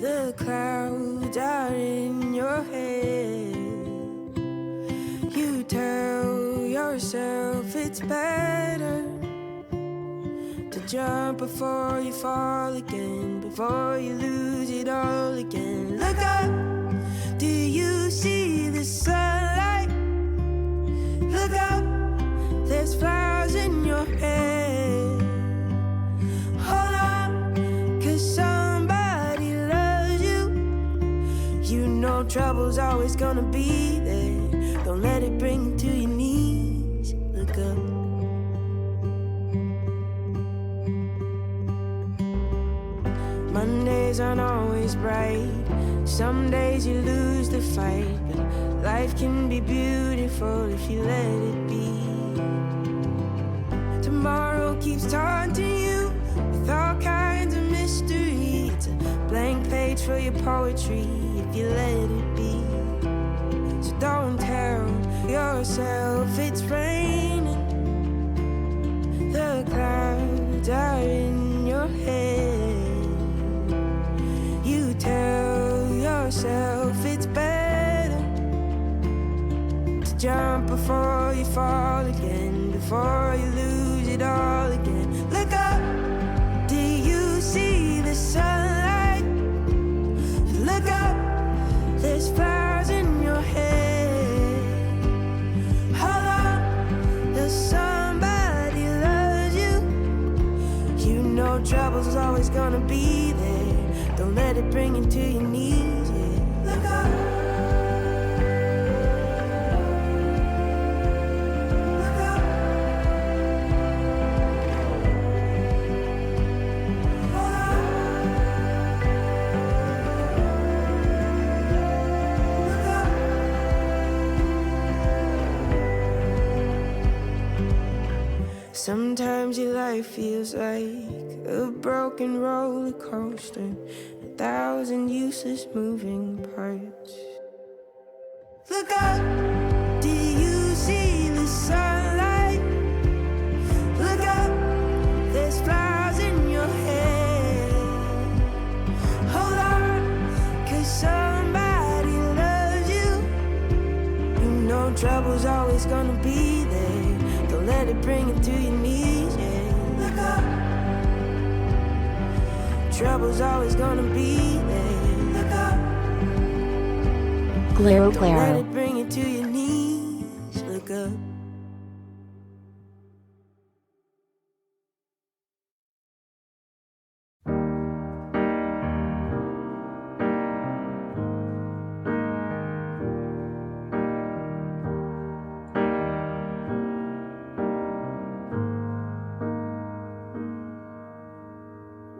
The clouds are in your head. You tell yourself it's better to jump before you fall again, before you lose it all again. Look up, do you see the sunlight? Look up, there's flowers in your head. Hold on, 'cause somebody loves you. You know trouble's always gonna be there. Don't let it bring you to your knees. Look up. Mondays aren't always bright. Some days you lose the fight, but life can be beautiful if you let it be. Tomorrow keeps taunting you with all kinds of mystery. It's a blank page for your poetry if you let it be. So don't tell yourself it's raining. The clouds are in your head. You tell yourself it's better to jump before you fall again, before you lose it all again. Look up, do you see the sunlight? Look up, there's flowers in your head. Hold on, there's somebody loves you. You know trouble's always gonna be there. Don't let it bring you to your knees, yeah. Look up. Sometimes your life feels like a broken roller coaster, 1,000 useless moving parts. Look up, do you see the sunlight? Look up, there's flowers in your head. Hold on, 'cause somebody loves you. You know trouble's always gonna be there. Don't let it bring you to your knees, yeah. Look up, trouble's always gonna be there. Look up, Glaro don't let Glaro. it bring you to your knees. Look up.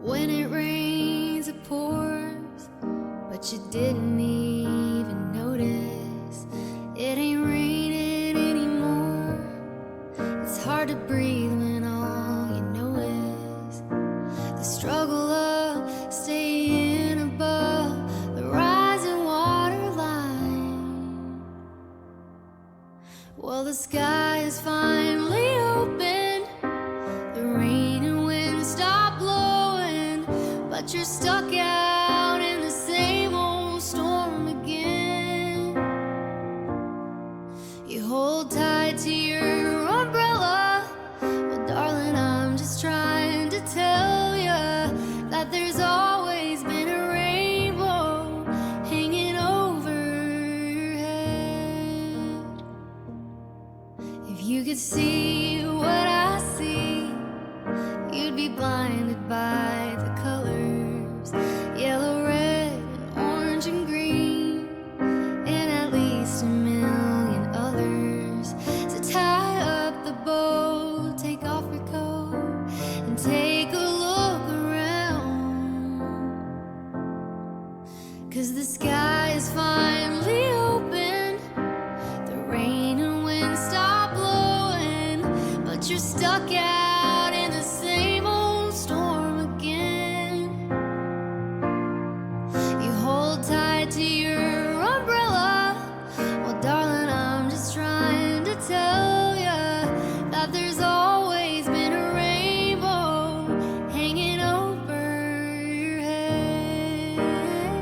When it rains, it pours, but you didn't even notice. It ain't raining anymore. It's hard to breathe when all you know is the struggle of staying above the rising water line. Well, the sky is finally open. The rain and wind stop blowing, but you're stuck out in the same old storm again. You hold tight to your umbrella. Well, darling, I'm just trying to tell you that there's always been a rainbow hanging over your head. If you could see what I see, you'd be blinded by the colors, yellow, red, and orange and green, and at least a million others. So tie up the bow, take off your coat, and take a look around. 'Cause the sky is finally open. The rain and wind stop blowing, but you're stuck out in the same old storm again. You hold tight to your umbrella. Well, darling, I'm just trying to tell you that there's always been a rainbow hanging over your head.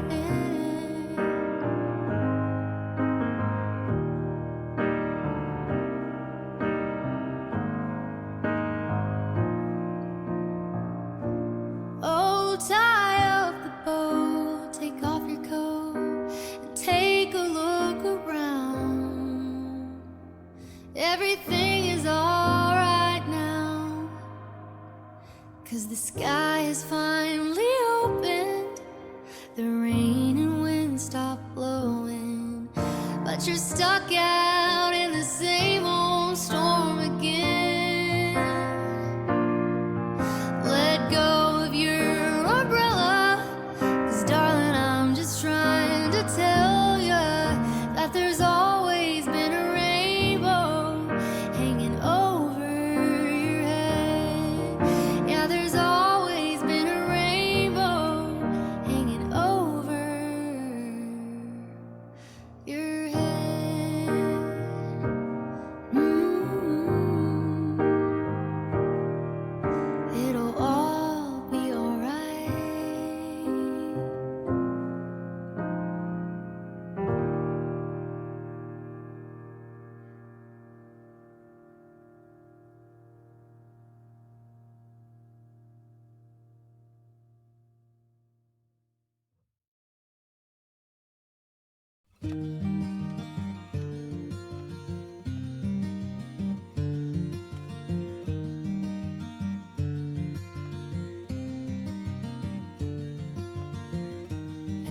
I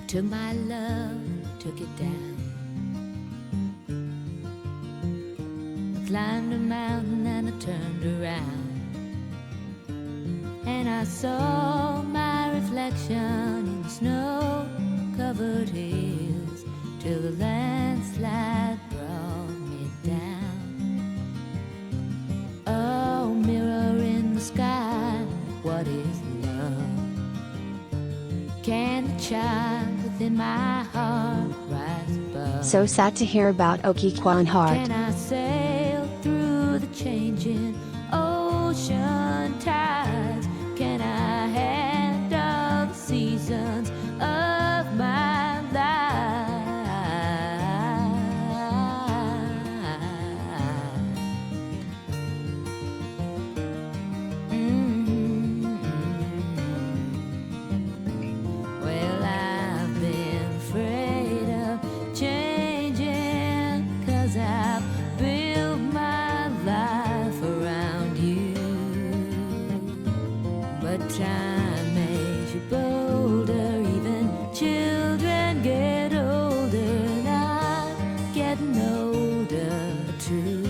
took my love, took it down. I climbed a mountain and I turned around, and I saw my reflection in the snow-covered hills till the landslide brought me down. Oh, mirror in the sky, what is love? Can the child within my heart rise above? So sad to hear about ohhhhh heart. Can I sail through the changing ocean tides? Can I handle the seasons of my life? Well, I've been afraid of changing, 'cause I've built my life around you. But time makes you bolder, even children get older, and I'm getting older too.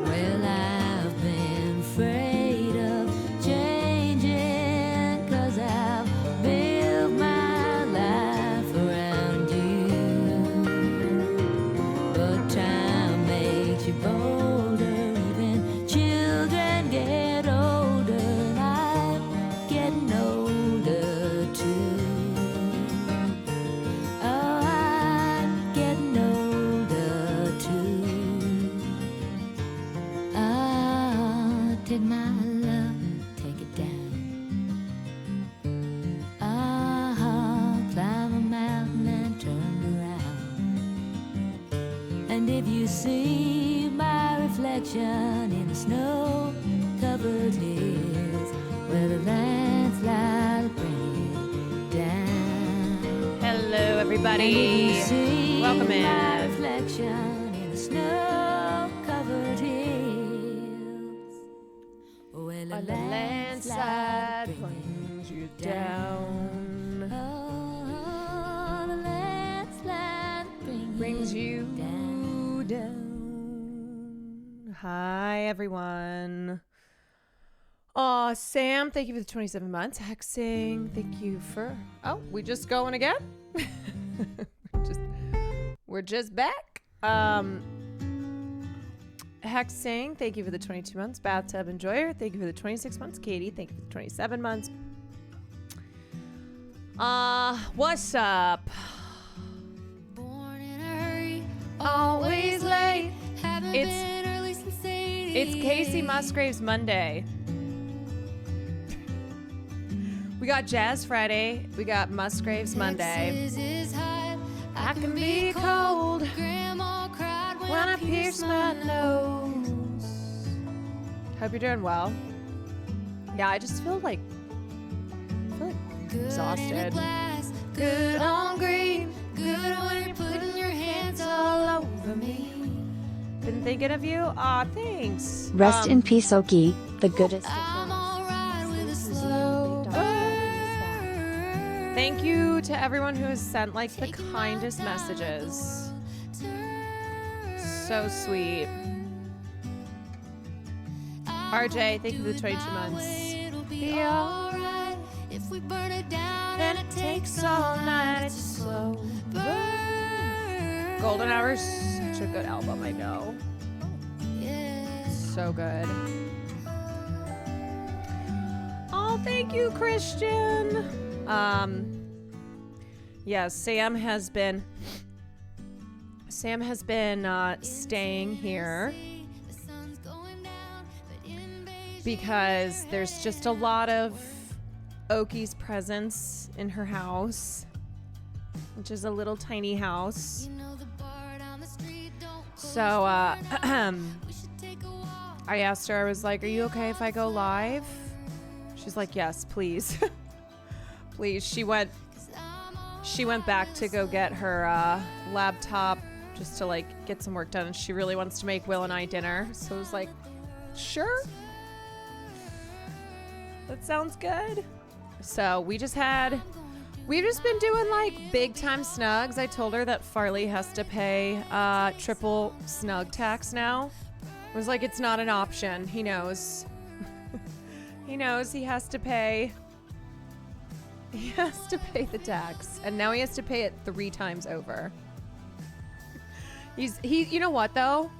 Well, I've been afraid of changing, 'cause I've built my life around you. But time makes you bolder, even children get older, and I'm getting older too. Oh, I'm getting older too. Ah, take my love, take it down. Ah, climb a mountain and turn around. And if you see my reflection in the snow-covered hills, where the landslide will bring it down. Hello, And if everybody. you see Welcome my in. reflection in the snow-covered hills, well, When the the landslide brings brings you it down. down, Oh, the landslide brings you down. down. Hi, everyone. Aw, Sam, thank you for the 27 months. Hexing, thank you for... Oh, we just going again? We're just back. Hexing, thank you for the 22 months. Bathtub Enjoyer, thank you for the 26 months. Katie, thank you for the 27 months. What's up? Born in a hurry, Always late. haven't It's- been early since 88. It's Casey Musgrave's Monday. We got Jazz Friday. We got Musgrave's Monday. Texas is hot, I can be cold Grandma cried when I pierce my nose. Hope you're doing well. Yeah, I just feel like Good in a exhausted. glass, good on green, good when you're putting your hands all over me. Been thinking of you. Aw, thanks. Rest in peace, ohhhhh, the goodest. I'm alright with a slow burn. Thank you to everyone who has sent like the kindest messages. So sweet. RJ, thank you for the 22 months. It'll be Be alright if we burn it down And it takes all night. It's a slow burn. Golden Hour is such a good album, I know. Yeah. So good. Oh, thank you, Christian. Yes, Sam has been staying here. The sun's going down. because there's just a lot of Oki's presence in her house, which is a little tiny house. So I asked her, I was like, are you okay if I go live? She's like, yes, please. Please. She went back to go get her laptop just to like get some work done, and she really wants to make Will and I dinner. So I was like, sure. That sounds good. So we've just been doing like big time snugs. I told her that Farley has to pay triple snug tax now. I was like, it's not an option. He knows. He knows he has to pay. He has to pay the tax, and now he has to pay it 3 times over. You know what though?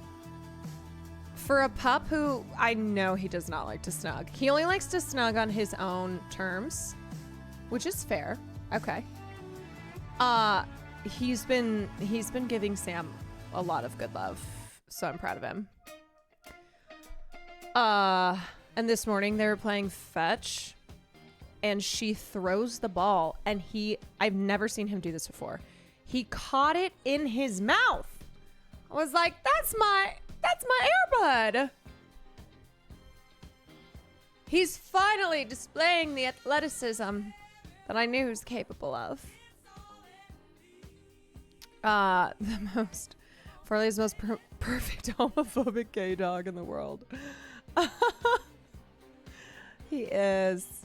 For a pup who I know he does not like to snug. He only likes to snug on his own terms, which is fair. Okay. He's been giving Sam a lot of good love, so I'm proud of him. And this morning they were playing fetch, and she throws the ball, and I've never seen him do this before. He caught it in his mouth. I was like, that's my Airbud. He's finally displaying the athleticism that I knew he was capable of. Farley's most perfect homophobic gay dog in the world. He is.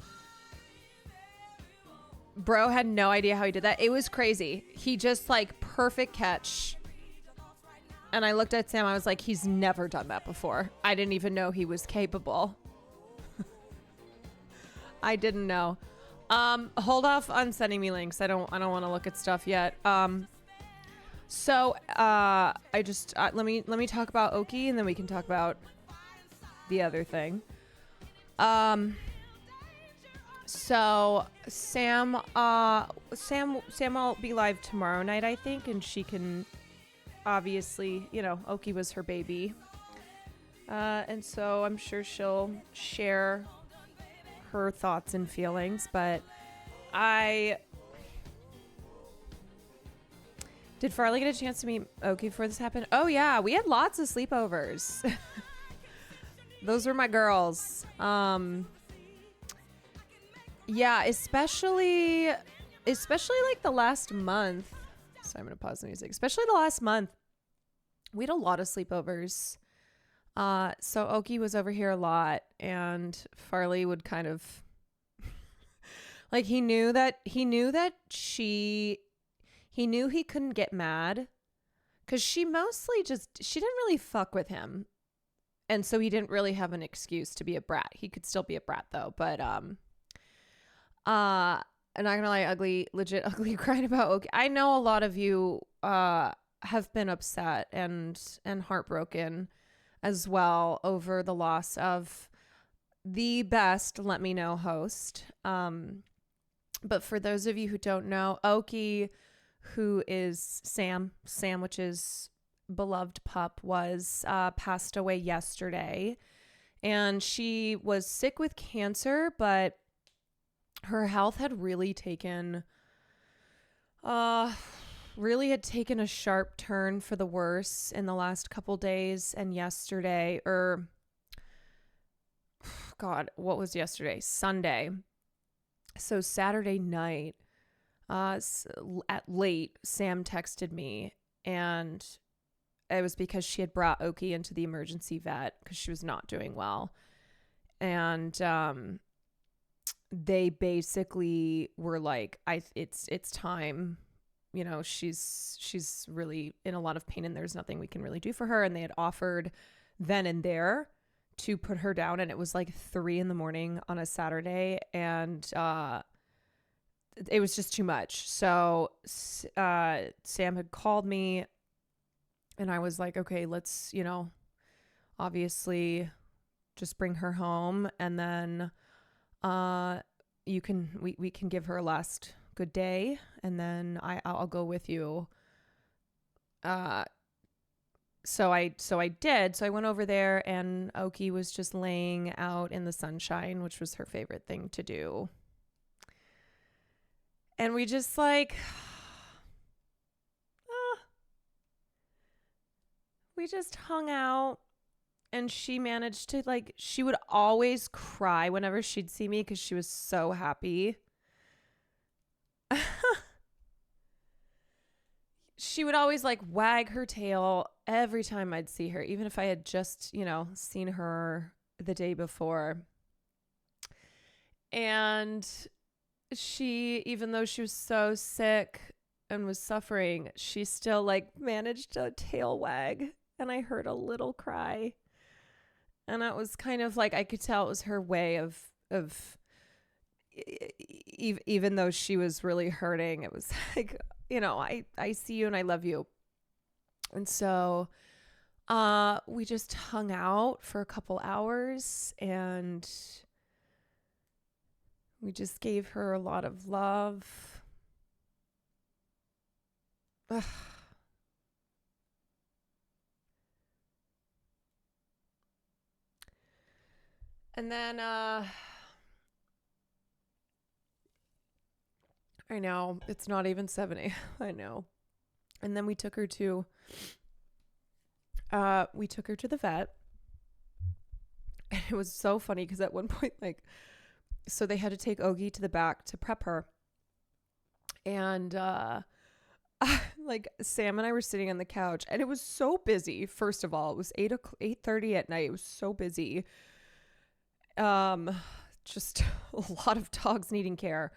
Bro had no idea how he did that. It was crazy. He just like perfect catch. And I looked at Sam. I was like, he's never done that before. I didn't even know he was capable. I didn't know. Hold off on sending me links. I don't want to look at stuff yet. So I just let me talk about Oki, and then we can talk about the other thing. So Sam will be live tomorrow night, I think, and she can obviously, Oki was her baby. And so I'm sure she'll share her thoughts and feelings, but did Farley get a chance to meet Oki before this happened? Oh yeah, we had lots of sleepovers. Those were my girls. Yeah, especially like the last month. So I'm gonna pause the music. Especially the last month, we had a lot of sleepovers. So Oki was over here a lot, and Farley would kind of like he knew he couldn't get mad because she didn't really fuck with him, and so he didn't really have an excuse to be a brat. He could still be a brat though, but I'm not gonna lie, legit ugly crying about Oki. I know a lot of you have been upset and heartbroken as well over the loss of the best Let Me Know host. But for those of you who don't know, Oki, who is Sam, which is beloved pup, was passed away yesterday, and she was sick with cancer, but her health had really taken a sharp turn for the worse in the last couple days. And yesterday, what was yesterday? Sunday. So Saturday night, at late, Sam texted me, and it was because she had brought Oki into the emergency vet because she was not doing well. And they basically were like, it's time. She's really in a lot of pain, and there's nothing we can really do for her. And they had offered then and there to put her down, and it was like 3 a.m. on a Saturday, and it was just too much. So Sam had called me, and I was like, okay, let's obviously just bring her home, and then we can give her a last good day, and then I'll go with you So I did. So I went over there and Oki was just laying out in the sunshine, which was her favorite thing to do. And we just like, we just hung out, and she managed to like, she would always cry whenever she'd see me because she was so happy. She would always like wag her tail every time I'd see her, even if I had just, seen her the day before. And she, even though she was so sick and was suffering, she still like managed to tail wag. And I heard a little cry. And it was kind of like, I could tell it was her way of even though she was really hurting, it was like, I see you and I love you. And so we just hung out for a couple hours, and we just gave her a lot of love. Ugh. And then I know, it's not even 7 a.m. I know. And then we took her to the vet. And it was so funny because at one point, like, so they had to take Ogie to the back to prep her. And like Sam and I were sitting on the couch, and it was so busy. First of all, it was 8:30 at night. It was so busy. Just a lot of dogs needing care.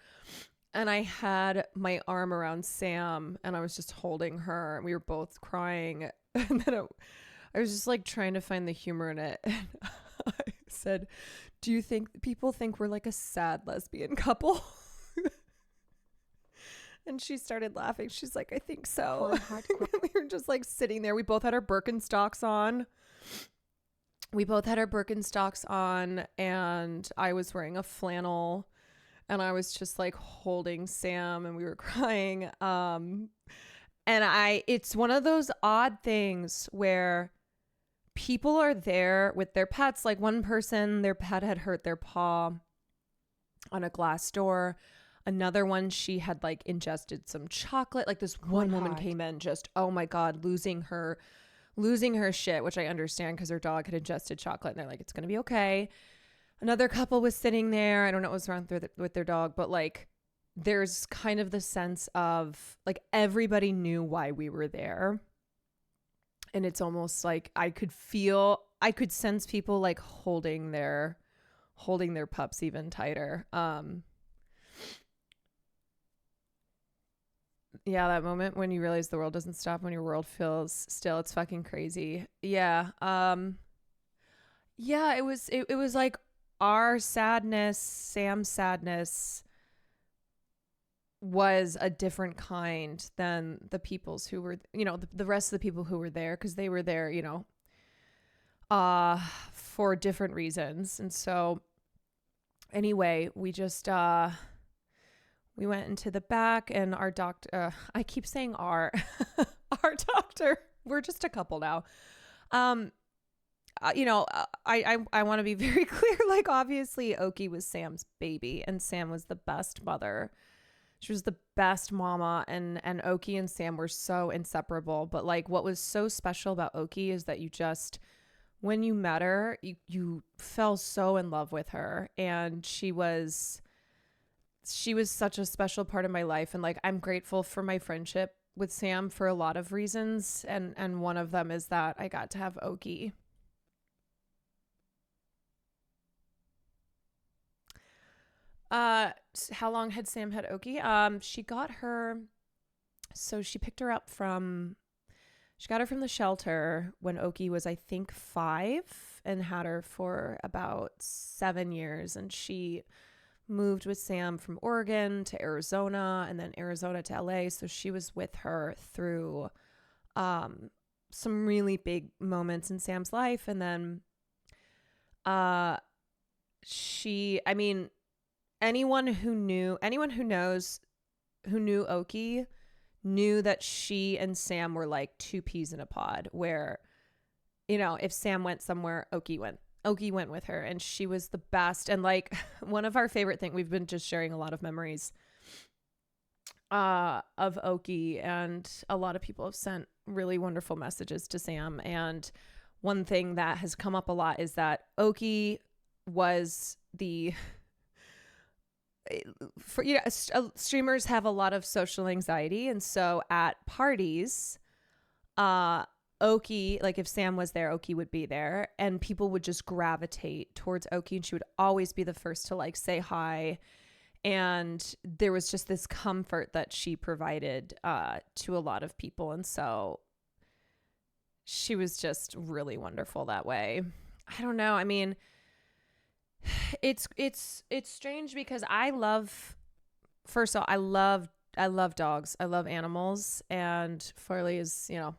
And I had my arm around Sam, and I was just holding her, and we were both crying. And then I was just like trying to find the humor in it. And I said, "Do you think people think we're like a sad lesbian couple?" And she started laughing. She's like, "I think so." We were just like sitting there. We both had our Birkenstocks on. And I was wearing a flannel. And I was just like holding Sam, and we were crying. And it's one of those odd things where people are there with their pets. Like one person, their pet had hurt their paw on a glass door. Another one, she had like ingested some chocolate. Like this one woman came in just, oh my God, losing her shit, which I understand because her dog had ingested chocolate, and they're like, it's going to be okay. Another couple was sitting there. I don't know what was wrong with their dog, but like there's kind of the sense of like everybody knew why we were there. And it's almost like I could sense people like holding their pups even tighter. Yeah, that moment when you realize the world doesn't stop when your world feels still, it's fucking crazy. Yeah. Yeah, it was like our sadness, Sam's sadness was a different kind than the people's who were, the rest of the people who were there, because they were there, for different reasons. And so anyway, we just, we went into the back, and our doctor, I keep saying our doctor, we're just a couple now. I want to be very clear. Like, obviously, Oki was Sam's baby, and Sam was the best mother. She was the best mama, and Oki and Sam were so inseparable. But like, what was so special about Oki is that you just, when you met her, you fell so in love with her, and she was such a special part of my life. And like, I'm grateful for my friendship with Sam for a lot of reasons, and one of them is that I got to have Oki. How long had Sam had Oki? She got her, so she picked her up from the shelter when Oki was, I think, 5, and had her for about 7 years. And she moved with Sam from Oregon to Arizona, and then Arizona to LA. So she was with her through, some really big moments in Sam's life. And then, anyone who knew Oki knew that she and Sam were like two peas in a pod, where you know, if Sam went somewhere, Oki went with her, and she was the best. And like one of our favorite things, we've been just sharing a lot of memories of Oki, and a lot of people have sent really wonderful messages to Sam. And one thing that has come up a lot is that Oki was the streamers have a lot of social anxiety, and so at parties, Oki, like if Sam was there, Oki would be there, and people would just gravitate towards Oki, and she would always be the first to like say hi. And there was just this comfort that she provided to a lot of people. And so she was just really wonderful that way. I don't know. I mean, it's strange because first of all, I love dogs. I love animals, and Farley is, you know,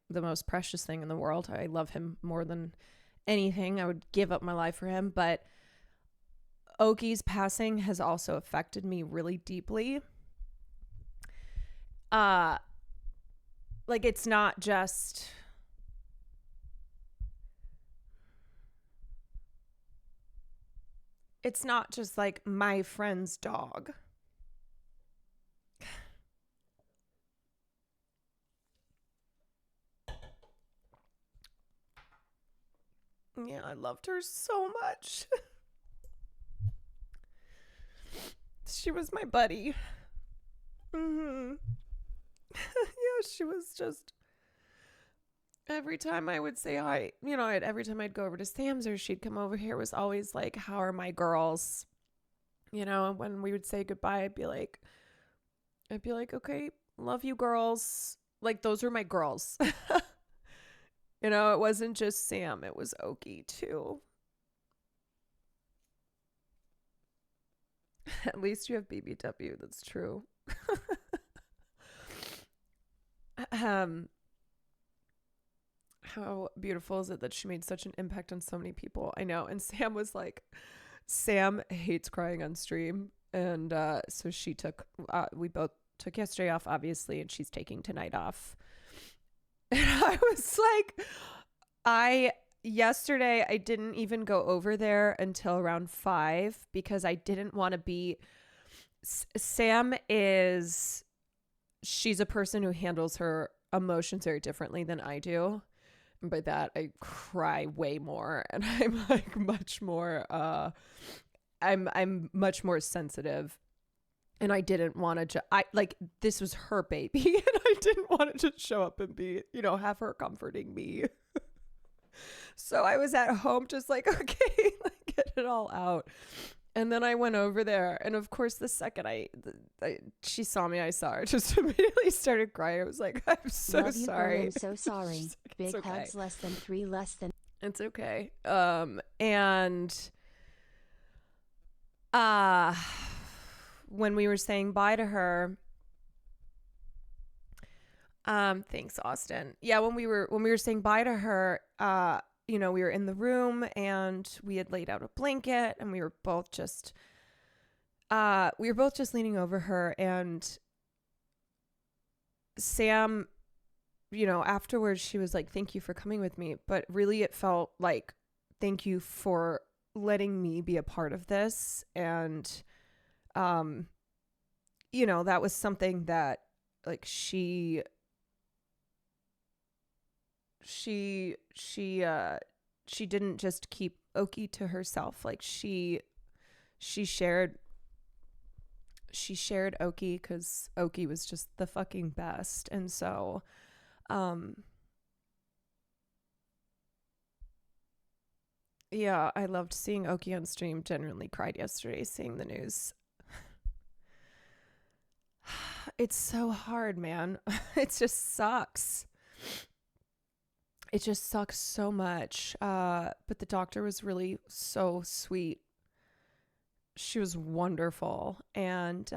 the most precious thing in the world. I love him more than anything. I would give up my life for him, but Oki's passing has also affected me really deeply. Like it's not just like my friend's dog. Yeah, I loved her so much. She was my buddy. Yeah, she was just, every time I would say hi, you know, every time I'd go over to Sam's or she'd come over here, it was always like, how are my girls? You know, and when we would say goodbye, I'd be like, okay, love you girls. Like those were my girls. You know, it wasn't just Sam, it was Oki too. At least you have BBW. That's true. How beautiful is it that she made such an impact on so many people? I know. And Sam was like, Sam hates crying on stream. And so we both took yesterday off, obviously, and she's taking tonight off. And I was like, yesterday I didn't even go over there until around 5 because I didn't want to be. She's a person who handles her emotions very differently than I do. And by that, I cry way more, and I'm like much more, I'm much more sensitive. And I didn't want to, this was her baby, and I didn't want to just show up and be, you know, have her comforting me. So I was at home just like, okay, like get it all out. And then I went over there, and of course the second she saw me, I saw her, just immediately started crying. I was like, I'm so Love you, sorry. girl, I'm so sorry. Like, Big okay. hugs, less than 3, less than. It's okay. And when we were saying bye to her, thanks, Austin. Yeah, when we were saying bye to her, you know, we were in the room and we had laid out a blanket, and we were both just leaning over her, and Sam, you know, afterwards she was like, thank you for coming with me. But really it felt like, thank you for letting me be a part of this. And, you know, that was something that like she didn't just keep Oki to herself. Like she shared Oki, because Oki was just the fucking best. And so yeah, I loved seeing Oki on stream. Genuinely cried yesterday seeing the news. It's so hard, man. It just sucks. It just sucks so much. But the doctor was really so sweet. She was wonderful. And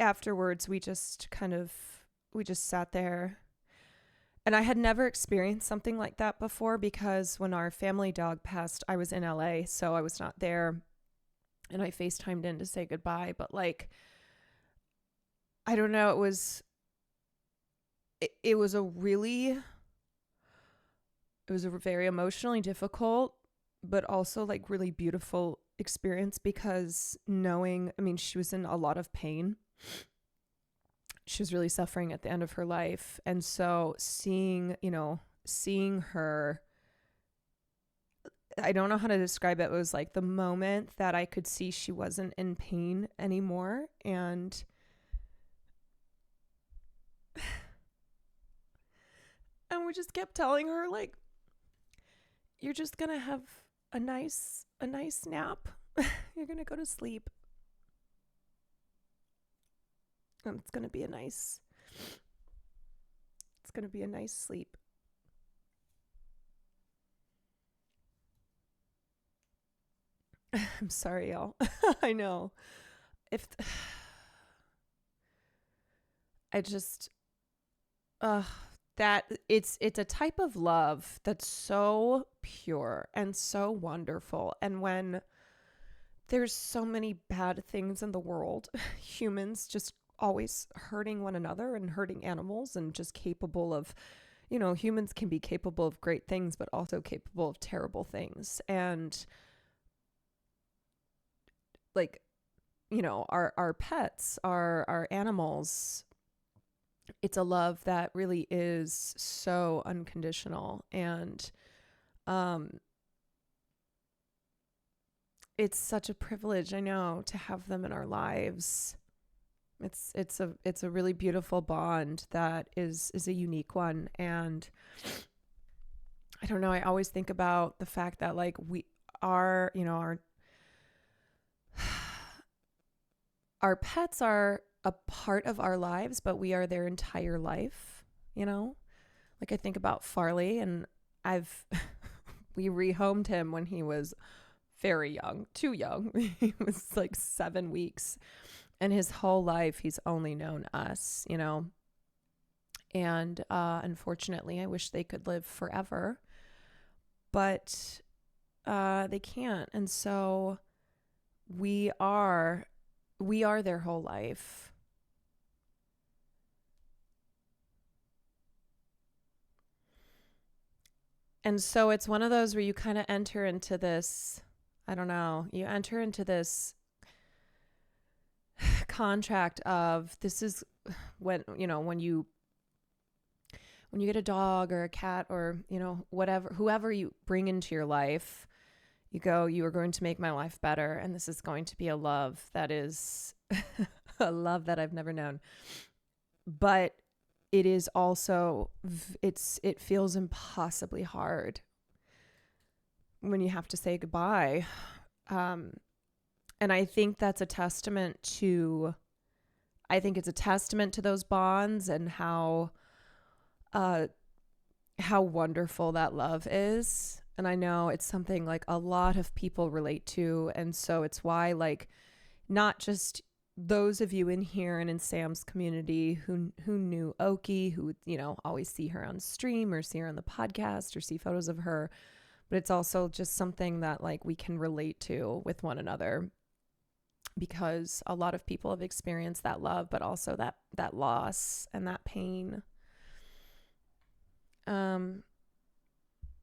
afterwards, we just sat there. And I had never experienced something like that before, because when our family dog passed, I was in LA, so I was not there. And I FaceTimed in to say goodbye. But like, I don't know, it was a really, it was a very emotionally difficult, but also like really beautiful experience, because knowing, I mean, she was in a lot of pain. She was really suffering at the end of her life. And so seeing her, I don't know how to describe it. It was like the moment that I could see she wasn't in pain anymore. And we just kept telling her, like, you're just going to have a nice nap. You're going to go to sleep. And it's going to be a nice sleep. I'm sorry, y'all. I know. That it's a type of love that's so pure and so wonderful. And when there's so many bad things in the world, humans just always hurting one another and hurting animals, and just capable of, humans can be capable of great things, but also capable of terrible things. And like, our pets, our animals, it's a love that really is so unconditional. And it's such a privilege, I know, to have them in our lives. It's a really beautiful bond that is a unique one. And I don't know, I always think about the fact that like we are, our pets are a part of our lives, but we are their entire life, Like I think about Farley, and we rehomed him when he was very young, too young. He was like 7 weeks, and his whole life he's only known us, and unfortunately I wish they could live forever, but they can't. And so we are their whole life. And so it's one of those where you kind of enter into this, I don't know, you enter into this contract of, this is when you get a dog or a cat or, whoever you bring into your life, you go, you are going to make my life better. And this is going to be a love that is a love that I've never known. But it is also, it feels impossibly hard when you have to say goodbye. And I think that's a testament to, it's a testament to those bonds and how wonderful that love is. And I know it's something like a lot of people relate to. And so it's why, like, not just those of you in here and in Sam's community who knew Oki, who would, always see her on stream or see her on the podcast or see photos of her, but it's also just something that like we can relate to with one another, because a lot of people have experienced that love, but also that loss and that pain.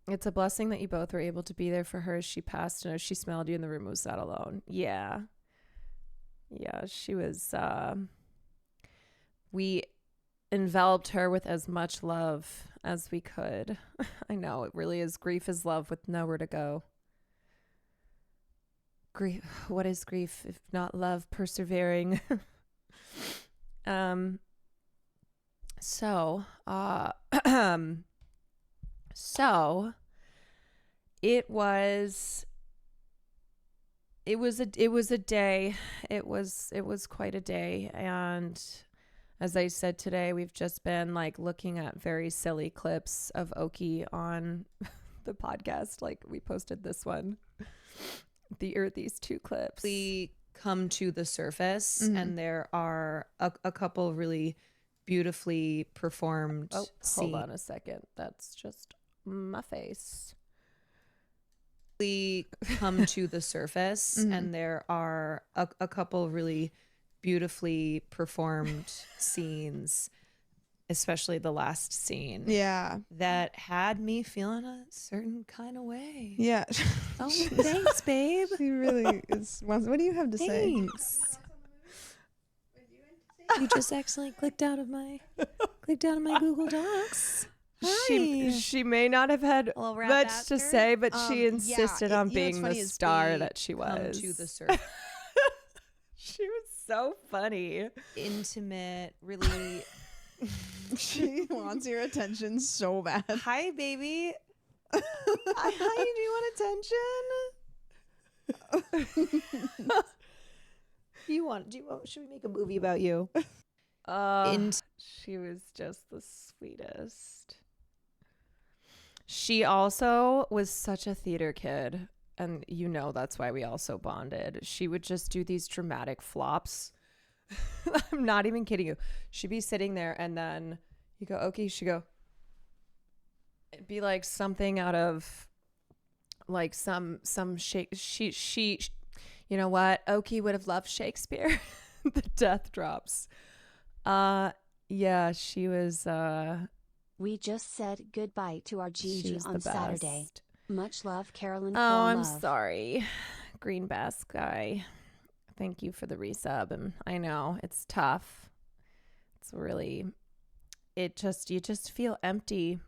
It's a blessing that you both were able to be there for her as she passed. And she smelled you in the room, was that alone? Yeah, she was, we enveloped her with as much love as we could. I know, it really is. Grief is love with nowhere to go. Grief, what is grief if not love persevering? So it was a day. It was quite a day. And as I said today, we've just been like looking at very silly clips of Oki on the podcast. Like we posted this one, these two clips. We come to the surface, and there are a couple really beautifully performed Hold on a second. That's just my face. We come to the surface, and there are a couple really beautifully performed scenes especially the last scene. Yeah. That had me feeling a certain kind of way. Yeah. Oh, thanks, babe. She really is. What do you have to say? Thanks. You just accidentally clicked out of my Google Docs. She may not have had little rap much after. to say, but she Yeah, insisted on what's being funny the is star we that she Come was. to the surface. She was so funny. Intimate, really. She wants your attention so bad. Hi, baby. Hi, do you want attention? Should we make a movie about you? She was just the sweetest. She also was such a theater kid, and that's why we also bonded. She would just do these dramatic flops. I'm not even kidding you. She'd be sitting there, and then you go, okay, she'd go, it'd be like something out of like some she you know what, Oki would have loved Shakespeare. The death drops. Yeah, she was We just said goodbye to our she Gigi was on the Saturday. best. Much love, CarolineKwan I'm Vods. sorry, Green Bass guy. Thank you for the resub, and I know it's tough. It's really, you just feel empty,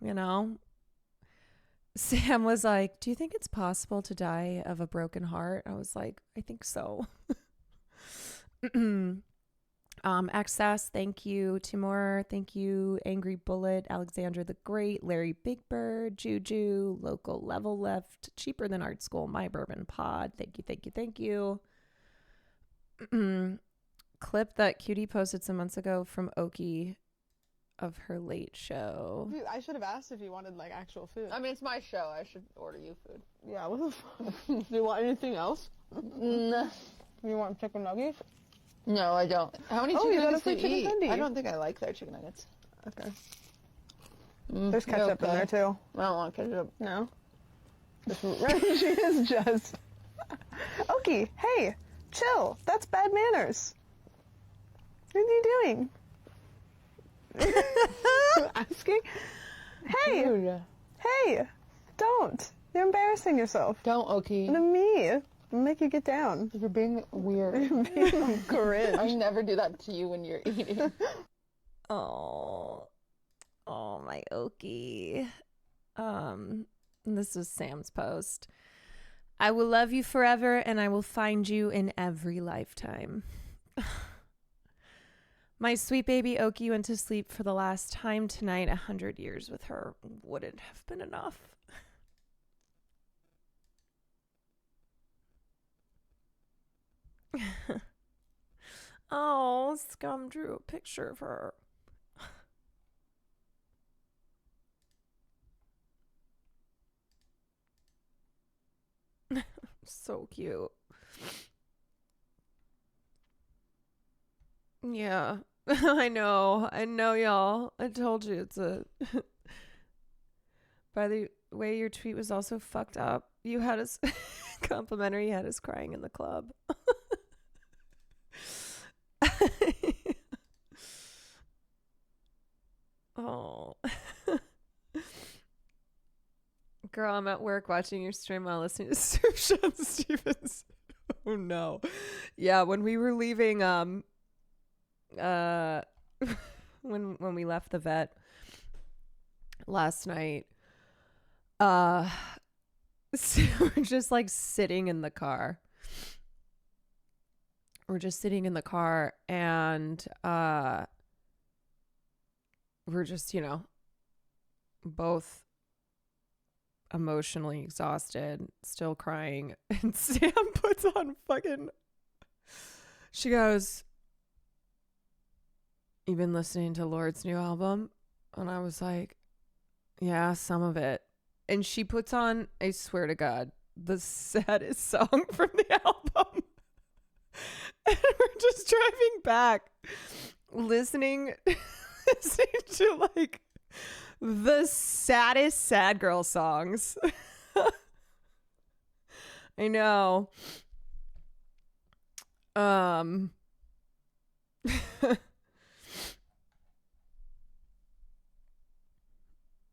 Sam was like, "Do you think it's possible to die of a broken heart?" I was like, "I think so." Access, thank you. Timur, thank you. Angry Bullet, Alexander the Great, Larry Big Bird, Juju, Local Level Left, Cheaper Than Art School, My Bourbon Pod. Thank you. Clip that Cutie posted some months ago from Oki of her late show. I should have asked if you wanted like actual food. I mean, it's my show. I should order you food. Yeah, what the fuck? Do you want anything else? No, You want chicken nuggets? no, I don't. How many Oh, chicken you got a nuggets do free you chicken eat? tendy. I don't think I like their chicken nuggets. Okay. There's ketchup in okay. there too. I don't want ketchup. No? She is just... Oki, hey, chill. That's bad manners. What are you doing? Asking? Hey, Dude, hey, don't. You're embarrassing yourself. don't, Oki. To me. I'll make you get down. You're being weird. Being cringe. I never do that to you when you're eating. Oh, my Oki. This was Sam's post. I will love you forever, and I will find you in every lifetime. My sweet baby Oki went to sleep for the last time tonight. 100 years with her wouldn't have been enough. Oh, Scum drew a picture of her. So cute. Yeah. I know, y'all. I told you it's a... By the way, your tweet was also fucked up. You had us complimentary, you had us crying in the club. Oh. Girl, I'm at work watching your stream while listening to Sean Stevens. Oh no. Yeah, when we were leaving, when we left the vet last night, so we're just like sitting in the car. We're just sitting in the car, and we're just, both emotionally exhausted, still crying. And Sam puts on she goes, "You been listening to Lord's new album?" And I was like, "Yeah, some of it." And she puts on, I swear to God, the saddest song from the album. And we're just driving back, listening to like the saddest sad girl songs. I know.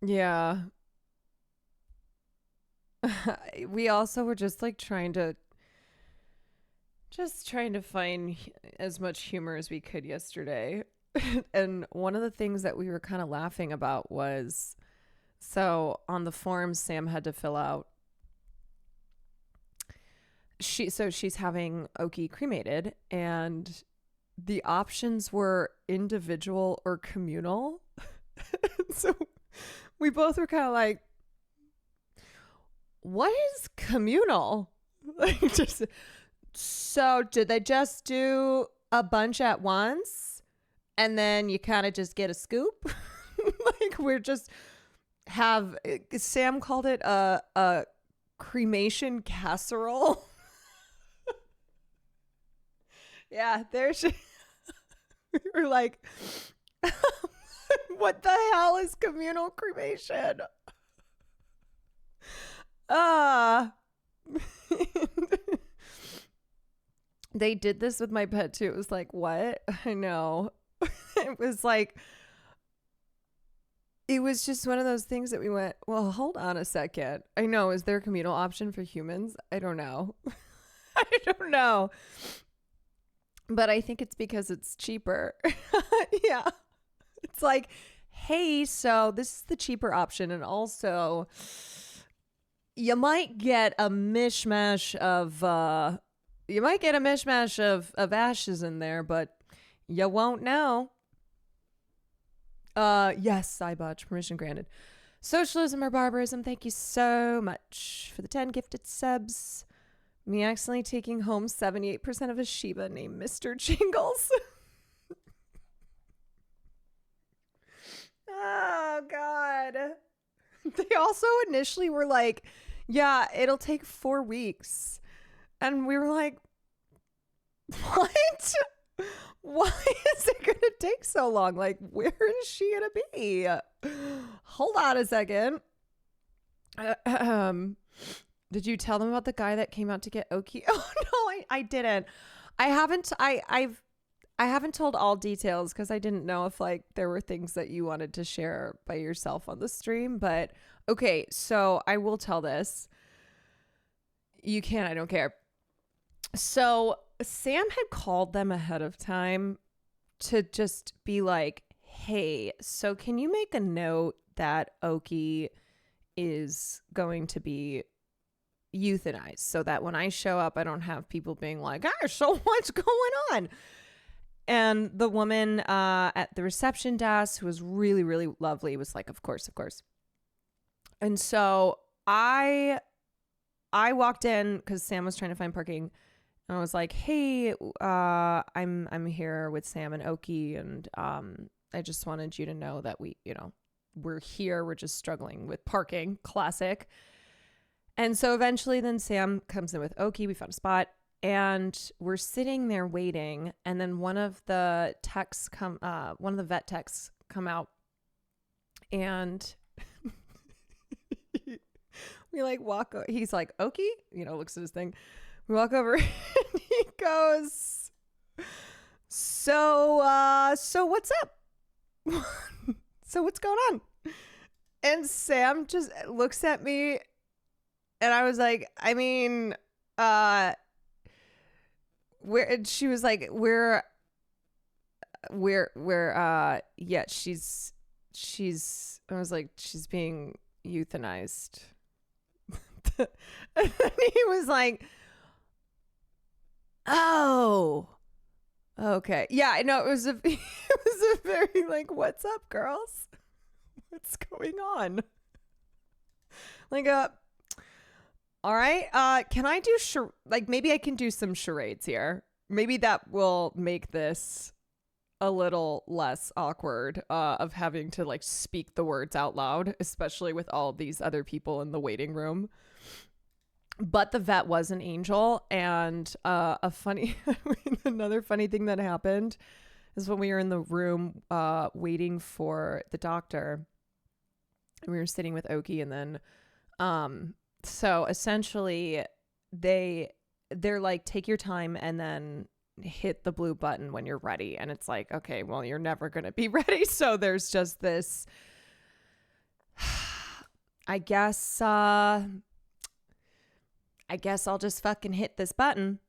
Yeah. We also were just like trying to find as much humor as we could yesterday. And one of the things that we were kind of laughing about was, so on the form Sam had to fill out, she's having Oki cremated, and the options were individual or communal. So we both were kind of like, what is communal? Like, just, so did they just do a bunch at once and then you kind of just get a scoop? Like, we're just have, Sam called it a cremation casserole. Yeah, there's we were like, what the hell is communal cremation? They did this with my pet too. It was like, what? I know. It was like, it was just one of those things that we went, well, hold on a second. I know. Is there a communal option for humans? I don't know. I don't know. But I think it's because it's cheaper. Yeah. It's like, hey, so this is the cheaper option. And also, you might get a mishmash of ashes in there, but you won't know. Yes, Cybotch, permission granted. Socialism or barbarism, thank you so much for the 10 gifted subs. Me accidentally taking home 78% of a Shiba named Mr. Jingles. Oh, God. They also initially were like, yeah, it'll take 4 weeks. And we were like, what? Why is it going to take so long? Like, where is she going to be? Hold on a second. Did you tell them about the guy that came out to get Oki? Oh, no, I didn't. I haven't told all details because I didn't know if like there were things that you wanted to share by yourself on the stream. But okay, so I will tell this. You can, I don't care. So Sam had called them ahead of time to just be like, hey, so can you make a note that Oki is going to be euthanized so that when I show up, I don't have people being like, so what's going on? And the woman at the reception desk, who was really, really lovely, was like, of course, of course. And so I walked in because Sam was trying to find parking. And I was like, hey, I'm here with Sam and Oki. And I just wanted you to know that we're here. We're just struggling with parking. Classic. And so eventually then Sam comes in with Oki. We found a spot. And we're sitting there waiting, and then one of the vet techs come out, and we like walk. He's like, Oki, looks at his thing. We walk over, and he goes, so what's up? So what's going on? And Sam just looks at me, and I was like, I mean, she was like, yeah, she's I was like, she's being euthanized. And then he was like, oh, okay. Yeah, I know. It was a very like, what's up, girls? What's going on? Like, all right. Can I do maybe I can do some charades here. Maybe that will make this a little less awkward of having to like speak the words out loud, especially with all these other people in the waiting room. But the vet was an angel, and another funny thing that happened is when we were in the room waiting for the doctor, we were sitting with Oki, and then so essentially they're like, take your time and then hit the blue button when you're ready. And it's like, okay, well, you're never going to be ready. So there's just this I guess I'll just fucking hit this button.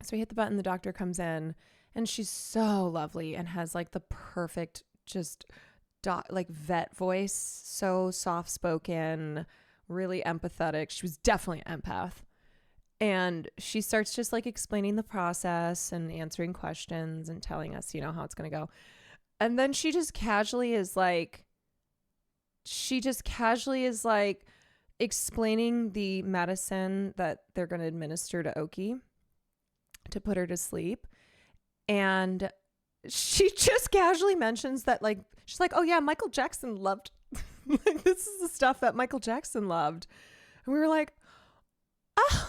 So we hit the button, the doctor comes in, and she's so lovely and has like the perfect just like vet voice, so soft spoken, really empathetic. She was definitely an empath. And she starts just like explaining the process and answering questions and telling us, how it's going to go. And then she just casually is like explaining the medicine that they're going to administer to Oki to put her to sleep. And she just casually mentions that, like, she's like, oh yeah, Michael Jackson loved, like, this is the stuff that Michael Jackson loved. And we were like, oh,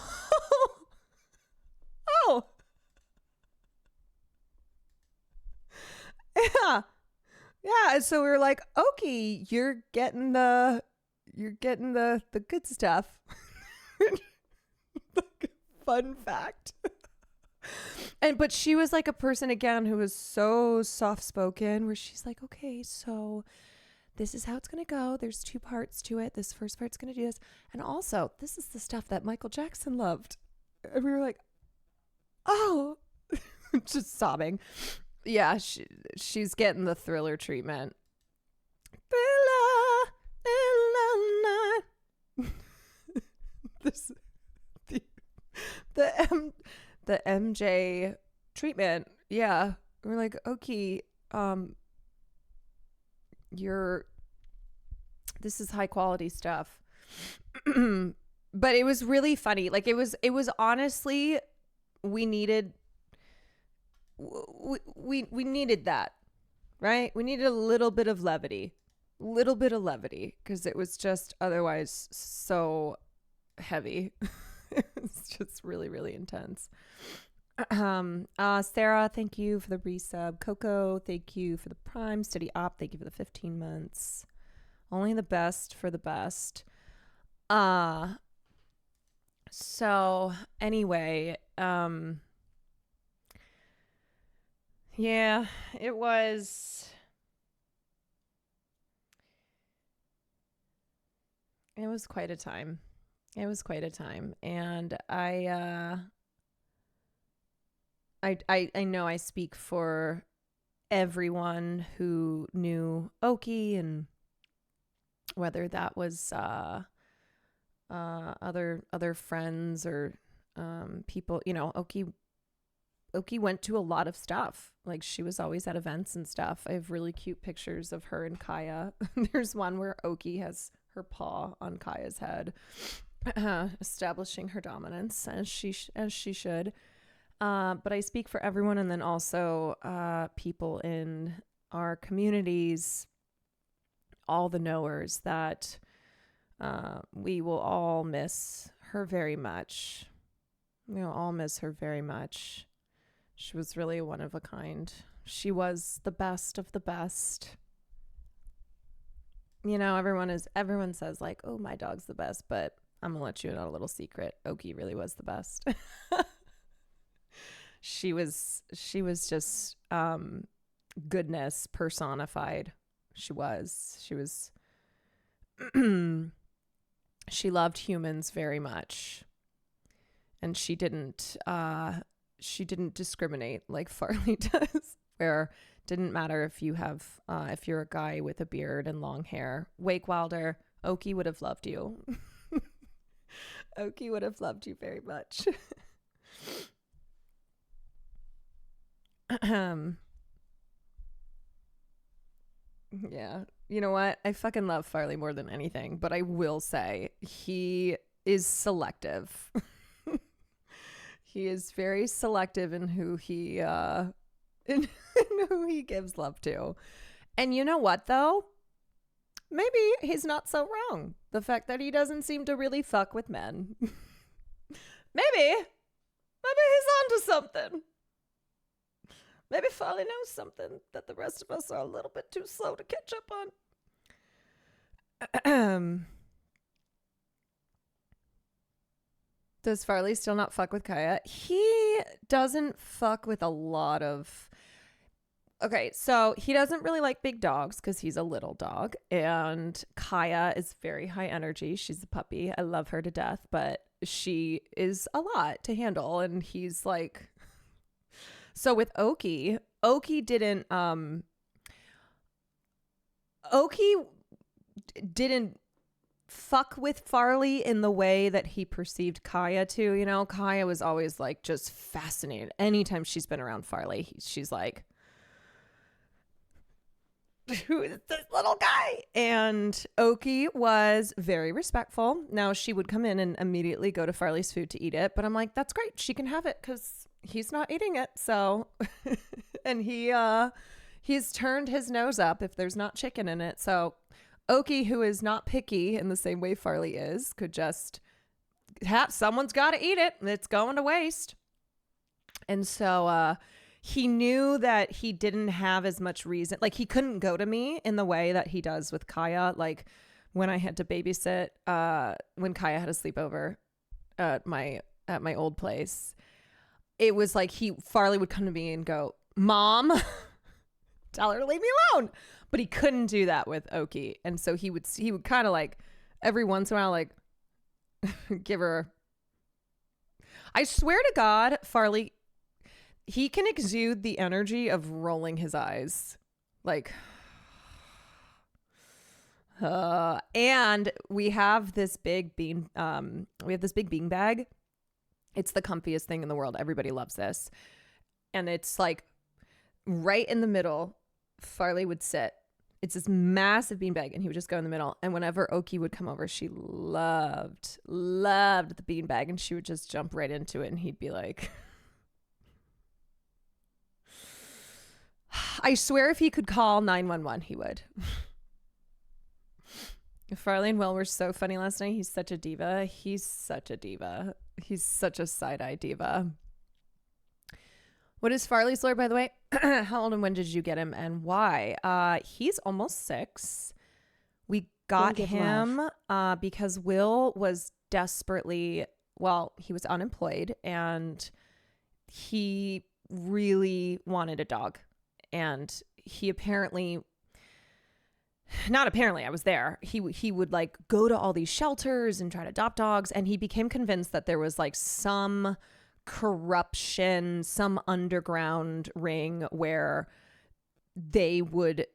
yeah. Yeah. So we were like, Oki, you're getting the good stuff. Fun fact. But she was like a person again who was so soft spoken, where she's like, okay, so this is how it's going to go. There's 2 parts to it. This first part's going to do this. And also, this is the stuff that Michael Jackson loved. And we were like, oh, just sobbing. Yeah, she's getting the Thriller treatment. This, the MJ treatment. Yeah. We're like, okay, this is high quality stuff. But it was really funny. Like it was honestly, we needed that, right? We needed a little bit of levity, because it was just otherwise so heavy. It's just really, really intense. Sarah, thank you for the resub. Coco, thank you for the Prime. Steady Op, thank you for the 15 months. Only the best for the best. So anyway, yeah, it was quite a time. And I know I speak for everyone who knew Oki, and whether that was other friends or people, Oki went to a lot of stuff. Like, she was always at events and stuff. I have really cute pictures of her and Kaya. There's one where Oki has her paw on Kaya's head, establishing her dominance as she should. But I speak for everyone, and then also people in our communities, all the knowers, that we will all miss her very much. We'll all miss her very much. She was really one of a kind. She was the best of the best. Everyone says like, oh, my dog's the best, but I'm gonna let you in on a little secret. Oki really was the best. She was just goodness personified. She was she loved humans very much, and she didn't discriminate like Farley does, where it didn't matter if you're a guy with a beard and long hair. Wake Wilder, Oki would have loved you. Oki would have loved you very much. Yeah. You know what? I fucking love Farley more than anything, but I will say he is selective. He is very selective in who he in who he gives love to. And you know what though? Maybe he's not so wrong. The fact that he doesn't seem to really fuck with men. Maybe he's onto something. Maybe Farley knows something that the rest of us are a little bit too slow to catch up on. Does Farley still not fuck with Kaya? He doesn't fuck with a lot of Okay, so he doesn't really like big dogs because he's a little dog. And Kaya is very high energy. She's a puppy. I love her to death, but she is a lot to handle. And he's like, so with Oki didn't fuck with Farley in the way that he perceived Kaya to. You know, Kaya was always like just fascinated. Anytime she's been around Farley, she's like, who is this little guy? And Oki was very respectful. Now she would come in and immediately go to Farley's food to eat it, but I'm like, that's great. She can have it because he's not eating it. So, and he's turned his nose up if there's not chicken in it. So Oki, who is not picky in the same way Farley is, could just have, someone's got to eat it. It's going to waste. And so, he knew that he didn't have as much reason. Like, he couldn't go to me in the way that he does with Kaya. Like, when I had to babysit, when Kaya had a sleepover at my old place, it was like Farley would come to me and go, Mom, tell her to leave me alone. But he couldn't do that with Oki. And so he would kind of like every once in a while, like give her. I swear to God, Farley, he can exude the energy of rolling his eyes. Like, and we have this big bean bag. It's the comfiest thing in the world. Everybody loves this. And it's like right in the middle, Farley would sit. It's this massive beanbag, and he would just go in the middle. And whenever Oki would come over, she loved the beanbag, and she would just jump right into it, and he'd be like, I swear if he could call 911, he would. Farley and Will were so funny last night. He's such a diva. He's such a side-eye diva. What is Farley's lore, by the way? How old and when did you get him and why? He's almost 6. We got him because Will was desperately, he was unemployed and he really wanted a dog. And he I was there. He would like go to all these shelters and try to adopt dogs. And he became convinced that there was like some corruption, some underground ring where they would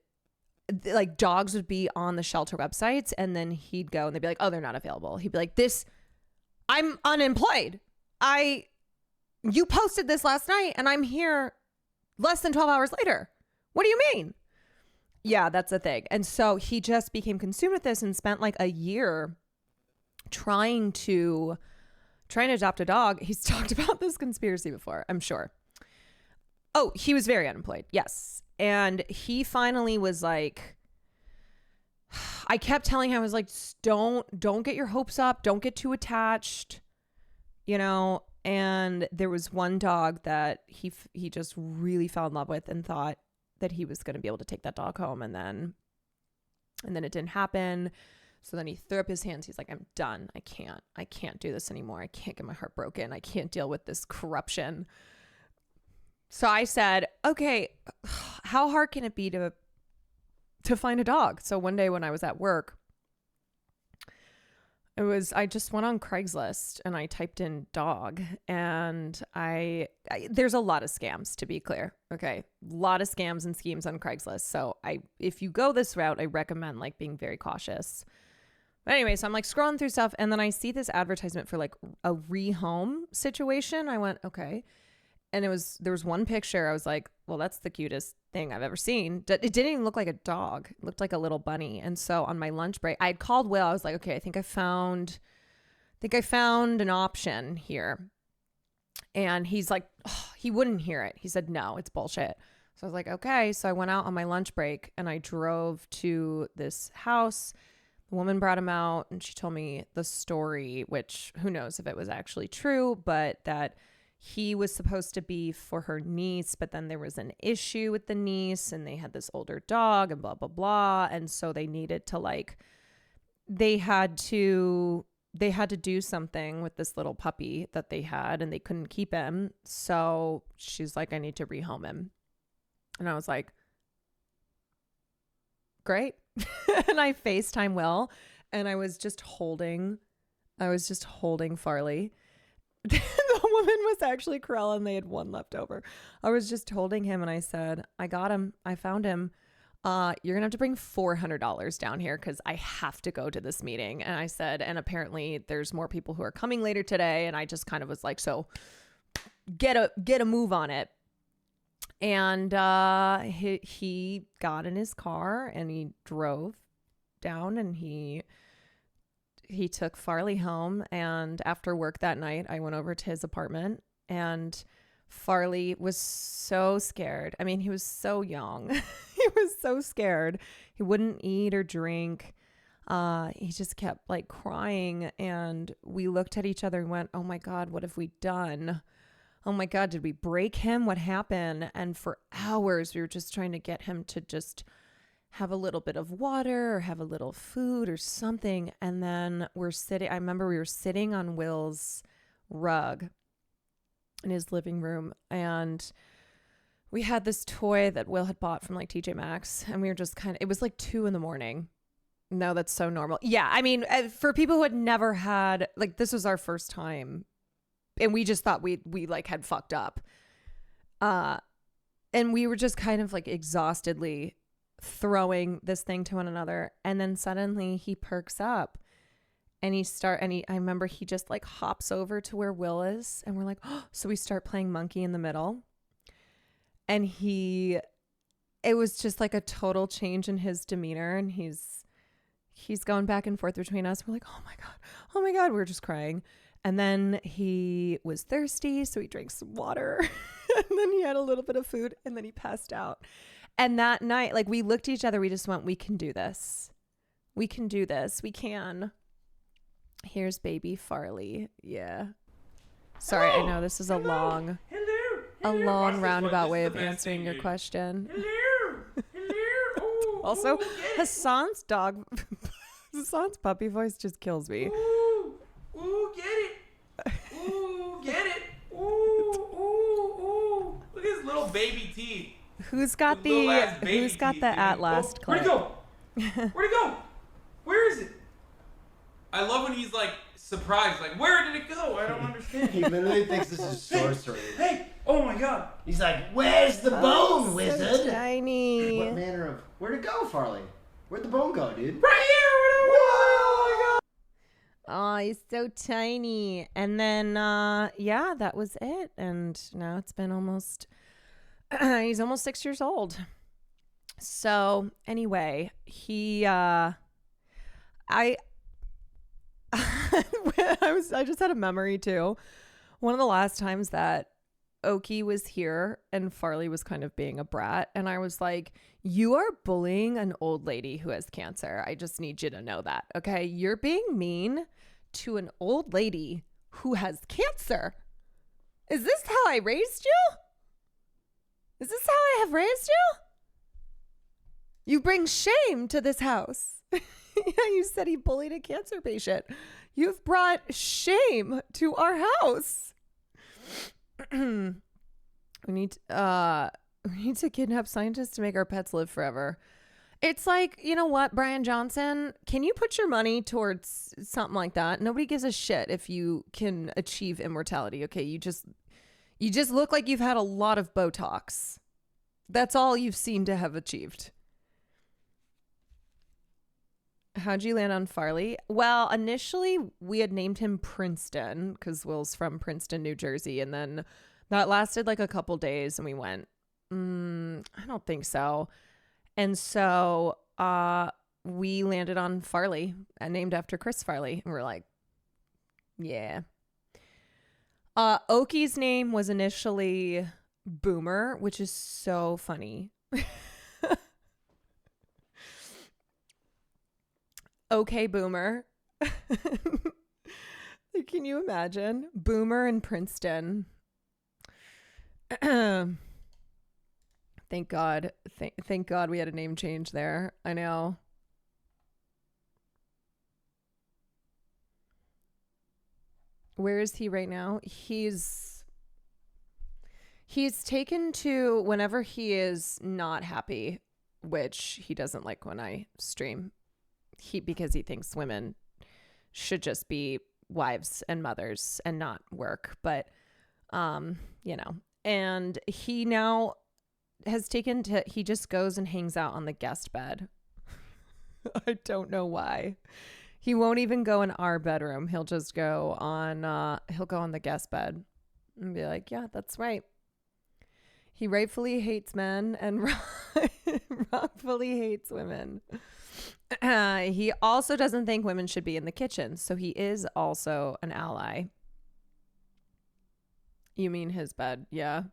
like dogs would be on the shelter websites. And then he'd go and they'd be like, oh, they're not available. He'd be like, I'm unemployed. You posted this last night and I'm here less than 12 hours later. What do you mean? Yeah, that's the thing. And so he just became consumed with this and spent like a year trying to adopt a dog. He's talked about this conspiracy before, I'm sure. Oh, he was very unemployed. Yes. And he finally was like, I kept telling him, I was like, don't get your hopes up. Don't get too attached, you know? And there was one dog that he just really fell in love with and thought that he was going to be able to take that dog home. And then it didn't happen. So then he threw up his hands. He's like, I'm done. I can't do this anymore. I can't get my heart broken. I can't deal with this corruption. So I said, okay, how hard can it be to find a dog? So one day when I was at work, I just went on Craigslist and I typed in dog, and there's a lot of scams, to be clear. Okay. A lot of scams and schemes on Craigslist. So if you go this route, I recommend like being very cautious. But anyway, so I'm like scrolling through stuff and then I see this advertisement for like a rehome situation. I went, okay. And there was one picture. I was like, well, that's the cutest thing I've ever seen. It didn't even look like a dog. It looked like a little bunny. And so on my lunch break, I had called Will. I was like, okay, I think I found an option here. And he's like, oh, he wouldn't hear it. He said, no, it's bullshit. So I was like, okay. So I went out on my lunch break and I drove to this house. The woman brought him out and she told me the story, which who knows if it was actually true, but that he was supposed to be for her niece, but then there was an issue with the niece and they had this older dog and blah, blah, blah. And so they needed to they had to do something with this little puppy that they had and they couldn't keep him. So she's like, I need to rehome him. And I was like, great. And I FaceTime Will, and I was just holding Farley. The woman was actually Corella, and they had one left over. I was just holding him, and I said, I got him. I found him. You're gonna have to bring $400 down here because I have to go to this meeting. And I said, and apparently there's more people who are coming later today. And I just kind of was like, so get a move on it. And he got in his car and he drove down, and he took Farley home. And after work that night, I went over to his apartment, and Farley was so scared. I mean, he was so young. He was so scared. He wouldn't eat or drink. He just kept like crying. And we looked at each other and went, oh my God, what have we done? Oh my God, did we break him? What happened? And for hours, we were just trying to get him to just have a little bit of water or have a little food or something. And then I remember we were sitting on Will's rug in his living room, and we had this toy that Will had bought from like TJ Maxx, and we were just it was like 2 a.m. No, that's so normal. Yeah. I mean, for people who had never had, like, this was our first time, and we just thought we like had fucked up. And we were just kind of like exhaustedly throwing this thing to one another. And then suddenly he perks up. And I remember he just like hops over to where Will is, and we're like, oh, so we start playing monkey in the middle. And it was just like a total change in his demeanor. And he's going back and forth between us. We're like, oh my God. We're just crying. And then he was thirsty, so he drank some water. And then he had a little bit of food, and then he passed out. And that night, like, we looked at each other, we just went, we can do this. We can do this. We can. Here's baby Farley. Yeah. Sorry, I know this is a long roundabout way of answering your question. Hello. Also, Hassan's puppy voice just kills me. Ooh, get it. Ooh, get it. Ooh. Look at his little baby teeth. Who's got the at last clip? Where'd it go? Where is it? I love when he's like surprised, like, where did it go? I don't understand. He literally thinks this is sorcery. Hey, oh my God. He's like, where's the bone, wizard? So tiny. What manner of... Where'd it go, Farley? Where'd the bone go, dude? Right here. Oh, he's so tiny. And then, yeah, that was it. And now it's been almost... he's almost 6 years old. So, anyway, I just had a memory too. One of the last times that Oki was here and Farley was kind of being a brat, and I was like, you are bullying an old lady who has cancer. I just need you to know that. Okay. You're being mean to an old lady who has cancer. Is this how I raised you? Is this how I have raised you? You bring shame to this house. Yeah, you said he bullied a cancer patient. You've brought shame to our house. We need to kidnap scientists to make our pets live forever. It's like, you know what, Brian Johnson, can you put your money towards something like that? Nobody gives a shit if you can achieve immortality. Okay, you just look like you've had a lot of Botox. That's all you've seemed to have achieved. How'd you land on Farley? Well, initially we had named him Princeton because Will's from Princeton, New Jersey. And then that lasted like a couple days and we went, I don't think so. And so we landed on Farley, named after Chris Farley. And we're like, yeah. Oki's name was initially Boomer, which is so funny. Okay, Boomer. Can you imagine? Boomer in Princeton. Thank God. Thank God we had a name change there. I know. Where is he right now? He's taken to, whenever he is not happy, which he doesn't like when I stream. Because he thinks women should just be wives and mothers and not work. But, you know, and he now has taken to, he just goes and hangs out on the guest bed. I don't know why. He won't even go in our bedroom. He'll just go on, he'll go on the guest bed and be like, yeah, that's right. He rightfully hates men and wrongfully hates women. He also doesn't think women should be in the kitchen. So he is also an ally. You mean his bed? Yeah.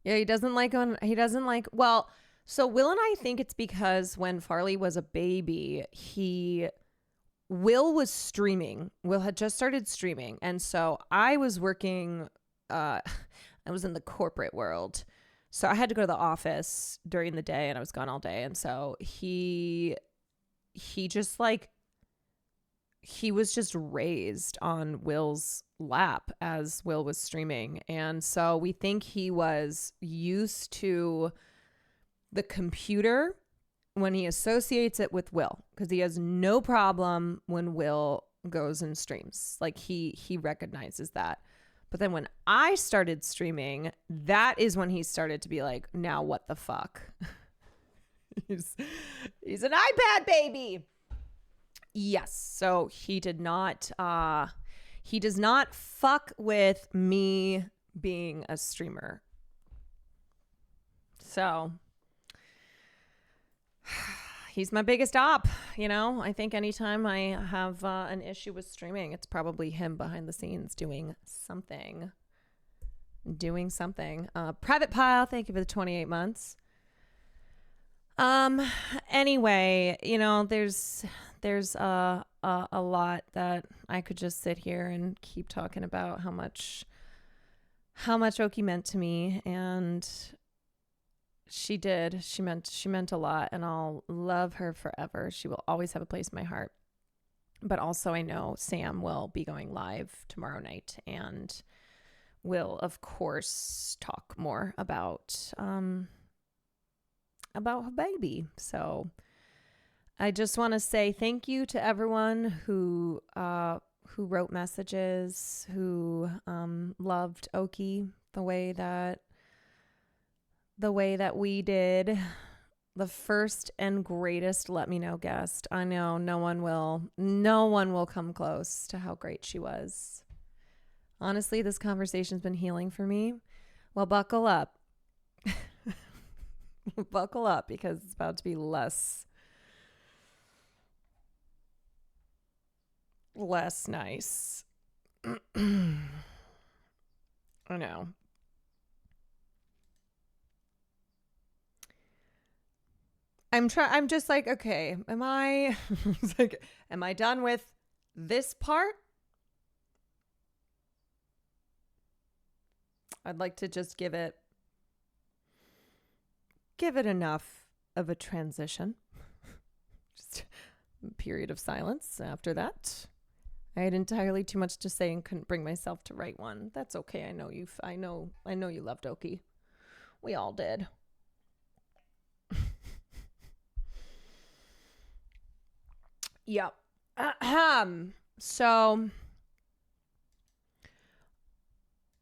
Yeah, he doesn't like, well, so Will and I think it's because when Farley was a baby, Will was streaming. Will had just started streaming. And so I was working, I was in the corporate world. So I had to go to the office during the day and I was gone all day. And so he just like, he was just raised on Will's lap as Will was streaming. And so we think he was used to the computer when he associates it with Will, because he has no problem when Will goes and streams. Like he recognizes that. But then when I started streaming, that is when he started to be like, now what the fuck? He's an iPad baby. Yes. So he does not fuck with me being a streamer. So he's my biggest op, you know. I think anytime I have an issue with streaming, it's probably him behind the scenes doing something. Private Pile, thank you for the 28 months. Anyway, you know, there's a lot that I could just sit here and keep talking about how much Oki meant to me, and she did. She meant a lot, and I'll love her forever. She will always have a place in my heart. But also I know Sam will be going live tomorrow night and will of course talk more about her baby. So I just want to say thank you to everyone who wrote messages, who loved Oki the way that we did. The first and greatest Let Me Know guest. I know no one will come close to how great she was. Honestly, this conversation's been healing for me. Well, buckle up. Buckle up, because it's about to be less nice. I know. I'm just like, okay, am I done with this part? I'd like to just give it enough of a transition. Just a period of silence after that. I had entirely too much to say and couldn't bring myself to write one. That's okay. I know you loved Oki. We all did. Yep. So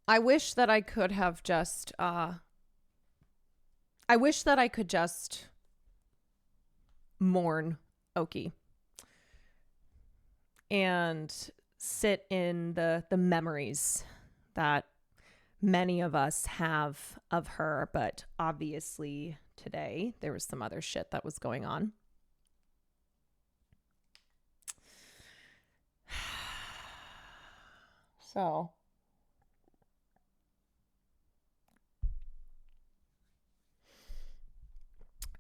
I wish that I could have just mourn Oki and sit in the memories that many of us have of her, but obviously today there was some other shit that was going on. So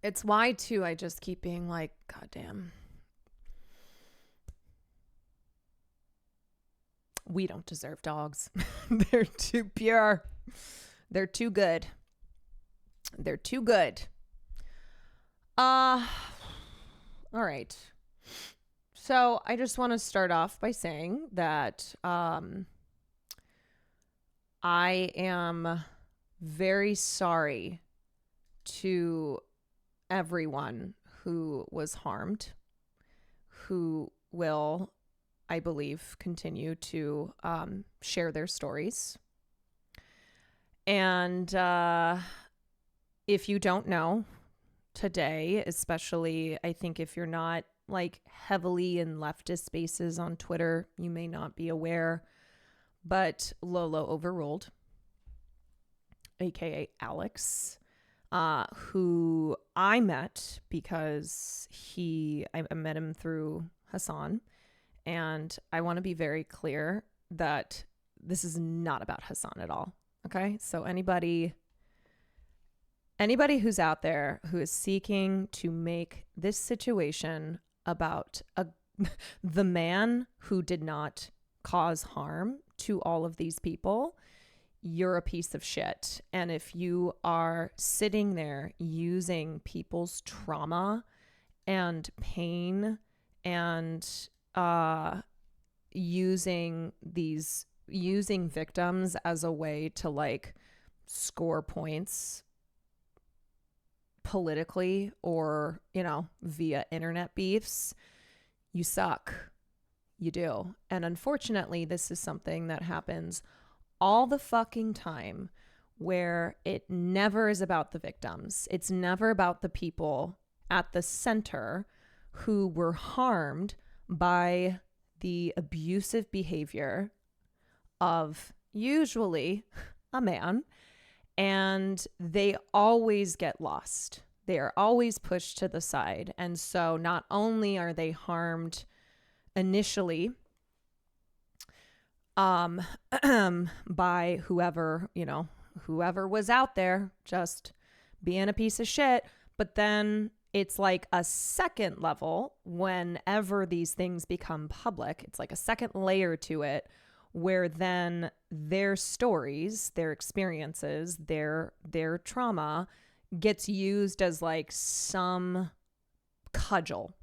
it's why too I just keep being like, God damn, we don't deserve dogs. They're too pure. They're too good. They're too good. All right. So I just want to start off by saying that I am very sorry to everyone who was harmed, who will, I believe, continue to share their stories. And if you don't know today, especially, I think if you're not like heavily in leftist spaces on Twitter, you may not be aware, but Lolo Overruled, aka Alex, who I met because I met him through Hassan. And I want to be very clear that this is not about Hassan at all. Okay. So anybody who's out there who is seeking to make this situation about the man who did not cause harm to all of these people, you're a piece of shit. And if you are sitting there using people's trauma and pain and using victims as a way to like score points politically or, you know, via internet beefs, you suck. You do. And unfortunately, this is something that happens all the fucking time, where it never is about the victims. It's never about the people at the center who were harmed by the abusive behavior of usually a man, and they always get lost. They are always pushed to the side. And so not only are they harmed initially by whoever was out there just being a piece of shit, but then it's like a second level whenever these things become public. It's like a second layer to it, where then their stories, their experiences, their trauma gets used as like some cudgel.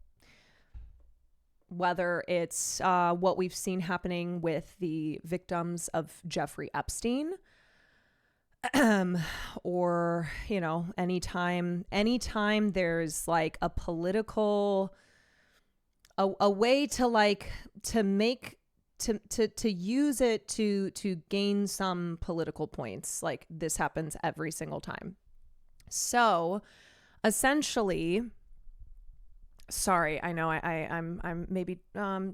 Whether it's what we've seen happening with the victims of Jeffrey Epstein, or, you know, anytime there's like a political, a way to like, to use it to gain some political points, like this happens every single time. So essentially, sorry, I know I'm maybe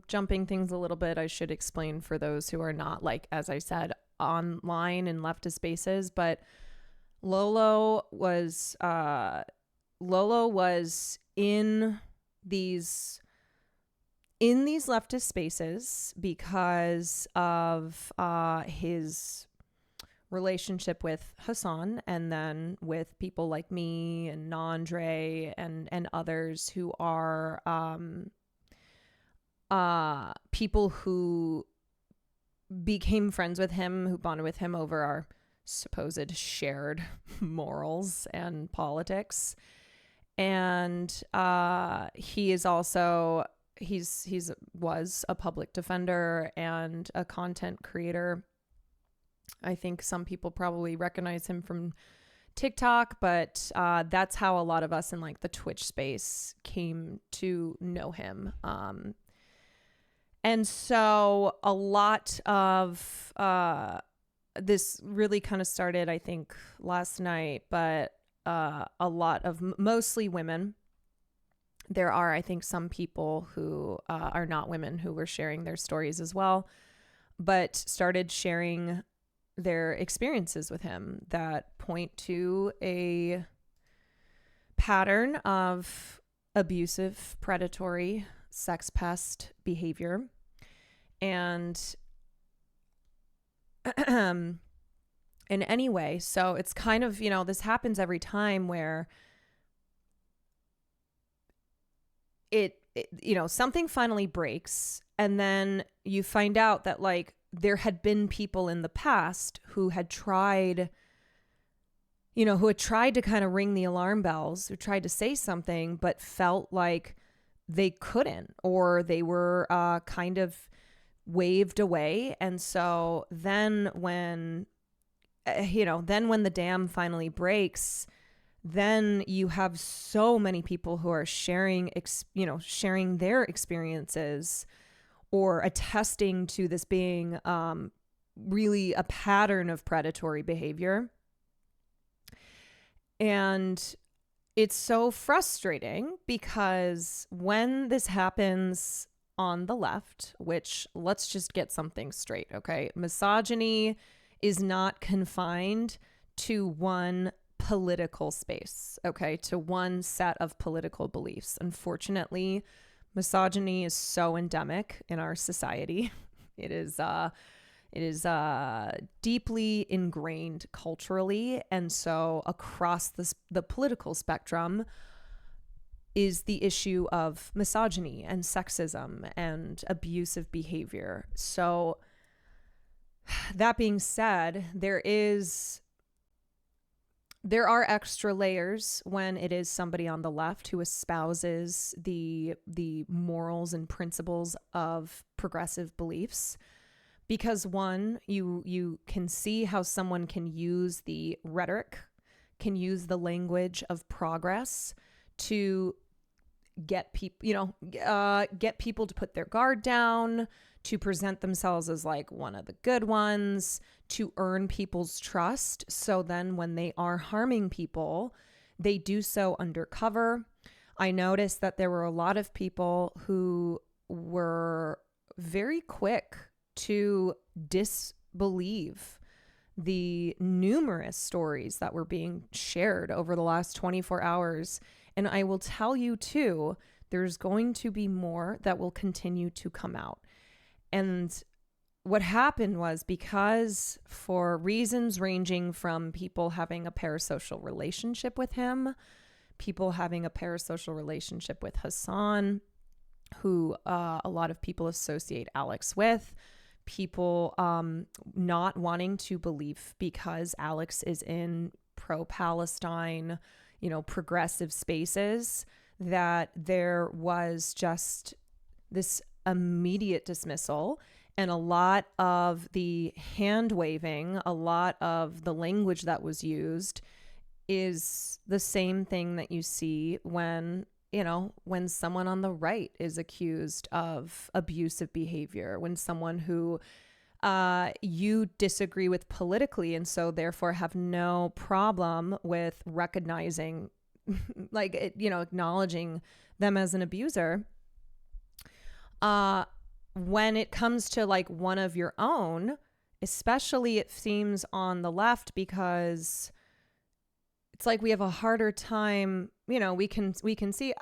jumping things a little bit. I should explain for those who are not, like, as I said, online in leftist spaces, but Lolo was in these leftist spaces because of his relationship with Hassan, and then with people like me and Nandre and others who are people who became friends with him, who bonded with him over our supposed shared morals and politics. And he is also was a public defender and a content creator. I think some people probably recognize him from TikTok, but that's how a lot of us in like the Twitch space came to know him. And so a lot of this really kind of started, I think, last night, but a lot of mostly women. There are, I think, some people who are not women who were sharing their stories as well, but started sharing their experiences with him that point to a pattern of abusive, predatory, sex pest behavior. And in any way, so it's kind of, you know, this happens every time where it you know, something finally breaks, and then you find out that like there had been people in the past who had tried to kind of ring the alarm bells, who tried to say something, but felt like they couldn't, or they were kind of waved away. And so then when the dam finally breaks, then you have so many people who are sharing their experiences or attesting to this being really a pattern of predatory behavior. And it's so frustrating because when this happens on the left, which, let's just get something straight, okay? Misogyny is not confined to one political space, okay? To one set of political beliefs. Unfortunately, misogyny is so endemic in our society. It is deeply ingrained culturally, and so across the political spectrum is the issue of misogyny and sexism and abusive behavior. So that being said, there are extra layers when it is somebody on the left who espouses the morals and principles of progressive beliefs. Because one, you can see how someone can use the rhetoric, can use the language of progress to get people, get people to put their guard down, to present themselves as like one of the good ones, to earn people's trust. So then when they are harming people, they do so undercover. I noticed that there were a lot of people who were very quick to disbelieve the numerous stories that were being shared over the last 24 hours. And I will tell you too, there's going to be more that will continue to come out. And what happened was, because for reasons ranging from people having a parasocial relationship with him, people having a parasocial relationship with Hassan, who a lot of people associate Alex with, people not wanting to believe because Alex is in pro-Palestine, progressive spaces, that there was just this immediate dismissal, and a lot of the hand waving, a lot of the language that was used is the same thing that you see when someone on the right is accused of abusive behavior, when someone who you disagree with politically and so therefore have no problem with recognizing, acknowledging them as an abuser. When it comes to like one of your own, especially it seems on the left, because it's like we have a harder time, we can see,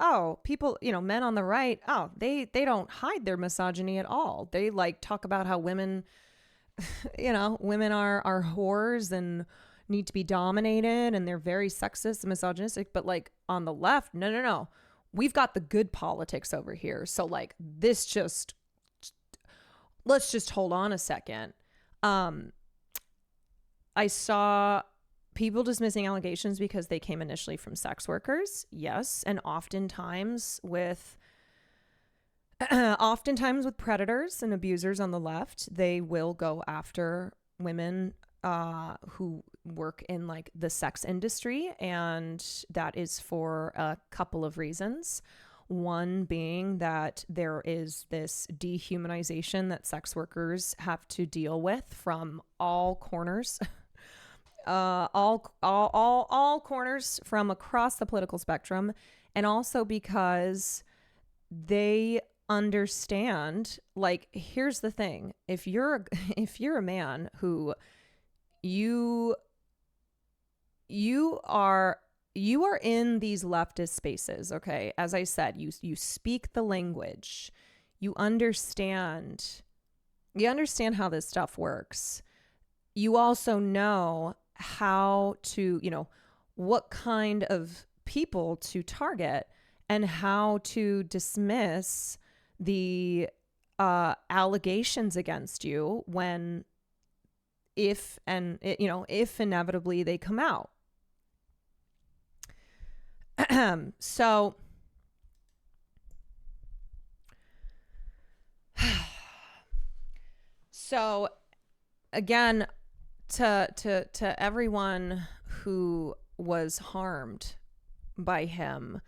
people, men on the right, they don't hide their misogyny at all. They talk about how women, women are whores and need to be dominated, and they're very sexist and misogynistic. But on the left, no. We've got the good politics over here. So let's just hold on a second. I saw people dismissing allegations because they came initially from sex workers. Yes. And oftentimes with predators and abusers on the left, they will go after women who work in the sex industry. And that is for a couple of reasons. One being that there is this dehumanization that sex workers have to deal with from all corners, all corners from across the political spectrum. And also because they understand, here's the thing. If you're a man who you are in these leftist spaces, okay? As I said, you speak the language. You understand how this stuff works. You also know how to, what kind of people to target and how to dismiss the allegations against you if inevitably they come out. So again, to everyone who was harmed by him,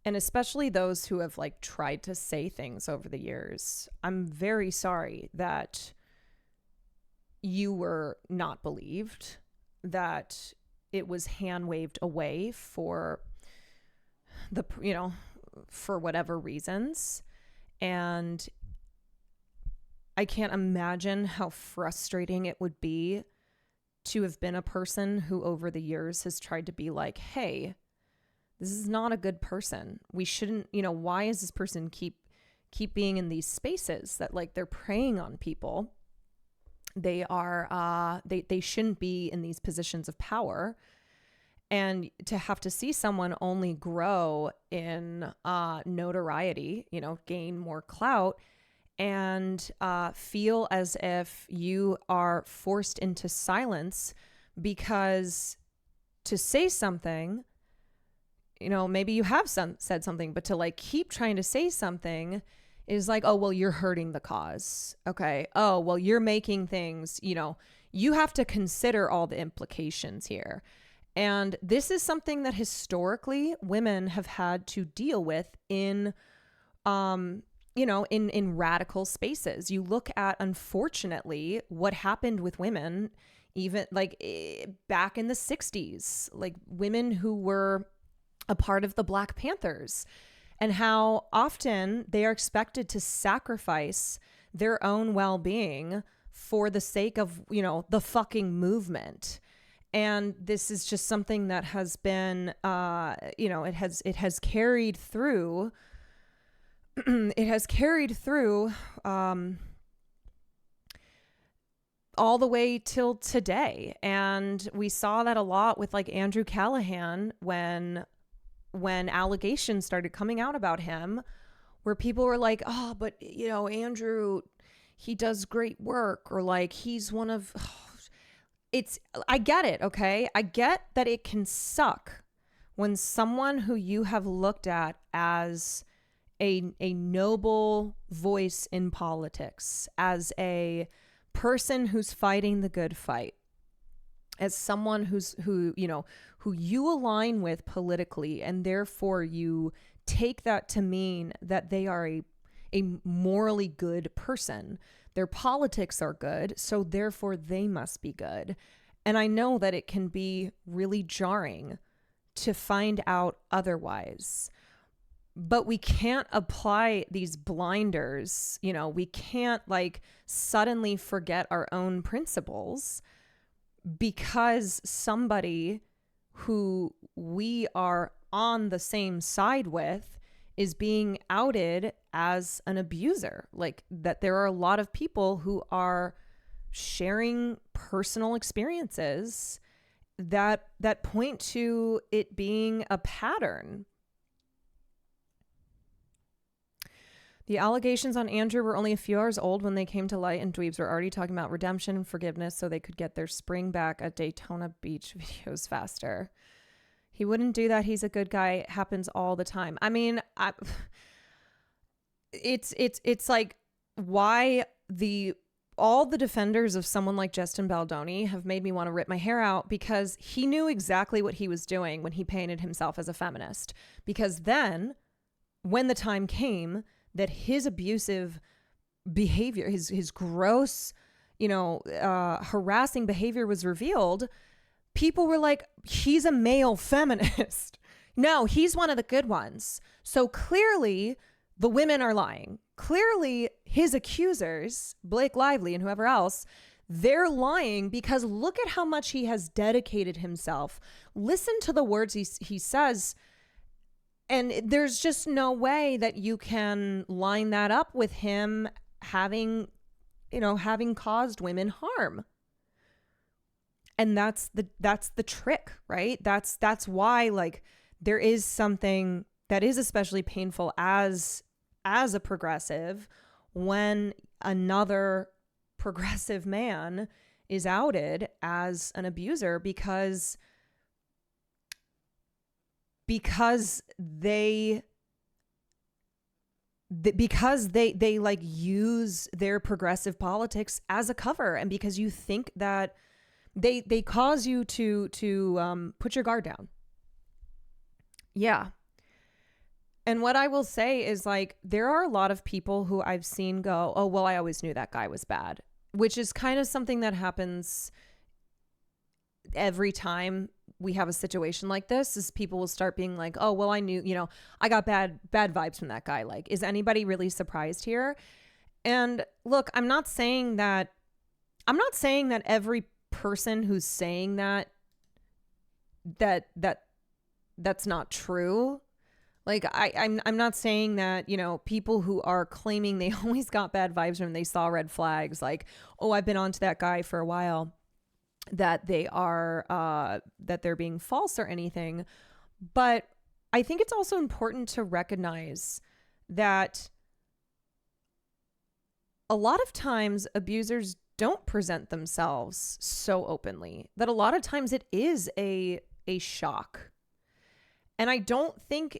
and especially those who have like tried to say things over the years, I'm very sorry that you were not believed, that it was hand waved away for the, you know, for whatever reasons. And I can't imagine how frustrating it would be to have been a person who over the years has tried to be like, hey, this is not a good person. We shouldn't, you know, why is this person keep being in these spaces that like they're preying on people? They are, they shouldn't be in these positions of power. And to have to see someone only grow in notoriety, you know, gain more clout, and feel as if you are forced into silence because to say something, you know, maybe you have said something, but to like keep trying to say something is like, oh, well, you're hurting the cause. Okay. Oh, well, you're making things, you know, you have to consider all the implications here. And this is something that historically women have had to deal with in, you know, in radical spaces. You look at, unfortunately, what happened with women, even like back in the 60s, like women who were a part of the Black Panthers, and how often they are expected to sacrifice their own well-being for the sake of, you know, the fucking movement. And this is just something that has been, you know, it has carried through. It has carried through all the way till today. And we saw that a lot with like Andrew Callahan when allegations started coming out about him, where people were like, oh, but you know, Andrew, he does great work, or like he's one of, I get it. Okay. I get that it can suck when someone who you have looked at as a noble voice in politics, as a person who's fighting the good fight, as someone who you align with politically, and therefore you take that to mean that they are a morally good person. Their politics are good, so therefore they must be good. And I know that it can be really jarring to find out otherwise. But we can't apply these blinders, you know, we can't like suddenly forget our own principles because somebody who we are on the same side with is being outed as an abuser. Like that there are a lot of people who are sharing personal experiences that point to it being a pattern. The allegations on Andrew were only a few hours old when they came to light, and dweebs were already talking about redemption and forgiveness so they could get their spring back at Daytona Beach videos faster. He wouldn't do that. He's a good guy. It happens all the time. I mean, it's like why all the defenders of someone like Justin Baldoni have made me want to rip my hair out, because he knew exactly what he was doing when he painted himself as a feminist. Because then when the time came that his abusive behavior, his gross, you know, harassing behavior was revealed, people were like, he's a male feminist. No, he's one of the good ones. So clearly the women are lying. Clearly his accusers, Blake Lively and whoever else, they're lying, because look at how much he has dedicated himself. Listen to the words he says. And there's just no way that you can line that up with him having caused women harm. And that's the trick, right? That's why, like, there is something that is especially painful as a progressive when another progressive man is outed as an abuser, because they like use their progressive politics as a cover, and because you think that they cause you to put your guard down. Yeah. And what I will say is, like, there are a lot of people who I've seen go, oh, well, I always knew that guy was bad, which is kind of something that happens every time we have a situation like this, is people will start being like, oh, well, I knew, I got bad vibes from that guy. Like, is anybody really surprised here? And look, I'm not saying that every person who's saying that's not true. Like, I'm not saying that, people who are claiming they always got bad vibes when they saw red flags, like, oh, I've been onto that guy for a while, that they're being false or anything. But I think it's also important to recognize that a lot of times abusers don't present themselves so openly, that a lot of times it is a shock. And I don't think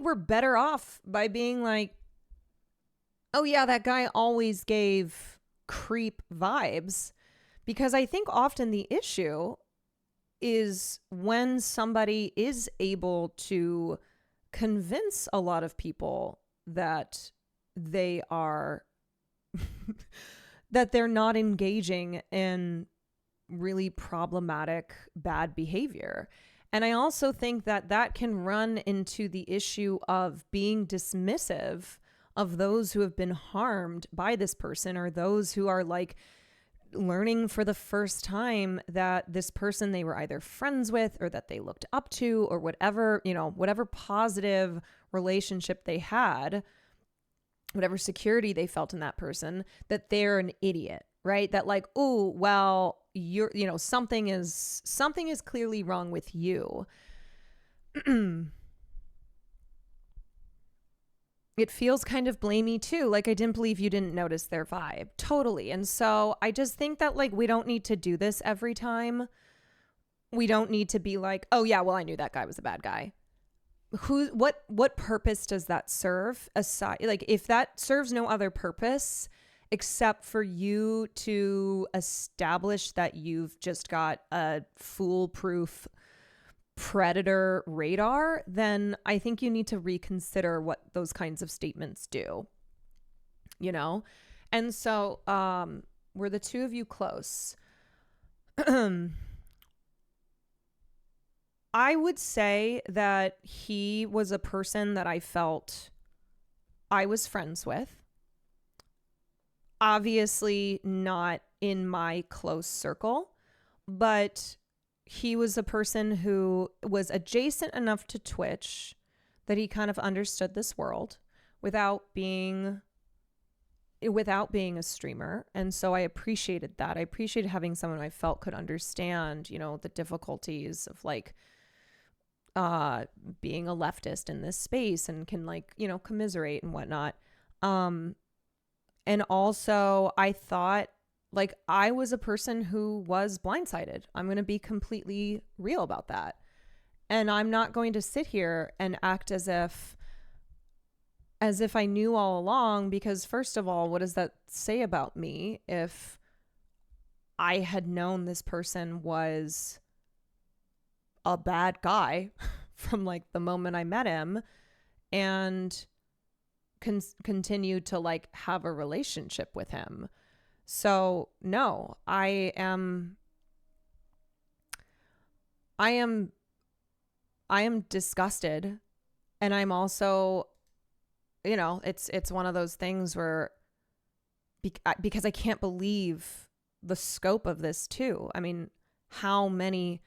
we're better off by being like, oh yeah, that guy always gave creep vibes. Because I think often the issue is when somebody is able to convince a lot of people that they are that they're not engaging in really problematic bad behavior. And I also think that can run into the issue of being dismissive of those who have been harmed by this person, or those who are like learning for the first time that this person they were either friends with or that they looked up to, or whatever positive relationship they had, whatever security they felt in that person, that they're an idiot, right? That like, oh, well, something is clearly wrong with you. It feels kind of blamey too. Like, I didn't believe you didn't notice their vibe. Totally. And so I just think that, like, we don't need to do this every time. We don't need to be like, oh yeah, well, I knew that guy was a bad guy. What purpose does that serve? Aside, like, if that serves no other purpose except for you to establish that you've just got a foolproof predator radar, then I think you need to reconsider what those kinds of statements do, And so, were the two of you close? I would say that he was a person that I felt I was friends with. Obviously not in my close circle, but he was a person who was adjacent enough to Twitch that he kind of understood this world without being a streamer. And so I appreciated that. I appreciated having someone I felt could understand, the difficulties of like being a leftist in this space, and can like, commiserate and whatnot. And also I thought, like, I was a person who was blindsided. I'm going to be completely real about that. And I'm not going to sit here and act as if I knew all along, because first of all, what does that say about me if I had known this person was a bad guy from like the moment I met him, and continue to like have a relationship with him? So no, I am disgusted. And I'm also, it's one of those things where because I can't believe the scope of this too. I mean, how many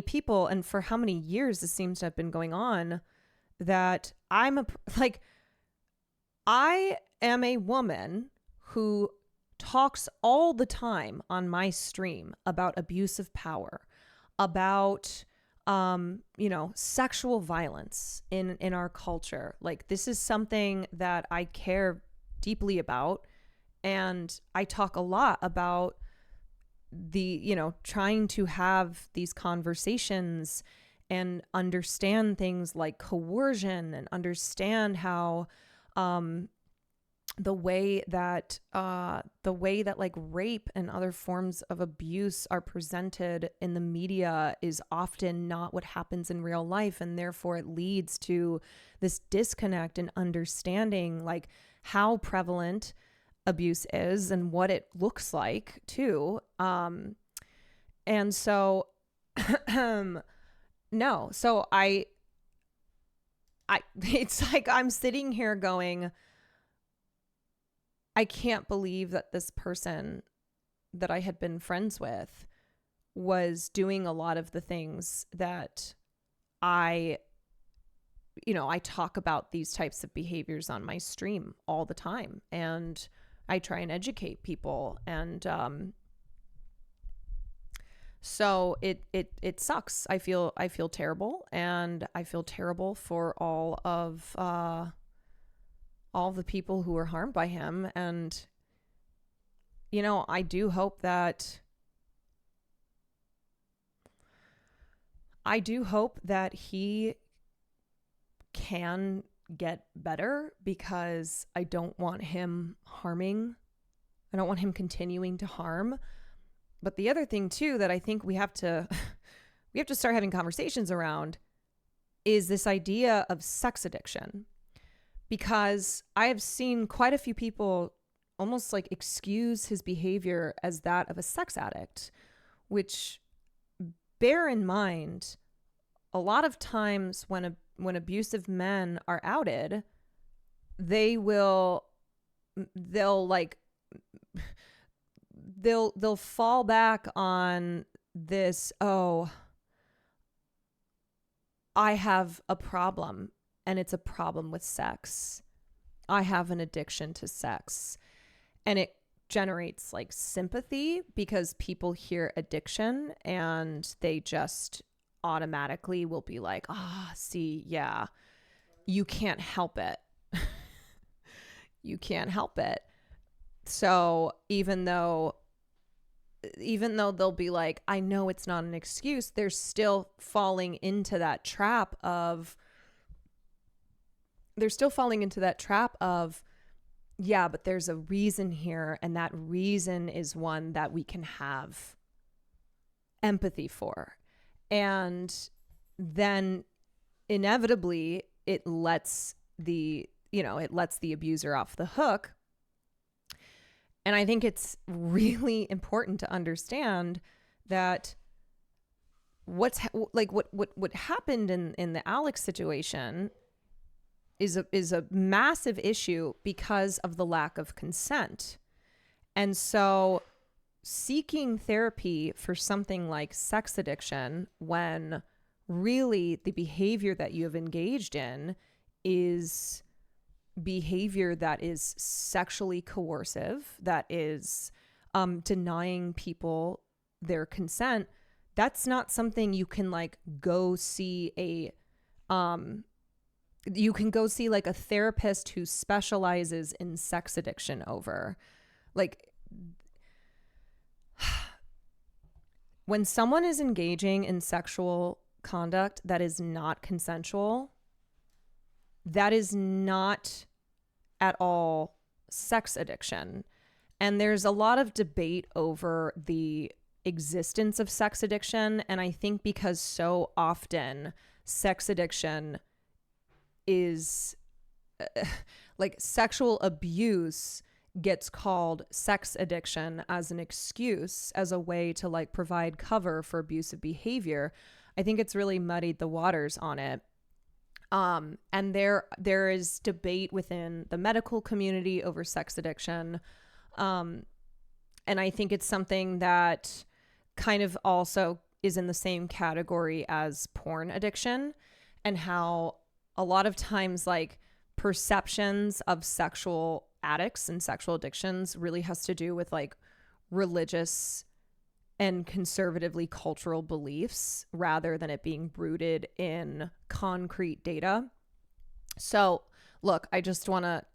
people, and for how many years this seems to have been going on, that I am a woman who talks all the time on my stream about abuse of power, about sexual violence in our culture. Like, this is something that I care deeply about, and I talk a lot about the trying to have these conversations and understand things like coercion, and understand how the way that like rape and other forms of abuse are presented in the media is often not what happens in real life, and therefore it leads to this disconnect in understanding like how prevalent abuse is and what it looks like too. And so no, so I it's like I'm sitting here going, I can't believe that this person that I had been friends with was doing a lot of the things that I talk about these types of behaviors on my stream all the time, and I try and educate people. And so it sucks. I feel terrible, and I feel terrible for all the people who were harmed by him. And, I do hope that he can get better, because I don't want him continuing to harm. But the other thing too that I think we have to start having conversations around is this idea of sex addiction. Because I have seen quite a few people almost like excuse his behavior as that of a sex addict, which, bear in mind, a lot of times when abusive men are outed, they'll fall back on this, oh, I have a problem, and it's a problem with sex. I have an addiction to sex. And it generates like sympathy, because people hear addiction and they just automatically will be like, see, yeah, you can't help it. You can't help it. So even though they'll be like, I know it's not an excuse, they're still falling into that trap of, yeah, but there's a reason here, and that reason is one that we can have empathy for. And then inevitably it lets the abuser off the hook. And I think it's really important to understand that what happened in the Alex situation is a massive issue because of the lack of consent. And so seeking therapy for something like sex addiction, when really the behavior that you have engaged in is behavior that is sexually coercive, that is denying people their consent, that's not something you can like go see you can go see like a therapist who specializes in sex addiction over. Like, when someone is engaging in sexual conduct that is not consensual, that is not at all sex addiction. And there's a lot of debate over the existence of sex addiction. And I think because so often sex addiction is like sexual abuse gets called sex addiction as an excuse, as a way to like provide cover for abusive behavior. I think it's really muddied the waters on it. And there is debate within the medical community over sex addiction. And I think it's something that kind of also is in the same category as porn addiction, and how a lot of times like perceptions of sexual addicts and sexual addictions really has to do with like religious and conservatively cultural beliefs rather than it being rooted in concrete data. So look, I just wanted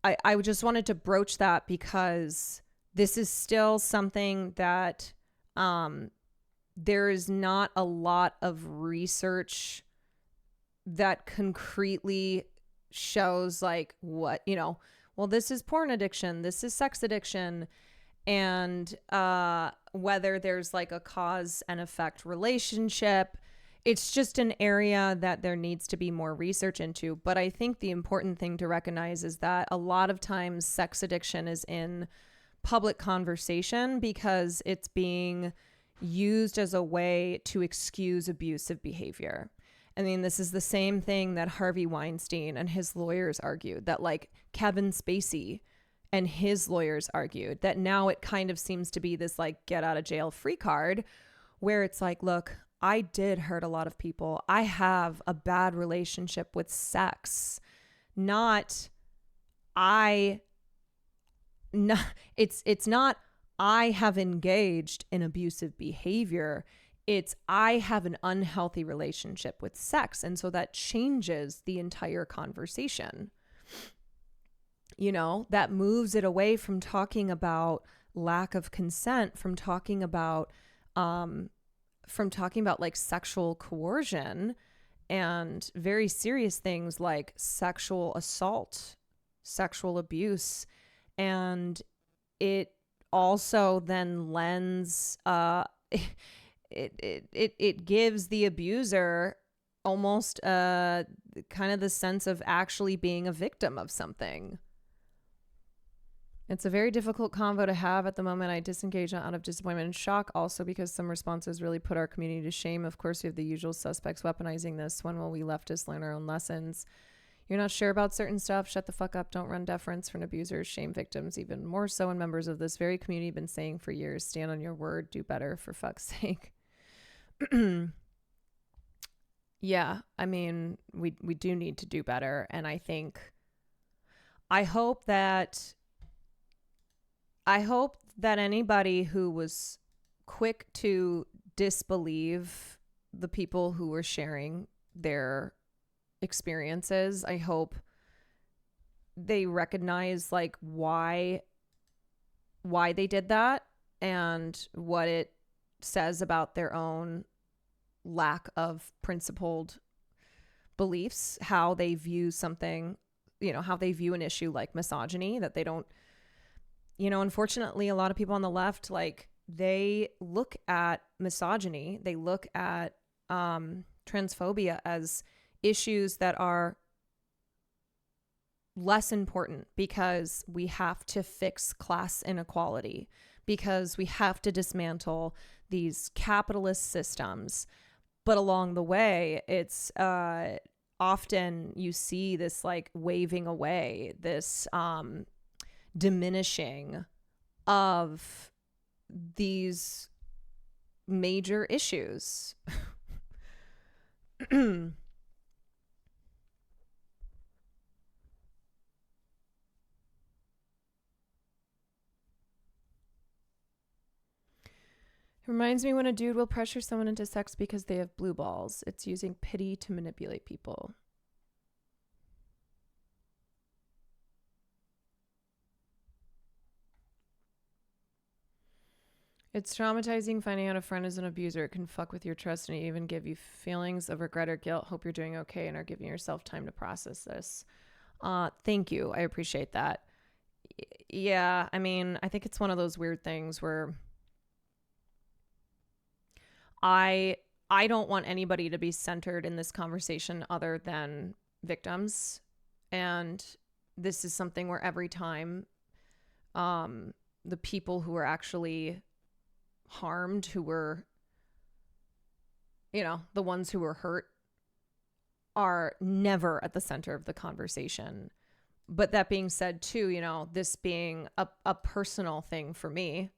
to broach that, because this is still something that there is not a lot of research that concretely shows like what well, this is porn addiction, this is sex addiction, and whether there's like a cause and effect relationship. It's just an area that there needs to be more research into. But I think the important thing to recognize is that a lot of times sex addiction is in public conversation because it's being used as a way to excuse abusive behavior. I mean, this is the same thing that Harvey Weinstein and his lawyers argued, that like Kevin Spacey and his lawyers argued, that now it kind of seems to be this like get out of jail free card where it's like, look, I did hurt a lot of people. I have a bad relationship with sex. It's not I have engaged in abusive behavior. It's I have an unhealthy relationship with sex. And so that changes the entire conversation. You know, that moves it away from talking about lack of consent, from talking about like sexual coercion and very serious things like sexual assault, sexual abuse. And it also then lends, it gives the abuser almost kind of the sense of actually being a victim of something. It's a very difficult convo to have at the moment. I disengage out of disappointment and shock, also because some responses really put our community to shame. Of course, we have the usual suspects weaponizing this. When will we leftists learn our own lessons? You're not sure about certain stuff? Shut the fuck up. Don't run deference for abusers, shame victims, even more so when members of this very community have been saying for years, stand on your word, do better, for fuck's sake. Yeah, I mean, we do need to do better. And I hope that anybody who was quick to disbelieve the people who were sharing their experiences, I hope they recognize like why they did that and what it says about their own lack of principled beliefs, how they view something, you know, how they view an issue like misogyny, that they don't, you know, unfortunately, a lot of people on the left, like, they look at misogyny, they look at transphobia as issues that are less important because we have to fix class inequality, because we have to dismantle these capitalist systems. But along the way, it's often you see this like waving away, this diminishing of these major issues. It reminds me when a dude will pressure someone into sex because they have blue balls. It's using pity to manipulate people. It's traumatizing finding out a friend is an abuser. It can fuck with your trust and even give you feelings of regret or guilt. Hope you're doing okay and are giving yourself time to process this. Thank you. I appreciate that. Yeah, I mean, I think it's one of those weird things where I don't want anybody to be centered in this conversation other than victims. And this is something where every time the people who are actually harmed, who were, you know, the ones who were hurt, are never at the center of the conversation. But that being said too, you know, this being a personal thing for me,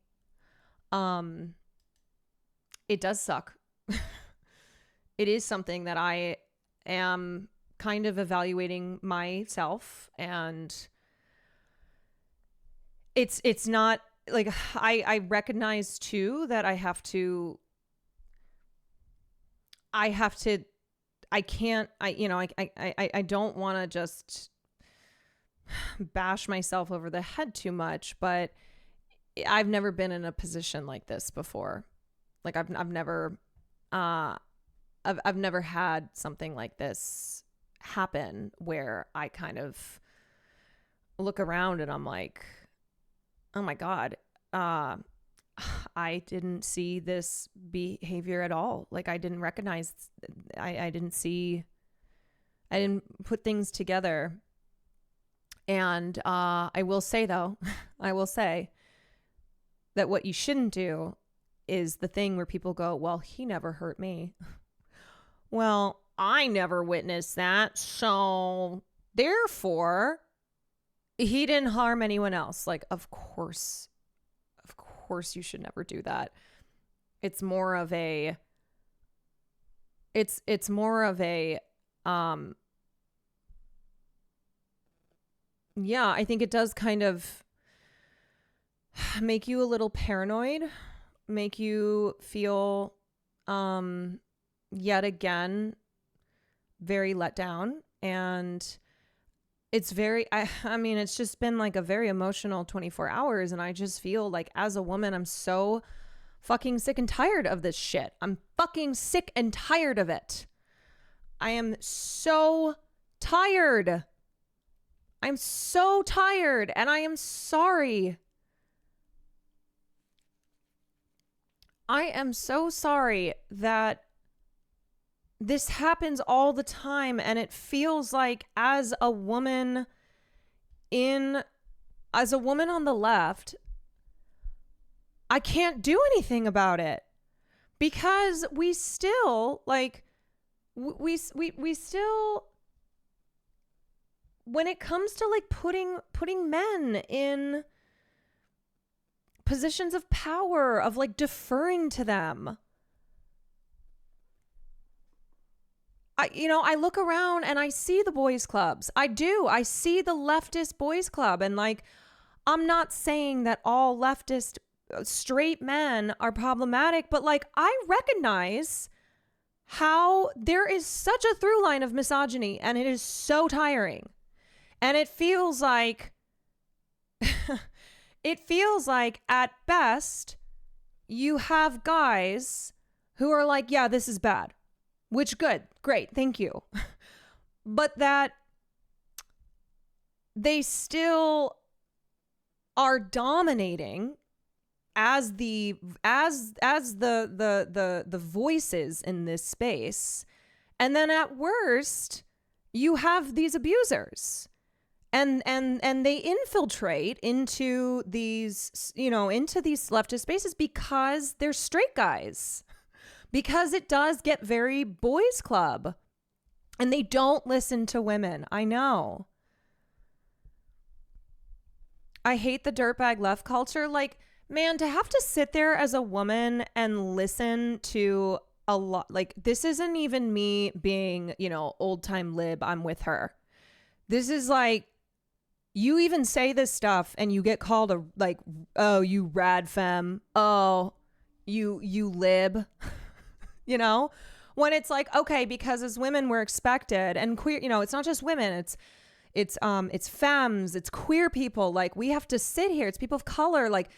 it does suck. It is something that I am kind of evaluating myself, and it's not like I recognize too that I don't want to just bash myself over the head too much, but I've never been in a position like this before. Like I've never had something like this happen where I kind of look around and I'm like, oh my God, I didn't see this behavior at all. Like I didn't recognize, I didn't put things together. And I will say though, I will say that what you shouldn't do is the thing where people go, well, he never hurt me. Well, I never witnessed that. So therefore, he didn't harm anyone else. Like, of course you should never do that. It's more of a, it's more of a, yeah, I think it does kind of make you a little paranoid, make you feel, yet again, very let down. And it's very, I mean, it's just been like a very emotional 24 hours. And I just feel like as a woman, I'm so fucking sick and tired of this shit. I'm fucking sick and tired of it. I am so tired. I'm so tired and I am sorry. I am so sorry that this happens all the time, and it feels like as a woman on the left, I can't do anything about it because we still like we still, when it comes to like putting men in positions of power, of like deferring to them, I look around and I see the boys clubs. I do. I see the leftist boys club. And like, I'm not saying that all leftist straight men are problematic, but like, I recognize how there is such a through line of misogyny, and it is so tiring. And it feels like, at best, you have guys who are like, yeah, this is bad. Which good, great, thank you. But that they still are dominating as the voices in this space. And then at worst, you have these abusers. And they infiltrate into these, into these leftist spaces because they're straight guys. Because it does get very boys club, and they don't listen to women. I know. I hate the dirtbag left culture. Like, man, to have to sit there as a woman and listen to a lot, like, this isn't even me being, old time lib. I'm with her. This is like, you even say this stuff and you get called a, like, oh, you rad femme. Oh, you lib. When it's like, okay, because as women we're expected, and queer, it's not just women, it's femmes, it's queer people. Like, we have to sit here. It's people of color. Like,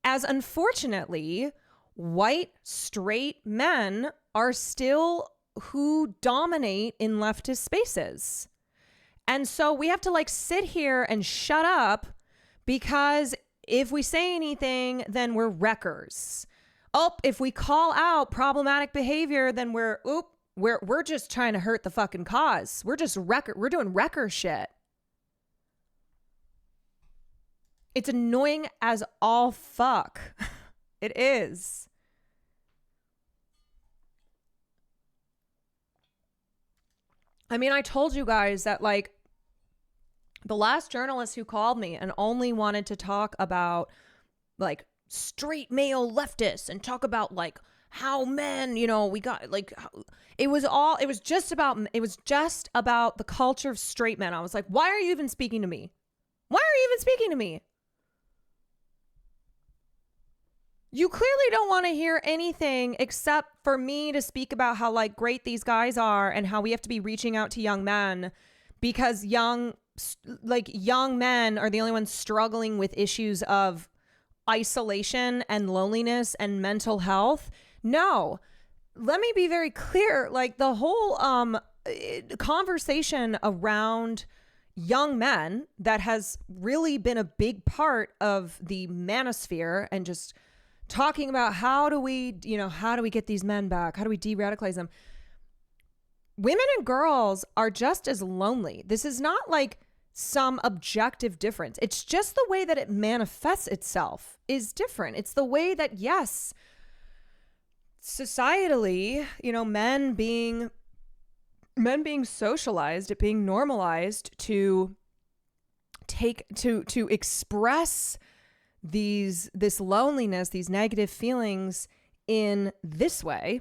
as unfortunately, white straight men are still who dominate in leftist spaces. And so we have to like sit here and shut up, because if we say anything, then we're wreckers. Oh, if we call out problematic behavior, then we're just trying to hurt the fucking cause. We're doing wrecker shit. It's annoying as all fuck. It is. I mean, I told you guys that like the last journalist who called me and only wanted to talk about like straight male leftists and talk about like how men, we got like, it was just about the culture of straight men. I was like, why are you even speaking to me? Why are you even speaking to me? You clearly don't want to hear anything except for me to speak about how like great these guys are and how we have to be reaching out to young men, because young men are the only ones struggling with issues of isolation and loneliness and mental health. No, let me be very clear. Like, the whole conversation around young men that has really been a big part of the manosphere and just talking about how do we get these men back? How do we de-radicalize them? Women and girls are just as lonely. This is not like some objective difference. It's just the way that it manifests itself is different. It's the way that, yes, societally, men being socialized, it being normalized to express this loneliness, these negative feelings in this way.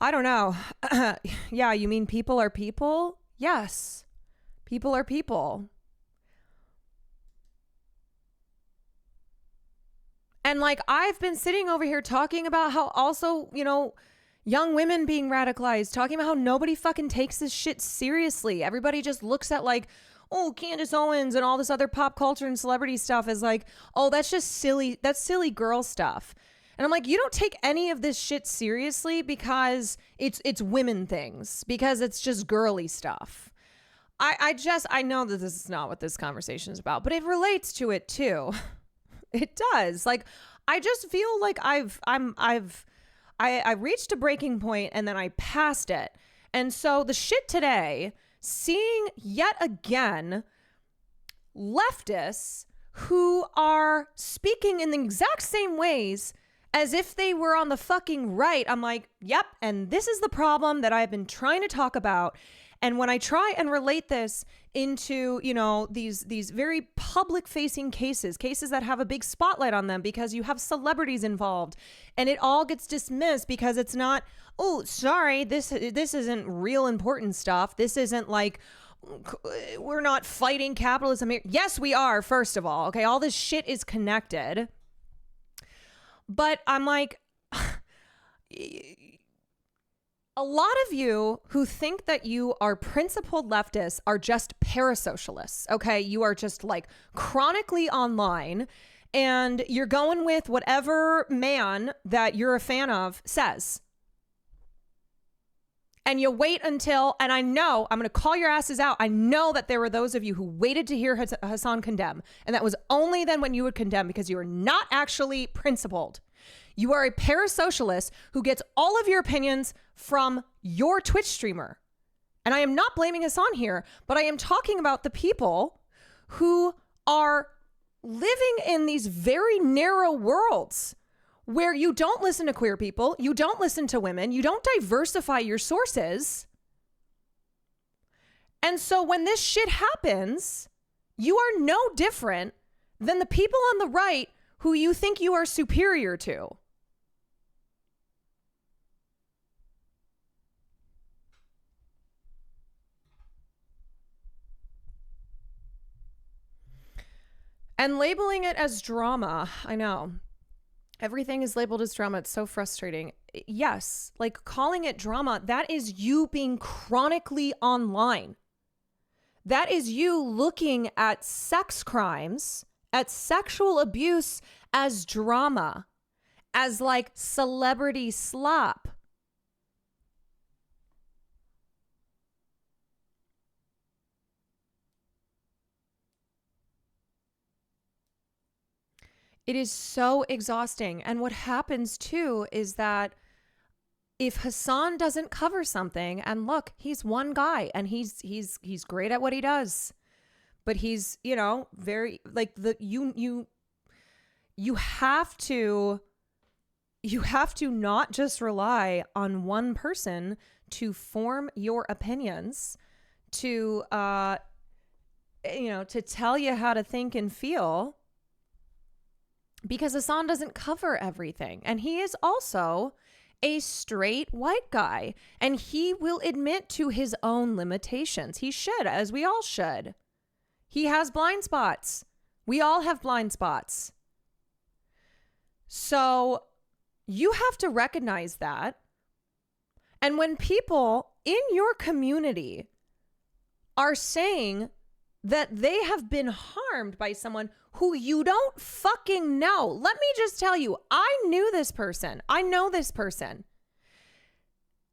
I don't know. Yeah, you mean people are people? Yes, people are people. And like, I've been sitting over here talking about how also, young women being radicalized, talking about how nobody fucking takes this shit seriously. Everybody just looks at like, oh, Candace Owens and all this other pop culture and celebrity stuff as like, oh, that's just silly. That's silly girl stuff. And I'm like, you don't take any of this shit seriously because it's women things, because it's just girly stuff. I know that this is not what this conversation is about, but it relates to it too. It does. Like, I just feel like I reached a breaking point and then I passed it. And so the shit today, seeing yet again leftists who are speaking in the exact same ways as if they were on the fucking right. I'm like, yep. And this is the problem that I've been trying to talk about. And when I try and relate this into, these very public facing cases that have a big spotlight on them because you have celebrities involved, and it all gets dismissed because it's not, oh, sorry, this isn't real important stuff. This isn't like, we're not fighting capitalism here. Yes, we are, first of all. Okay, all this shit is connected. But I'm like, a lot of you who think that you are principled leftists are just parasocialists, okay? You are just like chronically online and you're going with whatever man that you're a fan of says. And you wait until, and I know, I'm going to call your asses out. I know that there were those of you who waited to hear Hassan condemn. And that was only then when you would condemn because you are not actually principled. You are a parasocialist who gets all of your opinions from your Twitch streamer. And I am not blaming Hassan here, but I am talking about the people who are living in these very narrow worlds where you don't listen to queer people, you don't listen to women, you don't diversify your sources. And so when this shit happens, you are no different than the people on the right who you think you are superior to. And labeling it as drama, I know. Everything is labeled as drama. It's so frustrating. Yes, like calling it drama, that is you being chronically online. That is you looking at sex crimes, at sexual abuse as drama, as like celebrity slop. It is so exhausting. And what happens too is that if Hassan doesn't cover something, and look, he's one guy and he's great at what he does, but he's, very like you have to not just rely on one person to form your opinions, to tell you how to think and feel. Because Hassan doesn't cover everything. And he is also a straight white guy. And he will admit to his own limitations. He should, as we all should. He has blind spots. We all have blind spots. So you have to recognize that. And when people in your community are saying that they have been harmed by someone who you don't fucking know. Let me just tell you, I knew this person. I know this person.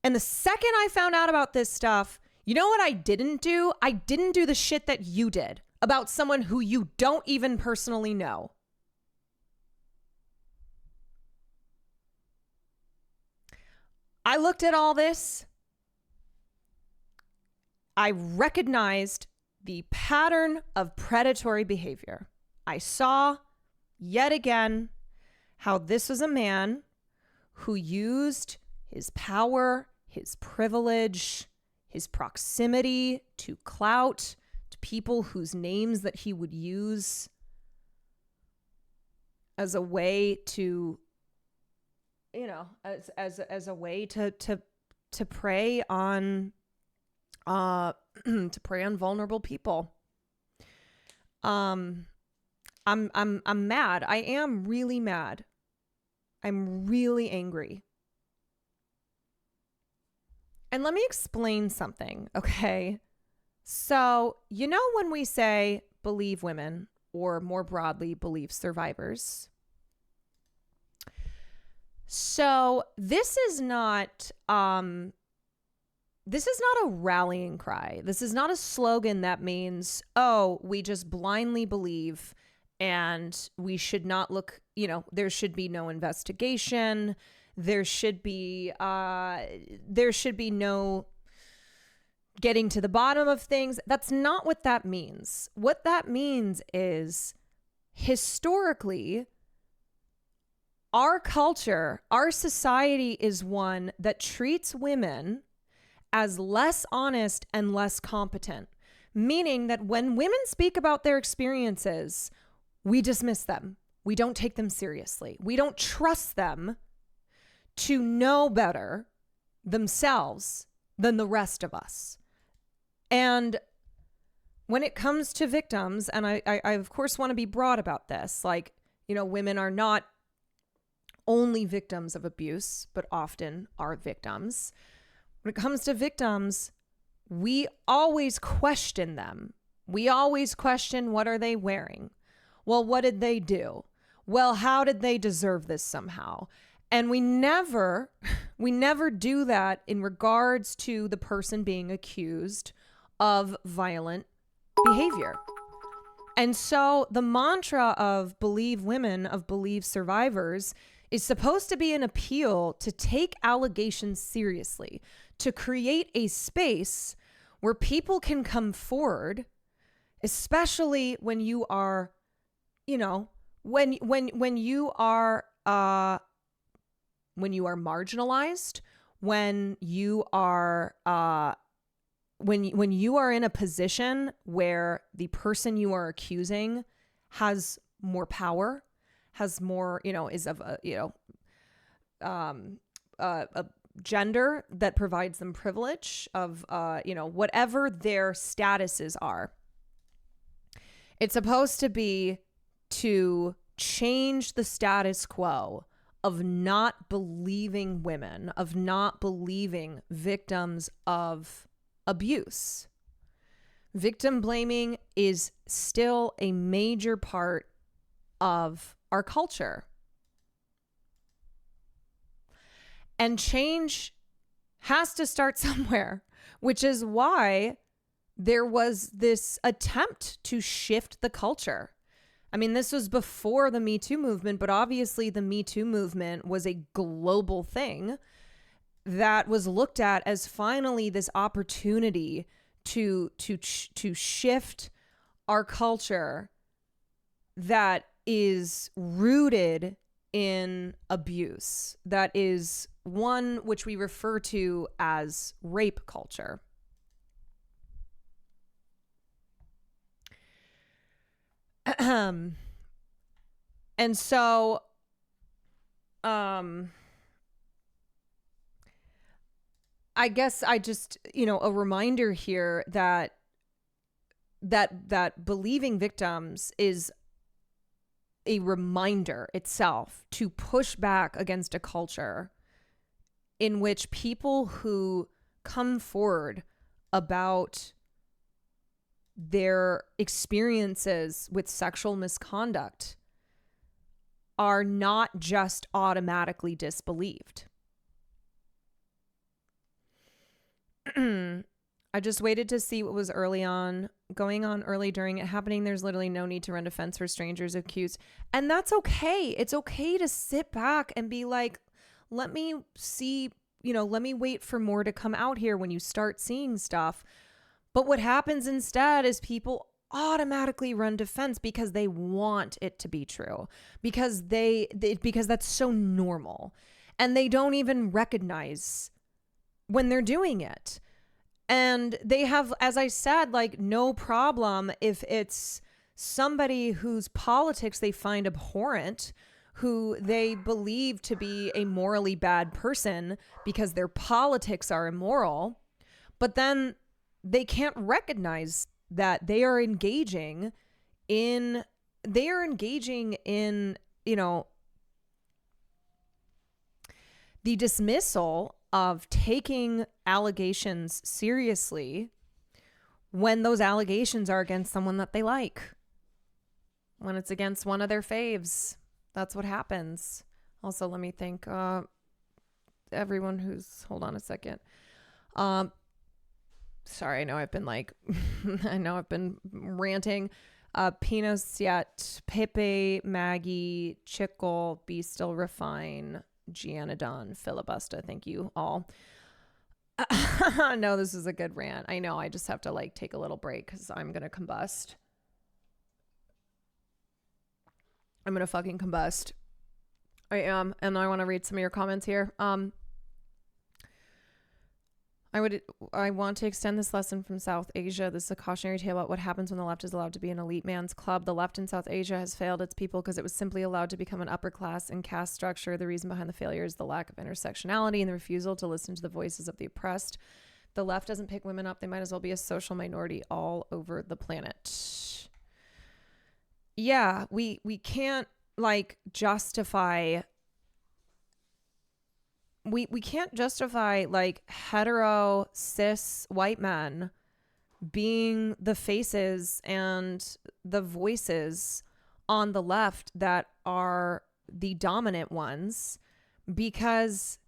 And the second I found out about this stuff, You know what I didn't do? I didn't do the shit that you did about someone who you don't even personally know. I looked at all this. I recognized the pattern of predatory behavior. I saw yet again how this was a man who used his power, his privilege, his proximity to clout, to people whose names that he would use as a way to, you know, as a way to prey on to prey on vulnerable people. I'm mad. I am really mad. I'm really angry. And let me explain something, okay? So, you know, when we say believe women, or more broadly, believe survivors. So this is not a rallying cry. This is not a slogan that means, oh, we just blindly believe and we should not look, you know, there should be no investigation. There should be no getting to the bottom of things. That's not what that means. What that means is historically, our culture, our society is one that treats women as less honest and less competent, meaning that when women speak about their experiences, we dismiss them. We don't take them seriously. We don't trust them to know better themselves than the rest of us. And when it comes to victims, and I of course want to be broad about this, like, you know, women are not only victims of abuse, but often are victims. When it comes to victims, we always question them. We always question, what are they wearing? Well, what did they do? Well, how did they deserve this somehow? And we never do that in regards to the person being accused of violent behavior. And so the mantra of believe women, of believe survivors, is supposed to be an appeal to take allegations seriously, to create a space where people can come forward, especially when you are, you know, when you are marginalized, when you are when you are in a position where the person you are accusing has more power, has more, you know, is of a, you know, a gender that provides them privilege of, you know, whatever their statuses are. It's supposed to be to change the status quo of not believing women, of not believing victims of abuse. Victim blaming is still a major part of our culture. And change has to start somewhere, which is why there was this attempt to shift the culture. I mean, this was before the Me Too movement, but obviously the Me Too movement was a global thing that was looked at as finally this opportunity to shift our culture that is rooted in abuse, that is one which we refer to as rape culture. And so, I guess I just, you know, a reminder here that believing victims is a reminder itself to push back against a culture in which people who come forward about their experiences with sexual misconduct are not just automatically disbelieved. I I just waited to see what was going on early during it happening. There's literally no need to run defense for strangers accused. And that's okay. It's okay to sit back and be like, let me see, let me wait for more to come out here when you start seeing stuff. But what happens instead is people automatically run defense because they want it to be true, because because that's so normal, and they don't even recognize when they're doing it. And they have, as I said, like no problem if it's somebody whose politics they find abhorrent, who they believe to be a morally bad person because their politics are immoral, but then they can't recognize that they are engaging in, the dismissal of taking allegations seriously when those allegations are against someone that they like. When it's against one of their faves, that's what happens. Also, let me think, everyone who's, hold on a second. Sorry, I know I've been ranting. Pinochet, Pepe, Maggie, Chickle, Be Still Refine, Gianadon, Filibuster. Thank you all. No, this is a good rant. I know. I just have to like take a little break because I'm going to combust. I'm going to fucking combust. I am. And I want to read some of your comments here. I want to extend this lesson from South Asia. This is a cautionary tale about what happens when the left is allowed to be an elite man's club. The left in South Asia has failed its people because it was simply allowed to become an upper class and caste structure. The reason behind the failure is the lack of intersectionality and the refusal to listen to the voices of the oppressed. The left doesn't pick women up. They might as well be a social minority all over the planet. Yeah, we can't like justify... We can't justify like hetero cis white men being the faces and the voices on the left that are the dominant ones, because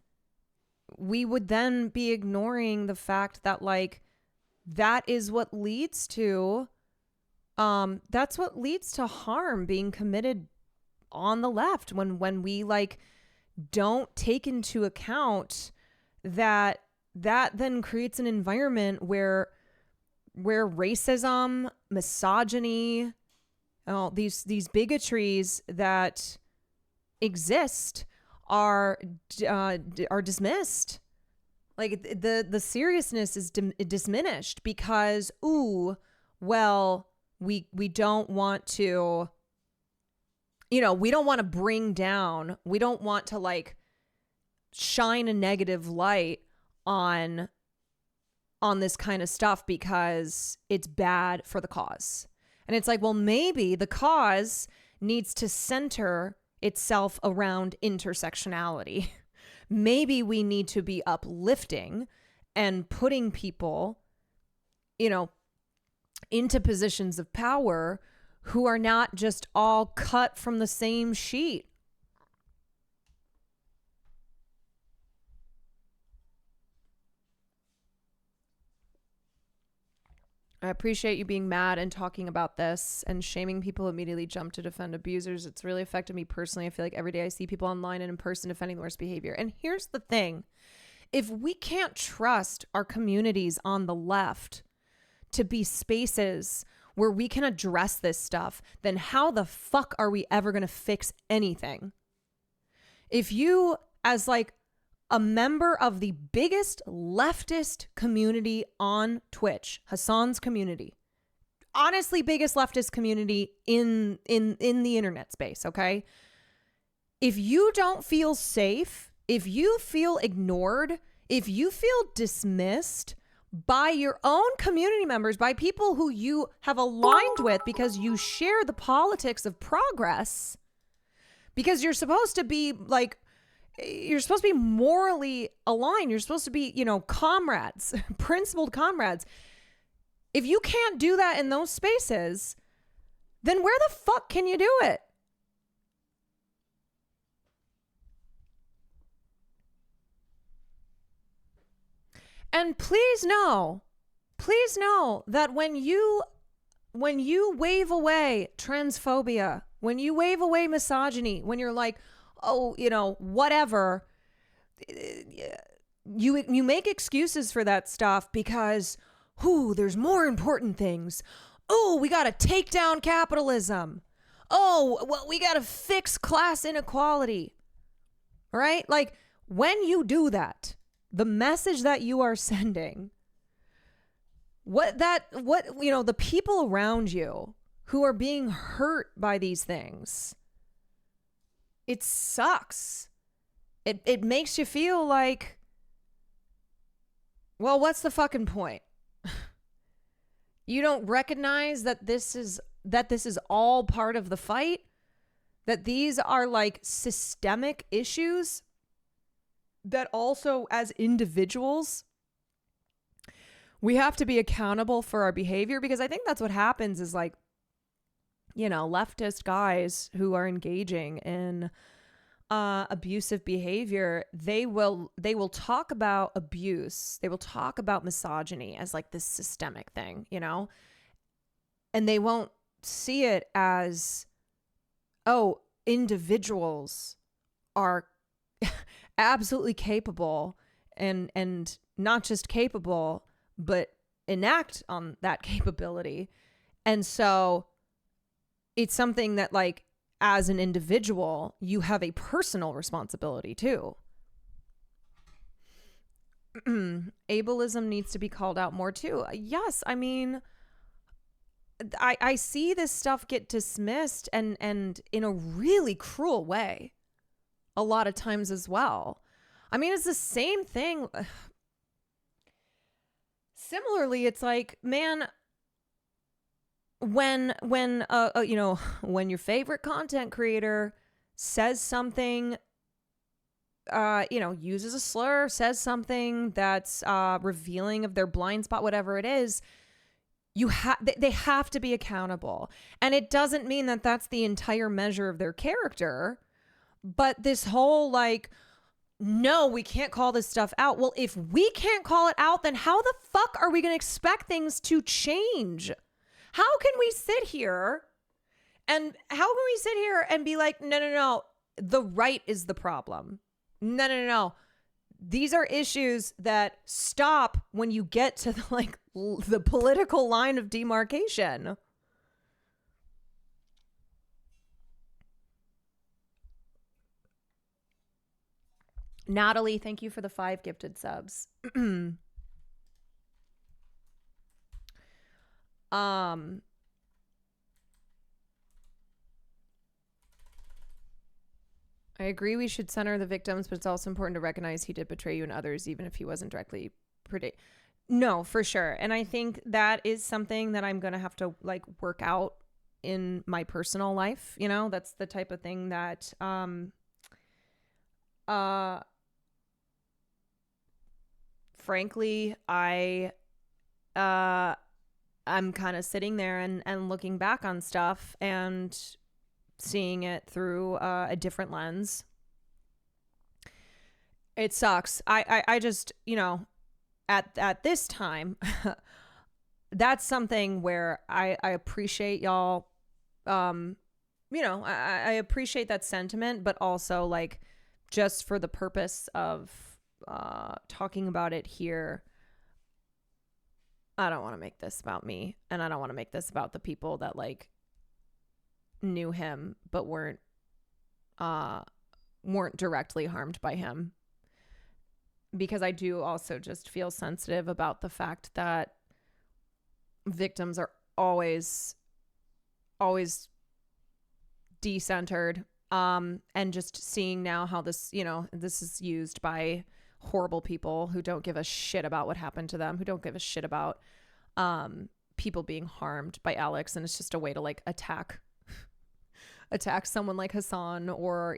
we would then be ignoring the fact that like that is what leads to that's what leads to harm being committed on the left when we like don't take into account that then creates an environment where racism, misogyny, these bigotries that exist are dismissed. Like the seriousness is diminished because we don't want to. We don't want to bring down, we don't want to like shine a negative light on this kind of stuff because it's bad for the cause. And it's like, well, maybe the cause needs to center itself around intersectionality. Maybe we need to be uplifting and putting people, into positions of power who are not just all cut from the same sheet. I appreciate you being mad and talking about this and shaming people who immediately jump to defend abusers. It's really affected me personally. I feel like every day I see people online and in person defending the worst behavior. And here's the thing. If we can't trust our communities on the left to be spaces where we can address this stuff, then how the fuck are we ever going to fix anything? If you, as like a member of the biggest leftist community on Twitch, Hassan's community, honestly biggest leftist community in the internet space, okay? If you don't feel safe, if you feel ignored, if you feel dismissed by your own community members, by people who you have aligned with because you share the politics of progress, because you're supposed to be like, you're supposed to be morally aligned. You're supposed to be, comrades, principled comrades. If you can't do that in those spaces, then where the fuck can you do it? And please know please know that when you wave away transphobia, when you wave away misogyny, when you're like, oh, whatever, you make excuses for that stuff because, there's more important things. Oh, we got to take down capitalism. Oh, well, we got to fix class inequality. Right? Like, when you do that, the message that you are sending, the people around you who are being hurt by these things, it sucks. It makes you feel like, well, what's the fucking point? You don't recognize that this is all part of the fight, that these are like systemic issues that also, as individuals, we have to be accountable for our behavior. Because I think that's what happens is, like, leftist guys who are engaging in abusive behavior, they will talk about abuse, they will talk about misogyny as like this systemic thing, and they won't see it as, oh, individuals are absolutely capable and not just capable, but enact on that capability. And so it's something that, like, as an individual, you have a personal responsibility too. Ableism needs to be called out more too. Yes, I mean, I see this stuff get dismissed and in a really cruel way a lot of times as well. I mean, it's the same thing. Similarly, it's like, man, when your favorite content creator says something, uses a slur, says something that's revealing of their blind spot, whatever it is, they have to be accountable. And it doesn't mean that that's the entire measure of their character, but this whole like, no, we can't call this stuff out. Well, if we can't call it out, then how the fuck are we going to expect things to change? How can we sit here and be like, no, the right is the problem. No. These are issues that stop when you get to the political line of demarcation. Natalie, thank you for the 5 gifted subs. I agree we should center the victims, but it's also important to recognize he did betray you and others, even if he wasn't directly No, for sure. And I think that is something that I'm going to have to like work out in my personal life. That's the type of thing that, frankly, I'm kind of sitting there and looking back on stuff and seeing it through a different lens. It sucks. I just, at this time, that's something where I appreciate y'all. I appreciate that sentiment, but also like just for the purpose of talking about it here, I don't want to make this about me, and I don't want to make this about the people that like knew him but weren't directly harmed by him, because I do also just feel sensitive about the fact that victims are always decentered, and just seeing now how this is used by horrible people who don't give a shit about what happened to them, who don't give a shit about people being harmed by Alex, and it's just a way to like attack someone like Hassan, or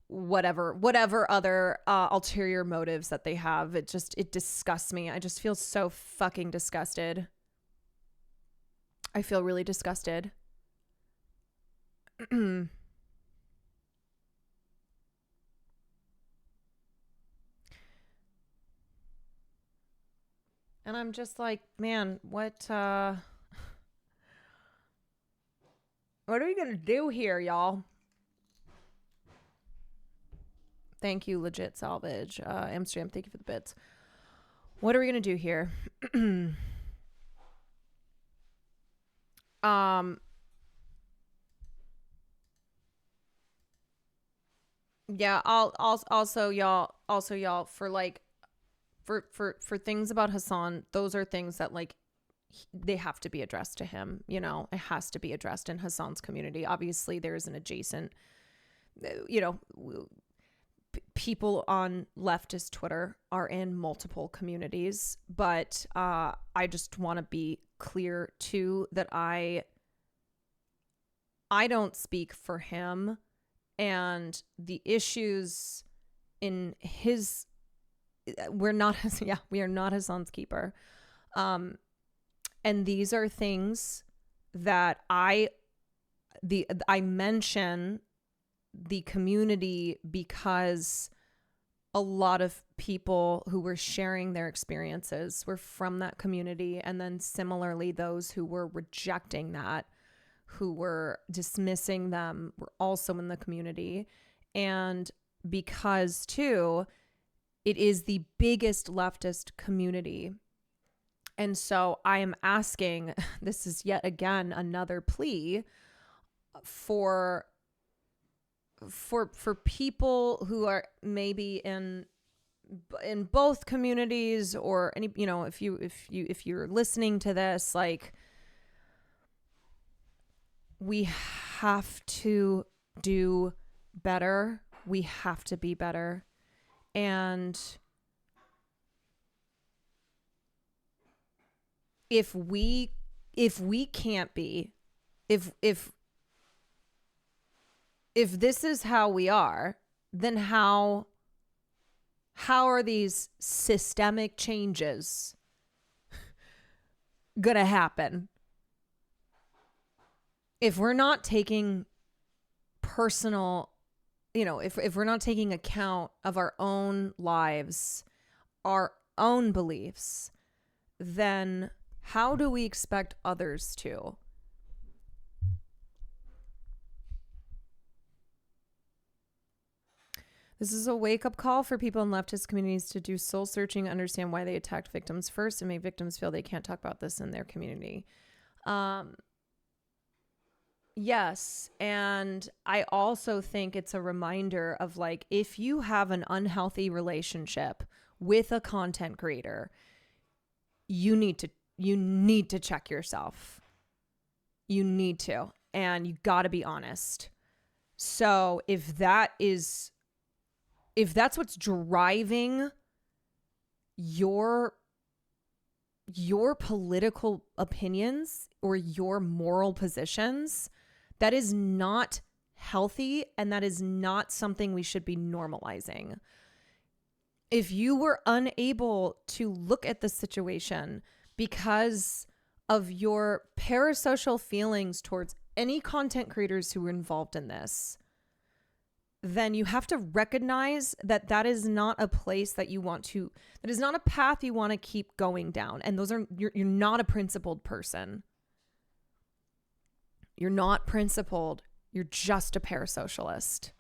whatever other ulterior motives that they have. It disgusts me. I just feel so fucking disgusted. I feel really disgusted. And I'm just like, man, what are we going to do here, y'all? Thank you, Legit Salvage. Amsterdam, thank you for the bits. What are we going to do here? Yeah, I'll also y'all for like for things about Hassan, those are things that like they have to be addressed to him, you know. It has to be addressed in Hassan's community. Obviously there's an adjacent, you know, people on leftist Twitter are in multiple communities, but I just want to be clear too that I don't speak for him, and the issues in his, we are not Hassan's keeper. And these are things that I mention the community because a lot of people who were sharing their experiences were from that community. And then similarly, those who were rejecting that, who were dismissing them, were also in the community. And because too, it is the biggest leftist community. And so I am asking, this is yet again another plea for people who are maybe in both communities, or any, you know, if you're listening to this, like, we have to do better. We have to be better. And if we can't be, if this is how we are, then how are these systemic changes gonna happen? If we're not taking personal, you know, if we're not taking account of our own lives, our own beliefs, then how do we expect others to? This is a wake-up call for people in leftist communities to do soul searching, understand why they attacked victims first, and make victims feel they can't talk about this in their community. Yes, and I also think it's a reminder of, like, if you have an unhealthy relationship with a content creator, you need to check yourself. You need to, and you got to be honest. So if that's what's driving your political opinions or your moral positions, that is not healthy, and that is not something we should be normalizing. If you were unable to look at the situation because of your parasocial feelings towards any content creators who were involved in this, then you have to recognize that that is not a place that you want to, that is not a path you want to keep going down. And you're not a principled person. You're not principled. You're just a parasocialist.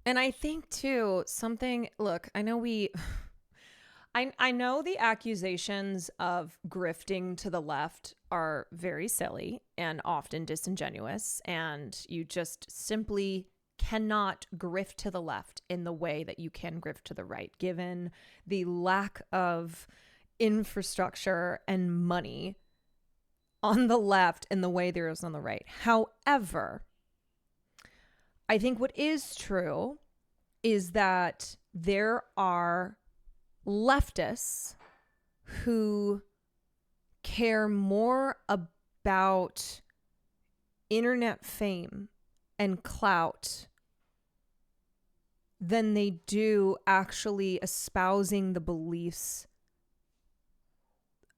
And I think too, look, I know I know the accusations of grifting to the left are very silly and often disingenuous, and you just simply cannot grift to the left in the way that you can grift to the right, given the lack of infrastructure and money on the left in the way there is on the right. However, I think what is true is that there are leftists who care more about internet fame and clout than they do actually espousing the beliefs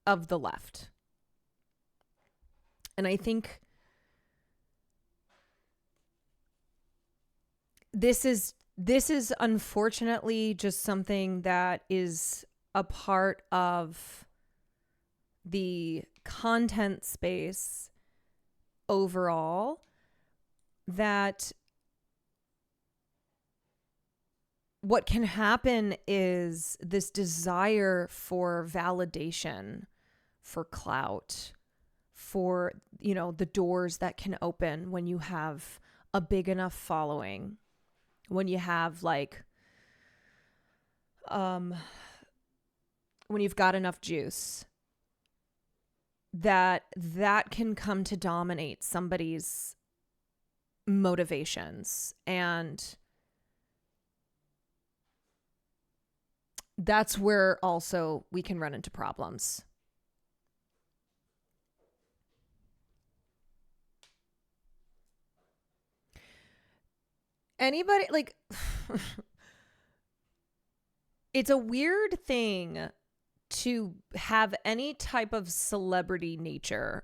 of the left. And I think this is unfortunately just something that is a part of the content space overall, that what can happen is this desire for validation, for clout, for, you know, the doors that can open when you have a big enough following, when you have like, when you've got enough juice, that can come to dominate somebody's motivations. And that's where also we can run into problems. Anybody, like, it's a weird thing to have any type of celebrity nature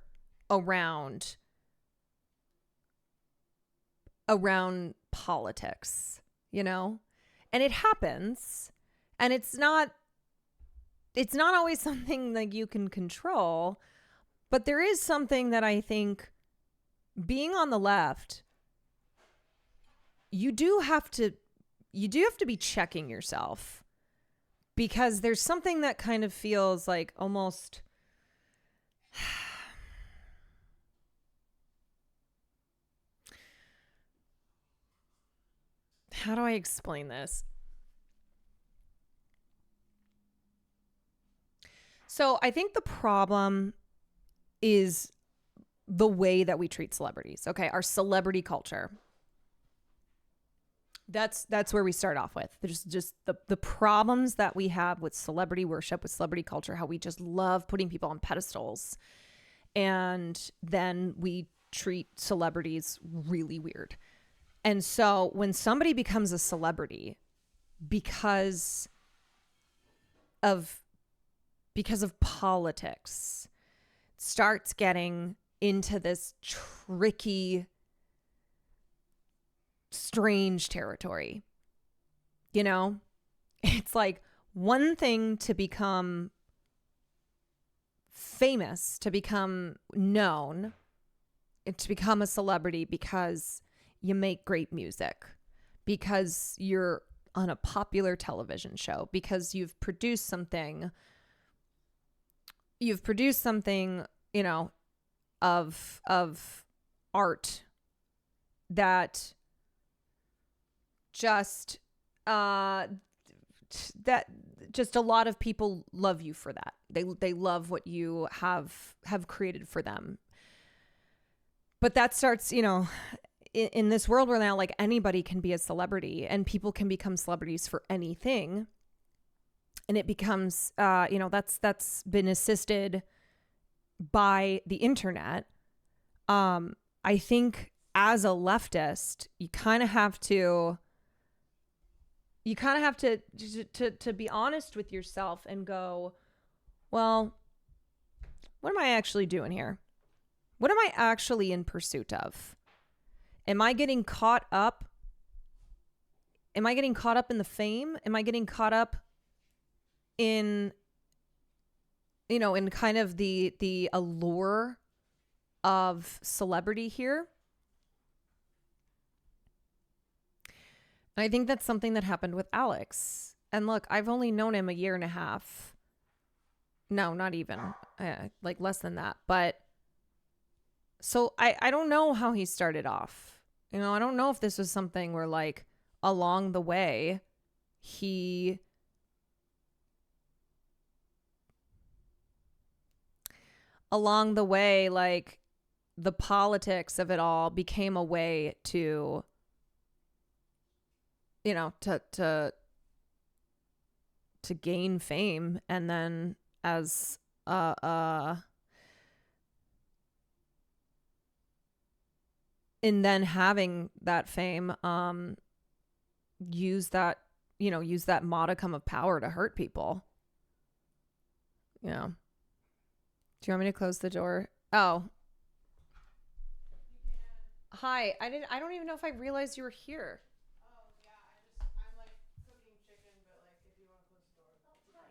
around politics, you know? And it happens, and it's not always something like you can control, but there is something that I think, being on the left, you do have to be checking yourself, because there's something that kind of feels like almost how do I explain this? So I think the problem is the way that we treat celebrities. Okay, our celebrity culture. That's where we start off with. There's just the problems that we have with celebrity worship, with celebrity culture, how we just love putting people on pedestals. And then we treat celebrities really weird. And so when somebody becomes a celebrity because of politics, starts getting into this tricky, strange territory. You know, it's like one thing to become famous, to become known, to become a celebrity because you make great music, because you're on a popular television show, because you've produced something, you know, of art that just that just a lot of people love you for that. They love what you have created for them. But that starts, you know, in this world where now like anybody can be a celebrity and people can become celebrities for anything. And it becomes, you know, that's been assisted by the internet. I think as a leftist, you kind of have to be honest with yourself and go, well, what am I actually doing here? What am I actually in pursuit of? Am I getting caught up? Am I getting caught up in the fame? Am I getting caught up in, you know, in kind of the allure of celebrity here? And I think that's something that happened with Alex. And look, I've only known him a year and a half. No, not even. Like less than that. But so I don't know how he started off. You know, I don't know if this was something where like along the way like the politics of it all became a way to, you know, to to gain fame, and then as and then having that fame, use that modicum of power to hurt people. You know. Do you want me to close the door? Oh. Hi. I don't even know if I realized you were here. Oh yeah, I'm like cooking chicken, but like if you want to close the door.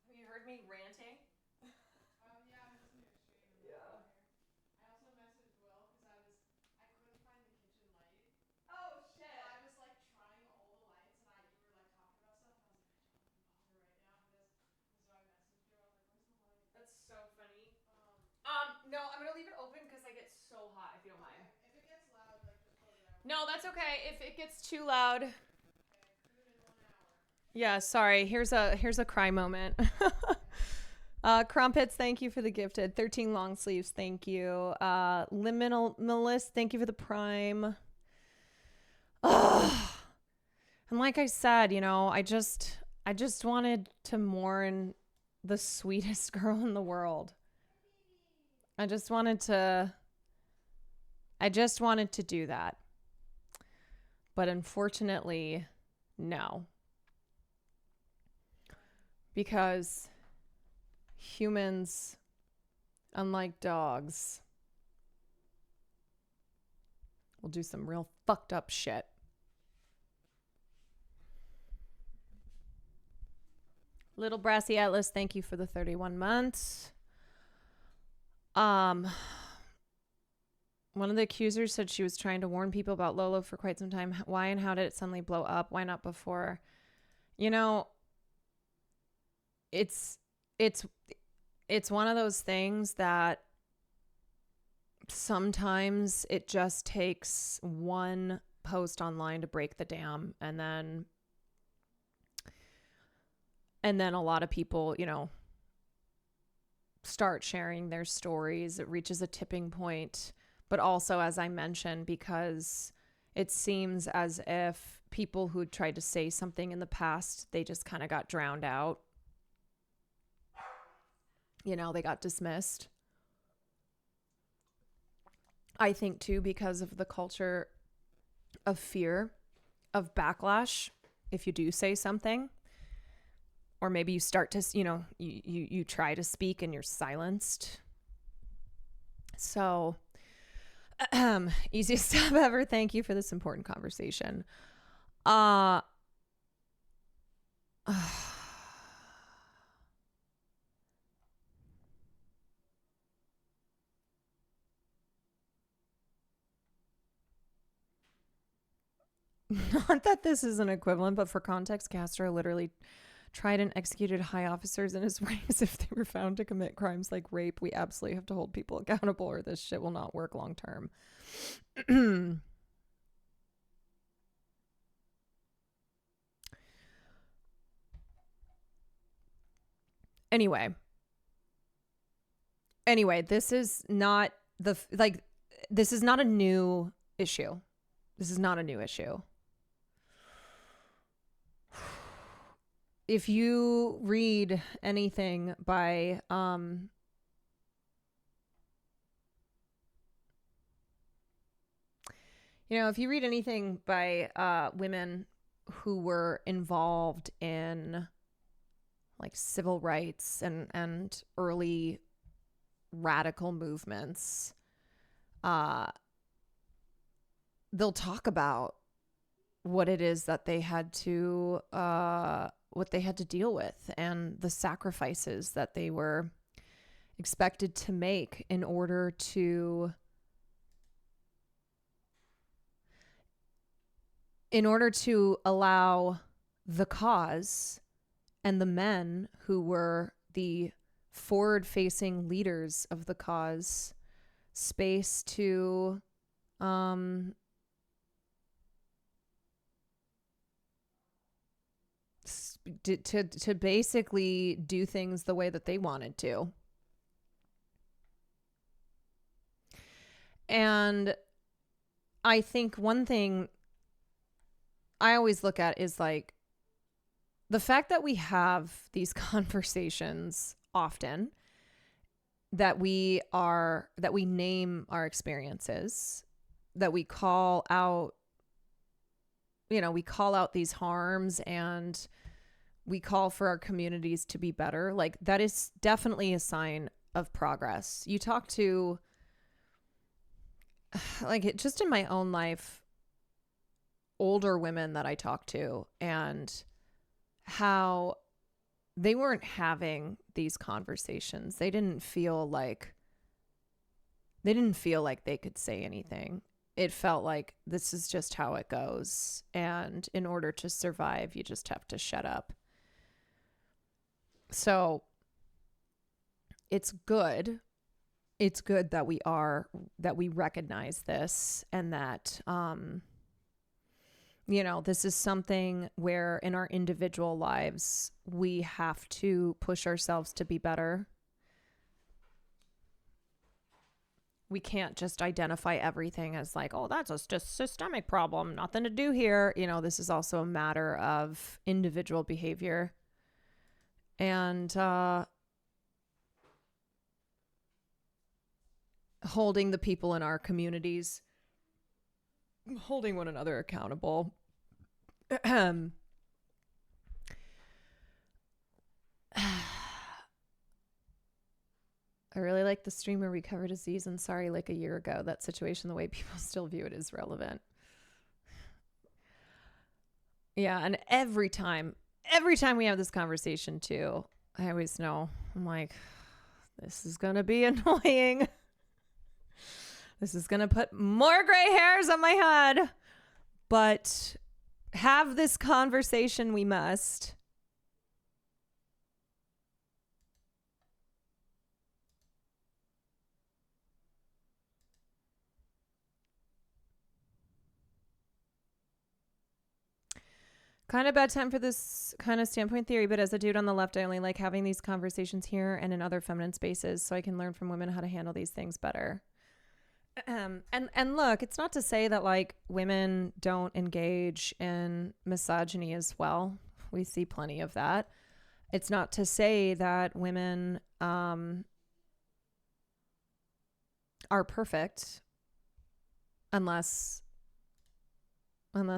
Have you heard me ranting? Yeah, I'm listening to a stream. Yeah. I also messaged Will because I couldn't find the kitchen light. Oh shit. And I was like trying all the lights, and you were like talking about stuff, and I was like, I don't want to bother right now for this. And so I messaged you. I was like, where's the light? That's so funny. No, I'm gonna leave it open because I get so hot. If you don't mind. If it gets loud, like just close it out. No, that's okay. If it gets too loud. Okay, food in 1 hour. Yeah, sorry. Here's a cry moment. Crumpets, thank you for the gifted. 13 long sleeves, thank you. Liminalist, thank you for the prime. Ugh. And like I said, I just wanted to mourn the sweetest girl in the world. I just wanted to do that. But unfortunately, no. Because humans, unlike dogs, will do some real fucked up shit. Little Brassy Atlas, thank you for the 31 months. One of the accusers said she was trying to warn people about Lolo for quite some time. Why and how did it suddenly blow up? Why not before? It's one of those things that sometimes it just takes one post online to break the dam, and then a lot of people, start sharing their stories. It reaches a tipping point, but also, as I mentioned, because it seems as if people who tried to say something in the past, they just kind of got drowned out. They got dismissed. I think too, because of the culture of fear, of backlash, if you do say something, or maybe you start to, you try to speak and you're silenced. So, easiest step ever. Thank you for this important conversation. Not that this is an equivalent, but for context, Castro literally tried and executed high officers in his ranks if they were found to commit crimes like rape. We absolutely have to hold people accountable, or this shit will not work long term. Anyway, this is not this is not a new issue. This is not a new issue. If you read anything by if you read anything by women who were involved in like civil rights and early radical movements, they'll talk about what it is that they had to deal with, and the sacrifices that they were expected to make in order to allow the cause and the men who were the forward-facing leaders of the cause space to basically do things the way that they wanted to. And I think one thing I always look at is like, the fact that we have these conversations often, that we name our experiences, that we call out, we call out these harms, and we call for our communities to be better. Like, that is definitely a sign of progress. You talk to, like, just in my own life, older women that I talk to, and how they weren't having these conversations. They didn't feel like they could say anything. It felt like this is just how it goes. And in order to survive, you just have to shut up. So it's good. It's good that we recognize this, and that, this is something where in our individual lives, we have to push ourselves to be better. We can't just identify everything as like, oh, that's just a systemic problem, nothing to do here. This is also a matter of individual behavior. And holding the people in our communities, holding one another accountable. I really like the stream where we covered Aziz Ansari like a year ago. That situation, the way people still view it, is relevant. Yeah, and every time we have this conversation too, I always know, I'm like, this is gonna be annoying. This is gonna put more gray hairs on my head. But have this conversation we must. Kind of bad time for this kind of standpoint theory, but as a dude on the left, I only like having these conversations here and in other feminine spaces so I can learn from women how to handle these things better. And look, it's not to say that like women don't engage in misogyny as well. We see plenty of that. It's not to say that women are perfect unless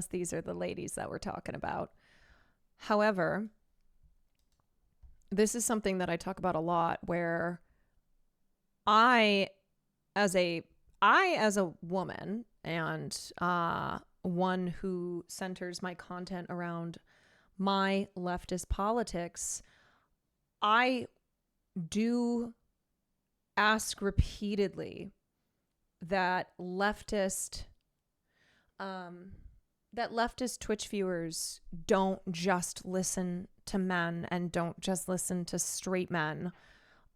these are the ladies that we're talking about. However, this is something that I talk about a lot, where I as a woman, and one who centers my content around my leftist politics, I do ask repeatedly that leftist Twitch viewers don't just listen to men, and don't just listen to straight men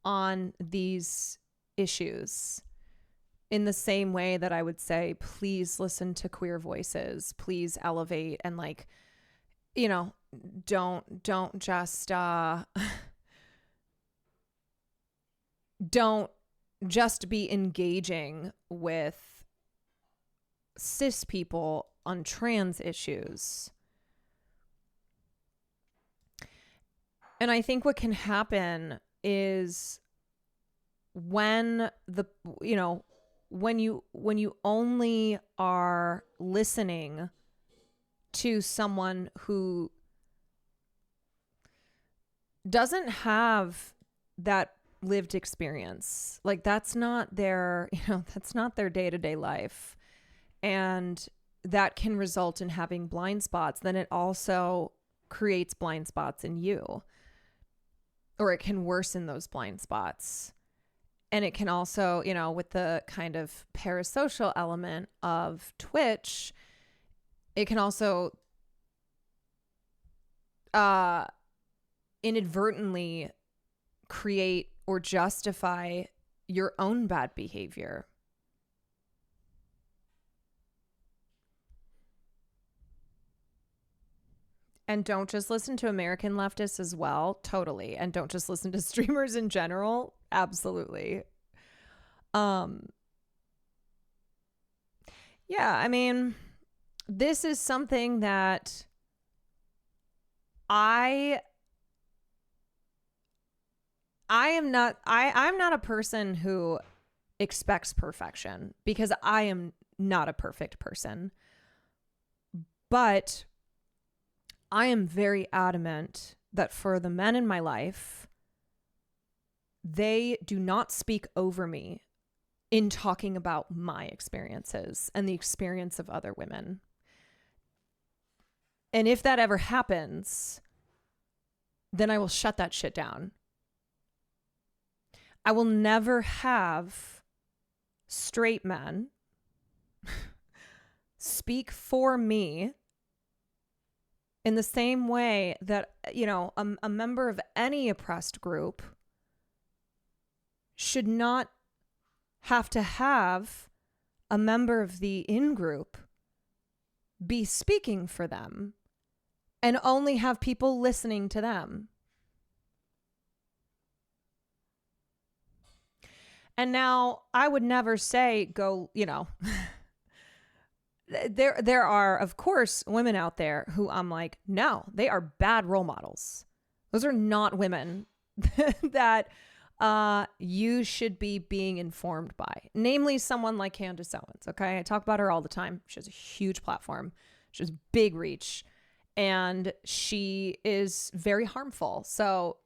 on these issues. In the same way that I would say, please listen to queer voices, please elevate, and like, don't just don't just be engaging with cis people on trans issues. And I think what can happen is when when you only are listening to someone who doesn't have that lived experience, like that's not their day-to-day life, and that can result in having blind spots, then it also creates blind spots in you, or it can worsen those blind spots. And it can also, with the kind of parasocial element of Twitch, it can also inadvertently create or justify your own bad behavior. And don't just listen to American leftists as well. Totally. And don't just listen to streamers in general. Absolutely. Yeah, I mean, this is something that I'm not a person who expects perfection, because I am not a perfect person. But I am very adamant that for the men in my life, they do not speak over me in talking about my experiences and the experience of other women. And if that ever happens, then I will shut that shit down. I will never have straight men speak for me in the same way that, you know, a member of any oppressed group should not have to have a member of the in-group be speaking for them and only have people listening to them. And now I would never say go, you know, there are, of course, women out there who I'm like, no, they are bad role models. Those are not women that you should be being informed by. Namely, someone like Candace Owens, okay? I talk about her all the time. She has a huge platform. She has big reach. And she is very harmful. So,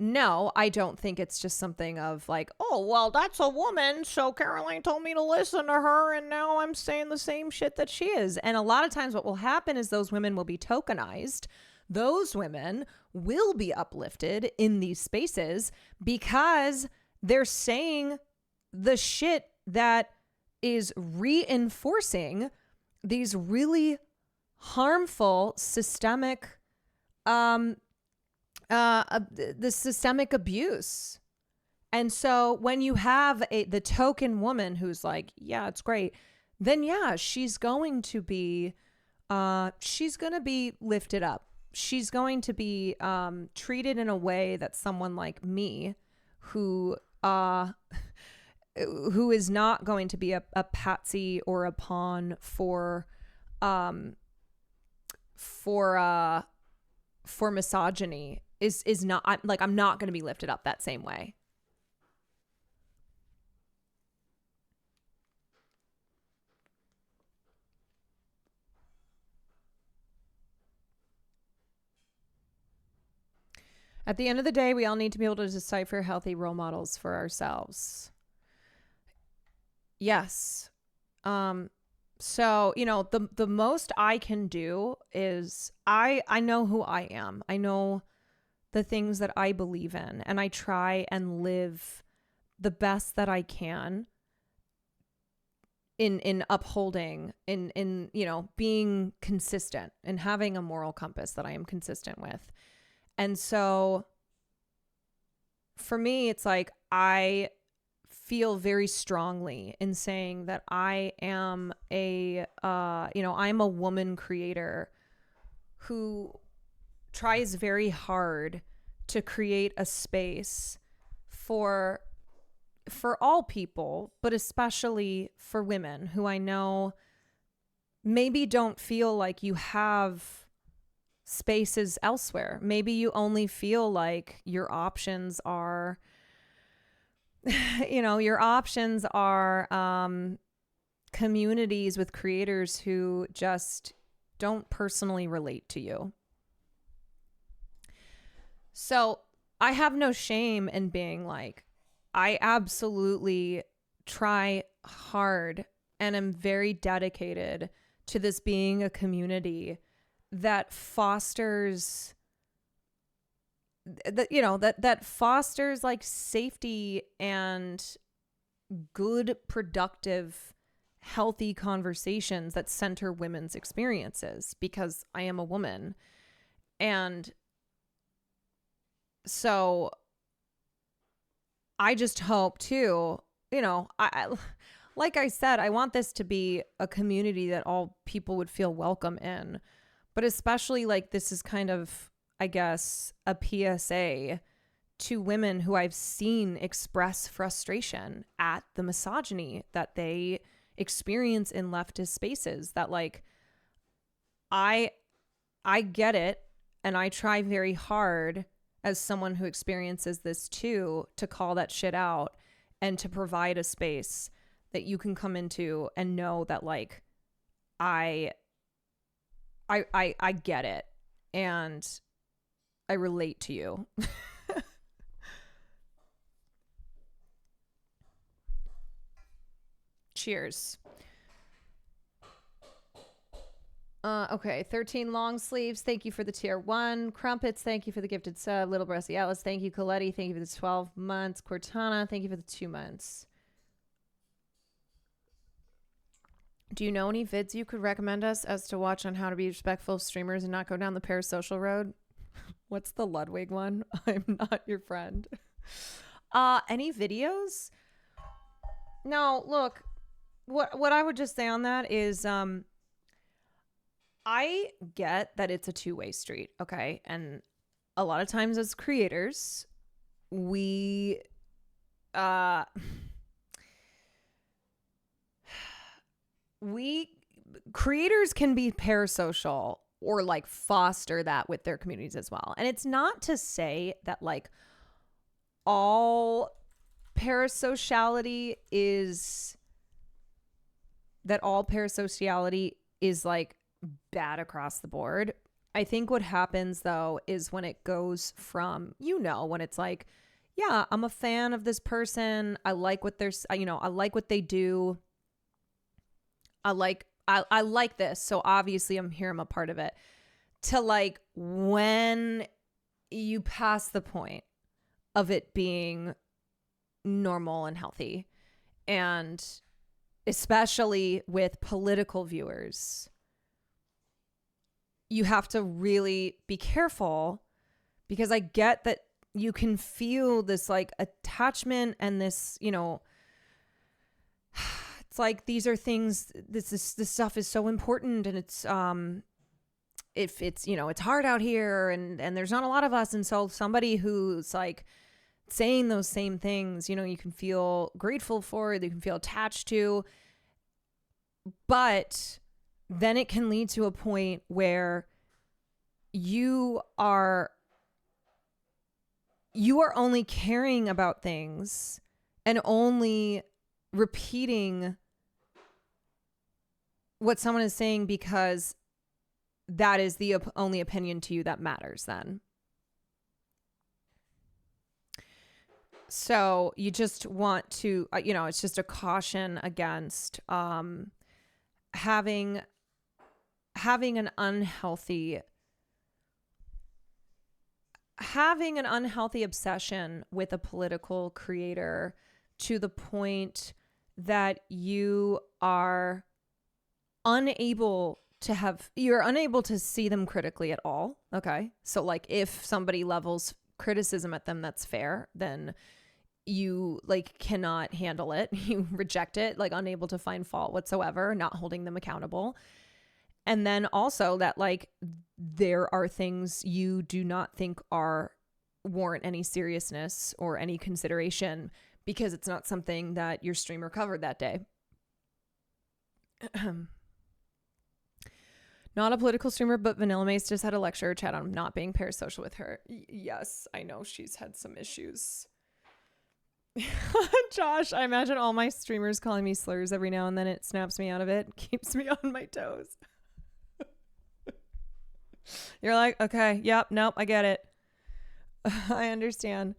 no, I don't think it's just something of like, oh, well, that's a woman, so Caroline told me to listen to her, and now I'm saying the same shit that she is. And a lot of times what will happen is those women will be tokenized. Those women will be uplifted in these spaces because they're saying the shit that is reinforcing these really harmful systemic the systemic abuse. And so when you have the token woman who's like, yeah, it's great, then yeah, she's going to be lifted up. She's going to be treated in a way that someone like me, who is not going to be a patsy or a pawn for misogyny, is not. I'm not going to be lifted up that same way. At the end of the day, we all need to be able to decipher healthy role models for ourselves. Yes. So, you know, the most I can do is I know who I am. I know the things that I believe in, and I try and live the best that I can in upholding, in you know, being consistent and having a moral compass that I am consistent with. And so for me, it's like I feel very strongly in saying that I am I'm a woman creator who tries very hard to create a space for all people, but especially for women who I know maybe don't feel like you have spaces elsewhere. Maybe you only feel like your options are communities with creators who just don't personally relate to you. So I have no shame in being like, I absolutely try hard and am very dedicated to this being a community that fosters that fosters like safety and good, productive, healthy conversations that center women's experiences, because I am a woman. And so I just hope too, you know, I like I said, I want this to be a community that all people would feel welcome in, but especially like this is kind of, I guess, a PSA to women who I've seen express frustration at the misogyny that they experience in leftist spaces. That like, I get it. And I try very hard as someone who experiences this too, to call that shit out and to provide a space that you can come into and know that like, I get it and I relate to you. Cheers. Okay, 13 long sleeves. Thank you for the tier 1. Crumpets, thank you for the gifted sub. Little Breasty Atlas, thank you. Coletti, thank you for the 12 months. Cortana, thank you for the 2 months. Do you know any vids you could recommend us as to watch on how to be respectful of streamers and not go down the parasocial road? What's the Ludwig one? I'm not your friend. Any videos? No, look, what I would just say on that is I get that it's a two-way street, okay? And a lot of times as creators, we creators can be parasocial or like foster that with their communities as well. And it's not to say that like all parasociality is like bad across the board. I think what happens though is when it goes from, when it's like, yeah, I'm a fan of this person. I like what they're, I like what they do. I like this. So obviously I'm here. I'm a part of it. To like when you pass the point of it being normal and healthy, and especially with political viewers, you have to really be careful, because I get that you can feel this like attachment and this, it's like these are things, this stuff is so important, and it's if it's it's hard out here and there's not a lot of us, and so somebody who's like saying those same things, you can feel grateful for, you can feel attached to, but then it can lead to a point where you are only caring about things and only repeating what someone is saying because that is the only opinion to you that matters then. So you just want to, it's just a caution against having an unhealthy obsession with a political creator to the point that you're unable to see them critically at all. Okay. So like if somebody levels criticism at them, that's fair. Then you like cannot handle it. You reject it, like unable to find fault whatsoever, not holding them accountable. And then also that like there are things you do not think warrant any seriousness or any consideration because it's not something that your streamer covered that day. Not a political streamer, but Vanilla Mace just had a lecture chat on not being parasocial with her. Yes, I know she's had some issues. Josh, I imagine all my streamers calling me slurs every now and then. It snaps me out of it, keeps me on my toes. You're like, okay, yep, nope, I get it. I understand.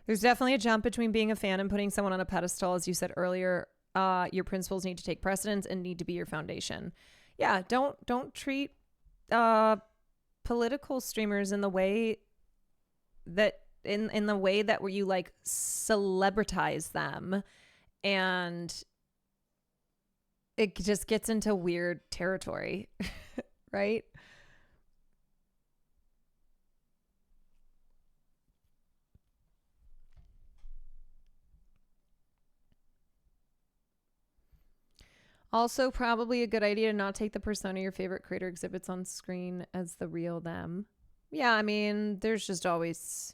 There's definitely a jump between being a fan and putting someone on a pedestal. As you said earlier, your principles need to take precedence and need to be your foundation. Yeah, don't treat political streamers in the way that in the way that where you like celebritize them, and it just gets into weird territory, right? Also, probably a good idea to not take the persona your favorite creator exhibits on screen as the real them. Yeah, I mean, there's just always...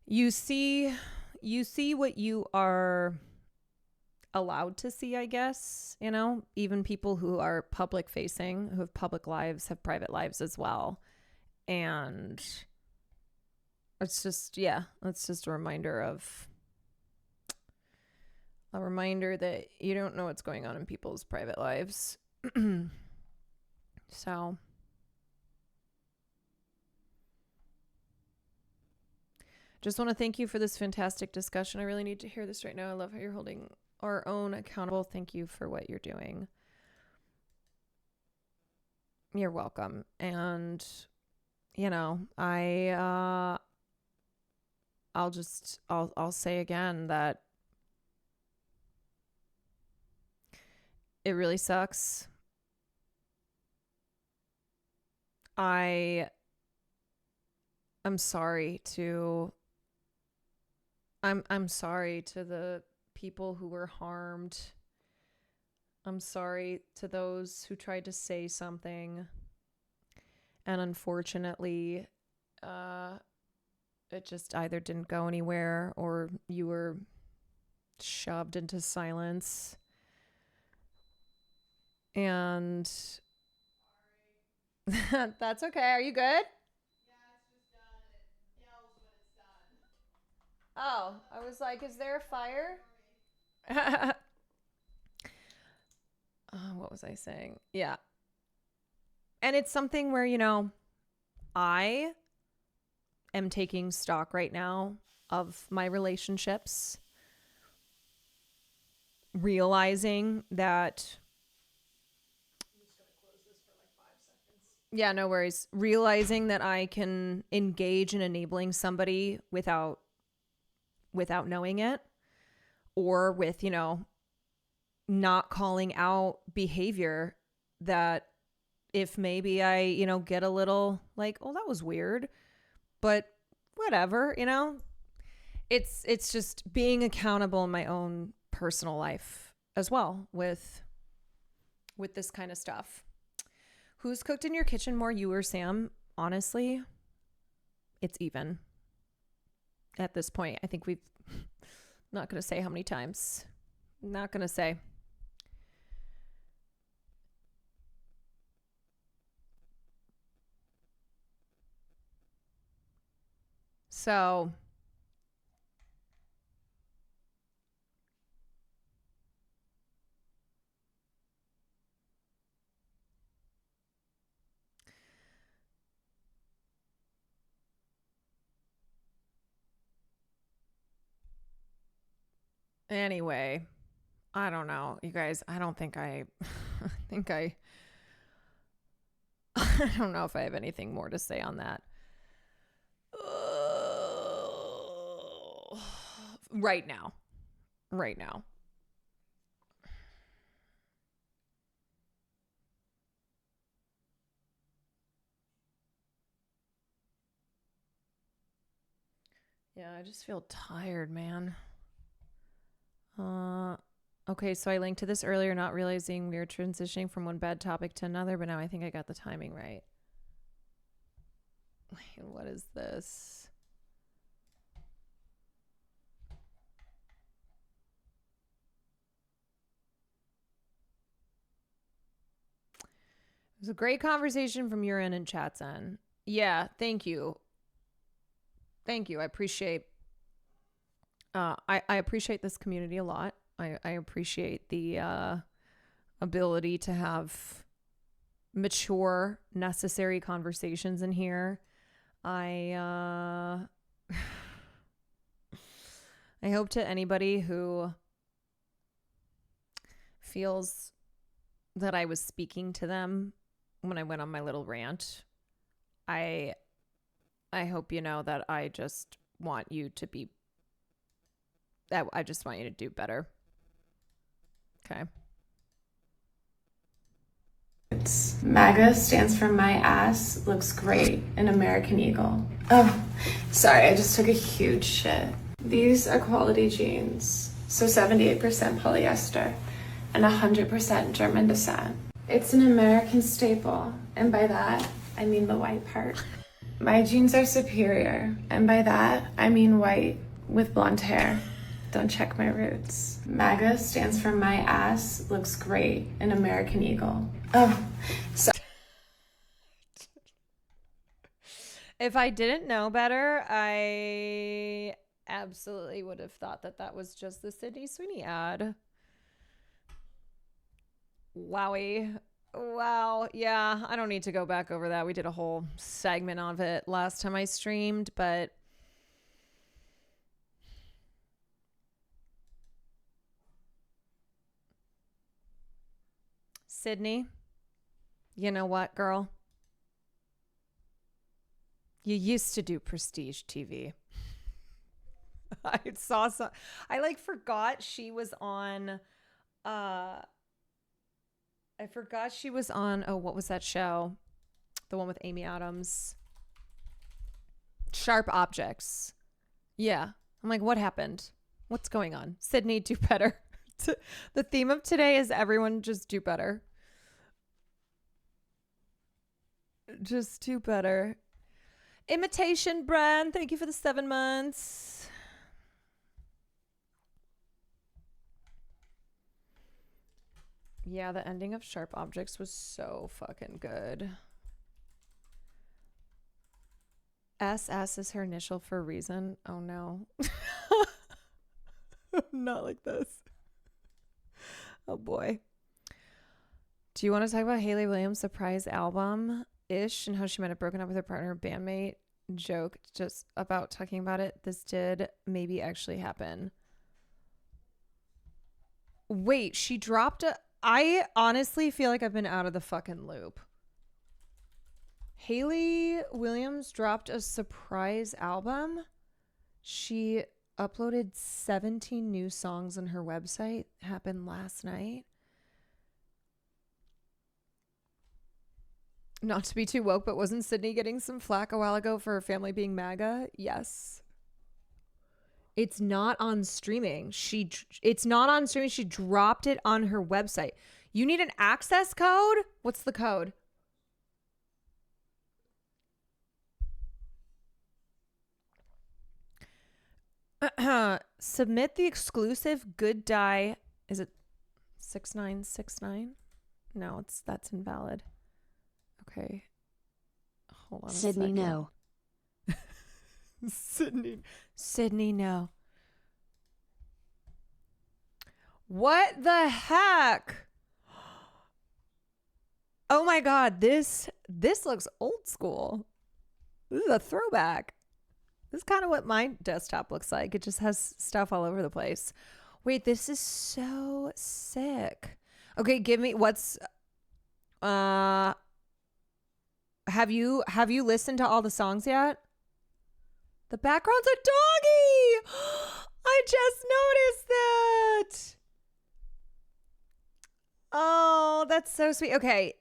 You see what you are allowed to see, I guess, you know, even people who are public facing, who have public lives, have private lives as well. And it's just, yeah, it's just a reminder that you don't know what's going on in people's private lives. So just want to thank you for this fantastic discussion. I really need to hear this right now. I love how you're holding our own accountable. Thank you for what you're doing. You're welcome. And, you know, I'll say again that it really sucks. I'm sorry to the people who were harmed. I'm sorry to those who tried to say something. And unfortunately, it just either didn't go anywhere or you were shoved into silence. And that's okay. Are you good? Yeah, it's just done. It yells when it's done. Oh, I was like, is there a fire? What was I saying? Yeah. And it's something where, you know, I am taking stock right now of my relationships, realizing that. Yeah, no worries. Realizing that I can engage in enabling somebody without knowing it, or with, you know, not calling out behavior that if maybe I, you know, get a little like, oh, that was weird, but whatever, you know, it's just being accountable in my own personal life as well with this kind of stuff. Who's cooked in your kitchen more, you or Sam? Honestly, it's even. At this point, I think we've not going to say how many times. Not going to say. So anyway, I don't know, you guys. I don't think I don't know if I have anything more to say on that. Right now. Yeah, I just feel tired, man. Okay, so I linked to this earlier, not realizing we were transitioning from one bad topic to another, but now I think I got the timing right. Wait, what is this? It was a great conversation from your end and chat's end. Yeah, thank you. I appreciate I appreciate this community a lot. I appreciate the ability to have mature, necessary conversations in here. I hope to anybody who feels that I was speaking to them when I went on my little rant, I hope you know that I just want you to be, I just want you to do better. Okay. MAGA stands for my ass looks great, an American Eagle. Oh, sorry, I just took a huge shit. These are quality jeans, so 78% polyester and 100% German descent. It's an American staple, and by that, I mean the white part. My jeans are superior, and by that, I mean white with blonde hair. don't check my roots. MAGA stands for my ass looks great, an American Eagle. Oh, so If I didn't know better, I absolutely would have thought that that was just the Sydney Sweeney ad. Wowie. Wow. Yeah, I don't need to go back over that. We did a whole segment of it last time I streamed, but Sydney, you know what, girl? You used to do prestige TV. I saw some. I like forgot she was on. I forgot she was on. Oh, what was that show? The one with Amy Adams. Sharp Objects. Yeah. I'm like, what happened? What's going on? Sydney, do better. The theme of today is everyone just do better. Just do better. Imitation Brand, thank you for the 7 months. Yeah, the ending of Sharp Objects was so fucking good. SS is her initial for a reason. Oh no. Not like this. Oh boy. Do you want to talk about Hayley Williams' surprise album ish and how she might have broken up with her partner bandmate? Joke just about talking about it. This did maybe actually happen. Wait, she dropped a... I honestly feel like I've been out of the fucking loop. Hayley Williams dropped a surprise album. She uploaded 17 new songs on her website. Happened last night. Not to be too woke, but wasn't Sydney getting some flack a while ago for her family being MAGA? Yes. It's not on streaming. It's not on streaming. She dropped it on her website. You need an access code? What's the code? Submit the exclusive Good Die. Is it 6969? No, that's invalid. Okay. Hold on. Sydney, no. Sydney, no. What the heck? Oh my God, this looks old school. This is a throwback. This is kind of what my desktop looks like. It just has stuff all over the place. Wait, this is so sick. Okay, give me what's have you listened to all the songs yet? The background's a doggy. I just noticed that. Oh, that's so sweet. Okay.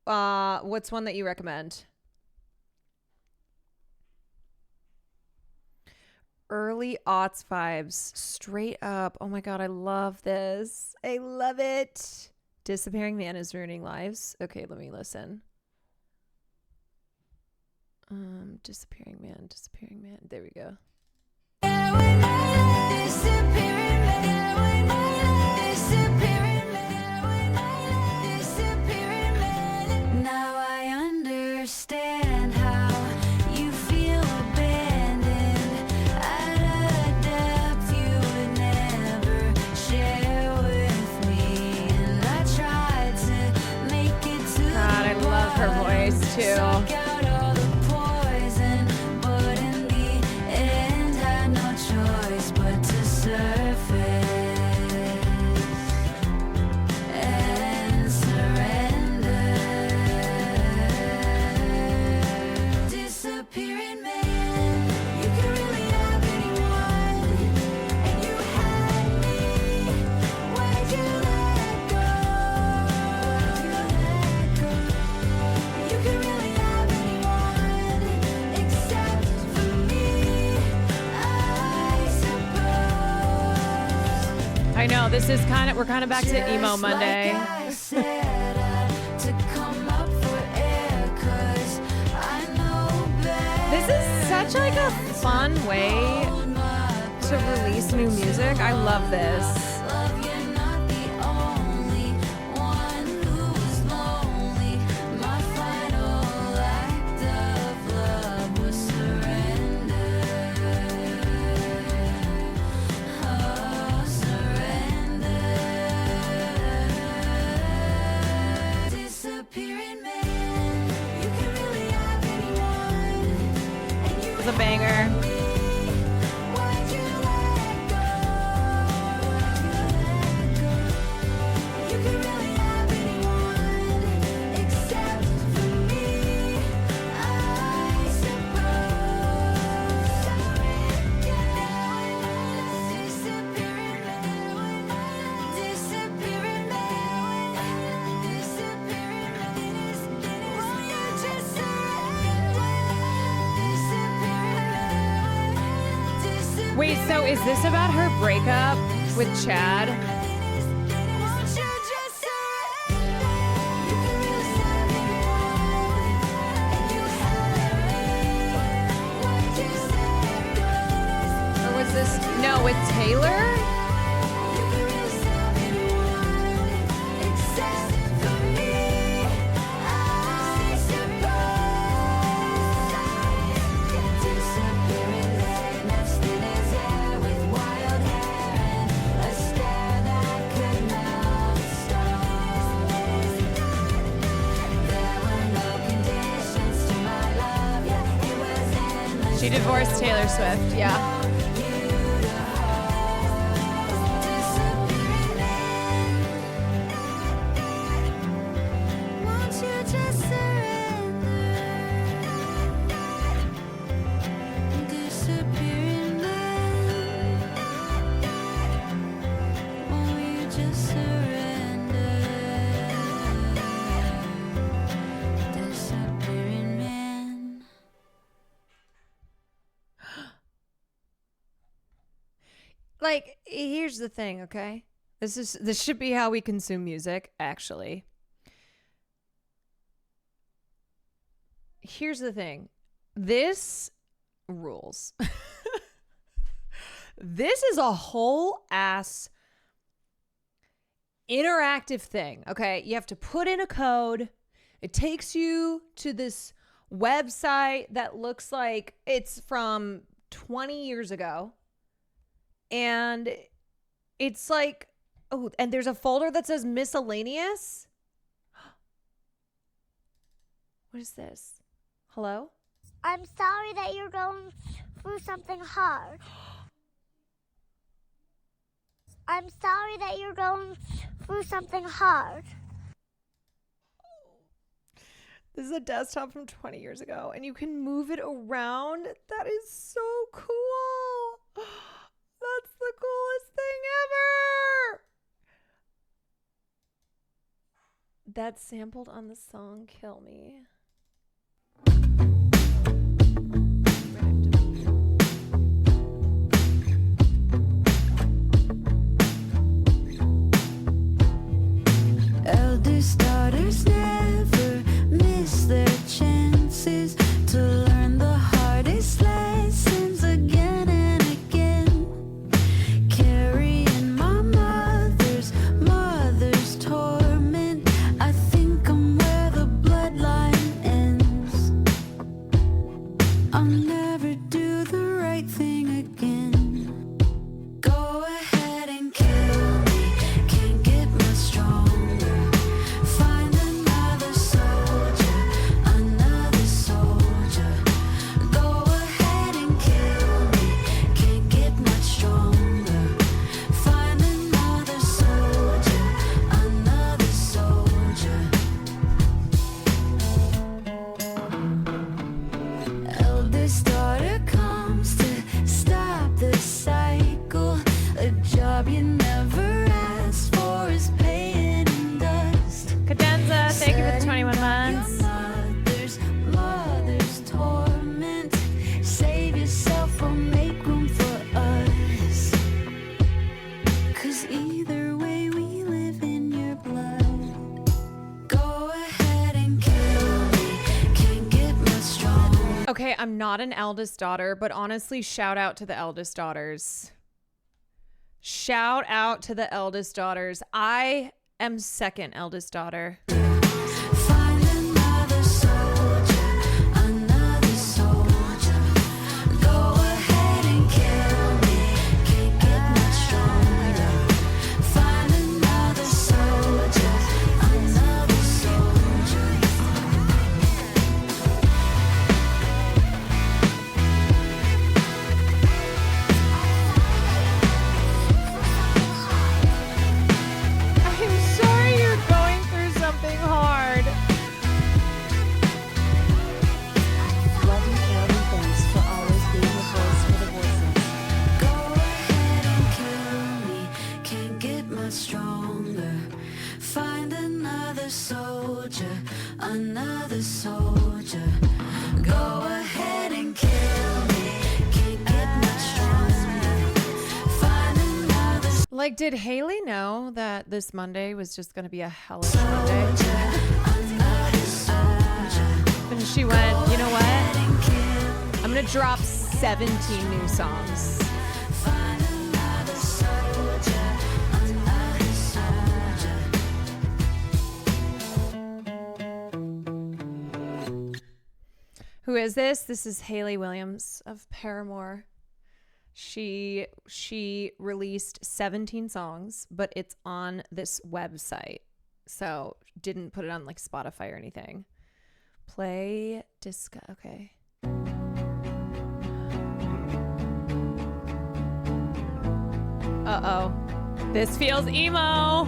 What's one that you recommend? Early aughts vibes. Straight up. Oh my God, I love this. I love it. Disappearing Man is ruining lives. Okay, let me listen. Disappearing Man. There we go. Now I understand how you feel abandoned at a depth you would never share with me. And I tried to make it to God, I love her voice too. I know, this is we're kind of back to emo Monday. This is such like a fun way to release new music. I love this. Love, you're not the only one who was lonely. My final act of love was surrender. Oh, surrender. Disappearing man, you can really have anyone, and you It's a banger. why'd you let go? You can really have anyone except for me, I suppose. Disappearing man, disappearing man, disappearing man. Won't you just surrender? Disappearing man. Wait, so is this about her breakup with Chad? Won't you just surrender? You can really have anyone, and you have what you said. Or was this no with Taylor? You can really have anyone except for me, I suppose. Disappearing man, that's thin as air with wild hair and a stare that could melt stone. There were no conditions to my love, yeah, it was endless. She divorced Taylor Swift. Yeah. Disappearing man, won't you just surrender? Disappearing man, won't you just surrender? Disappearing man. Like, here's the thing, okay? This should be how we consume music, actually. Here's the thing. This rules. This is a whole ass interactive thing, okay? You have to put in a code. It takes you to this website that looks like it's from 20 years ago. And it's like, oh, and there's a folder that says miscellaneous. What is this? Hello? I'm sorry that you're going through something hard. I'm sorry that you're going through something hard. This is a desktop from 20 years ago, and you can move it around. That is so cool. That's the coolest thing ever. That's sampled on the song Kill Me. Eldest daughters never miss their chances to learn the hardest lessons again and again. Carrying my mother's torment. I think I'm where the bloodline ends. I'll never do the right thing again. Go ahead and kill me, can't get much stronger. Find another soldier, another soldier. Go ahead and kill me, can't get much stronger. Find another soldier, another soldier. Eldest daughter comes to stop the cycle. A job you never asked for is paying in dust. Cadenza, thank you for the 21 Your months. mother's torment. Save yourself or make room for us. 'Cause either way we live in your blood. Go ahead and kill me, can't get much stronger. Okay, I'm not an eldest daughter, but honestly, shout out to the eldest daughters. Shout out to the eldest daughters. I am second eldest daughter. Find another soldier, another soldier. Go ahead and kill me. Can't get much stronger. Find another soldier, another soldier. I'm sorry you're going through something hard. Love you, Carolyn. Thanks for always being the voice for the voices. Go ahead and kill me. Can't get much stronger. Find another soldier, another soldier. Go ahead and kill me. Can't get much stronger. Find another Like, did Haley know that this Monday was just going to be a hellish Monday? another soldier. And she went, you know what? I'm going to drop 17 new songs. Find another soldier, another soldier. Who is this? This is Haley Williams of Paramore. She released 17 songs, but it's on this website. So didn't put it on like Spotify or anything. Play disco. Okay. Uh-oh. This feels emo.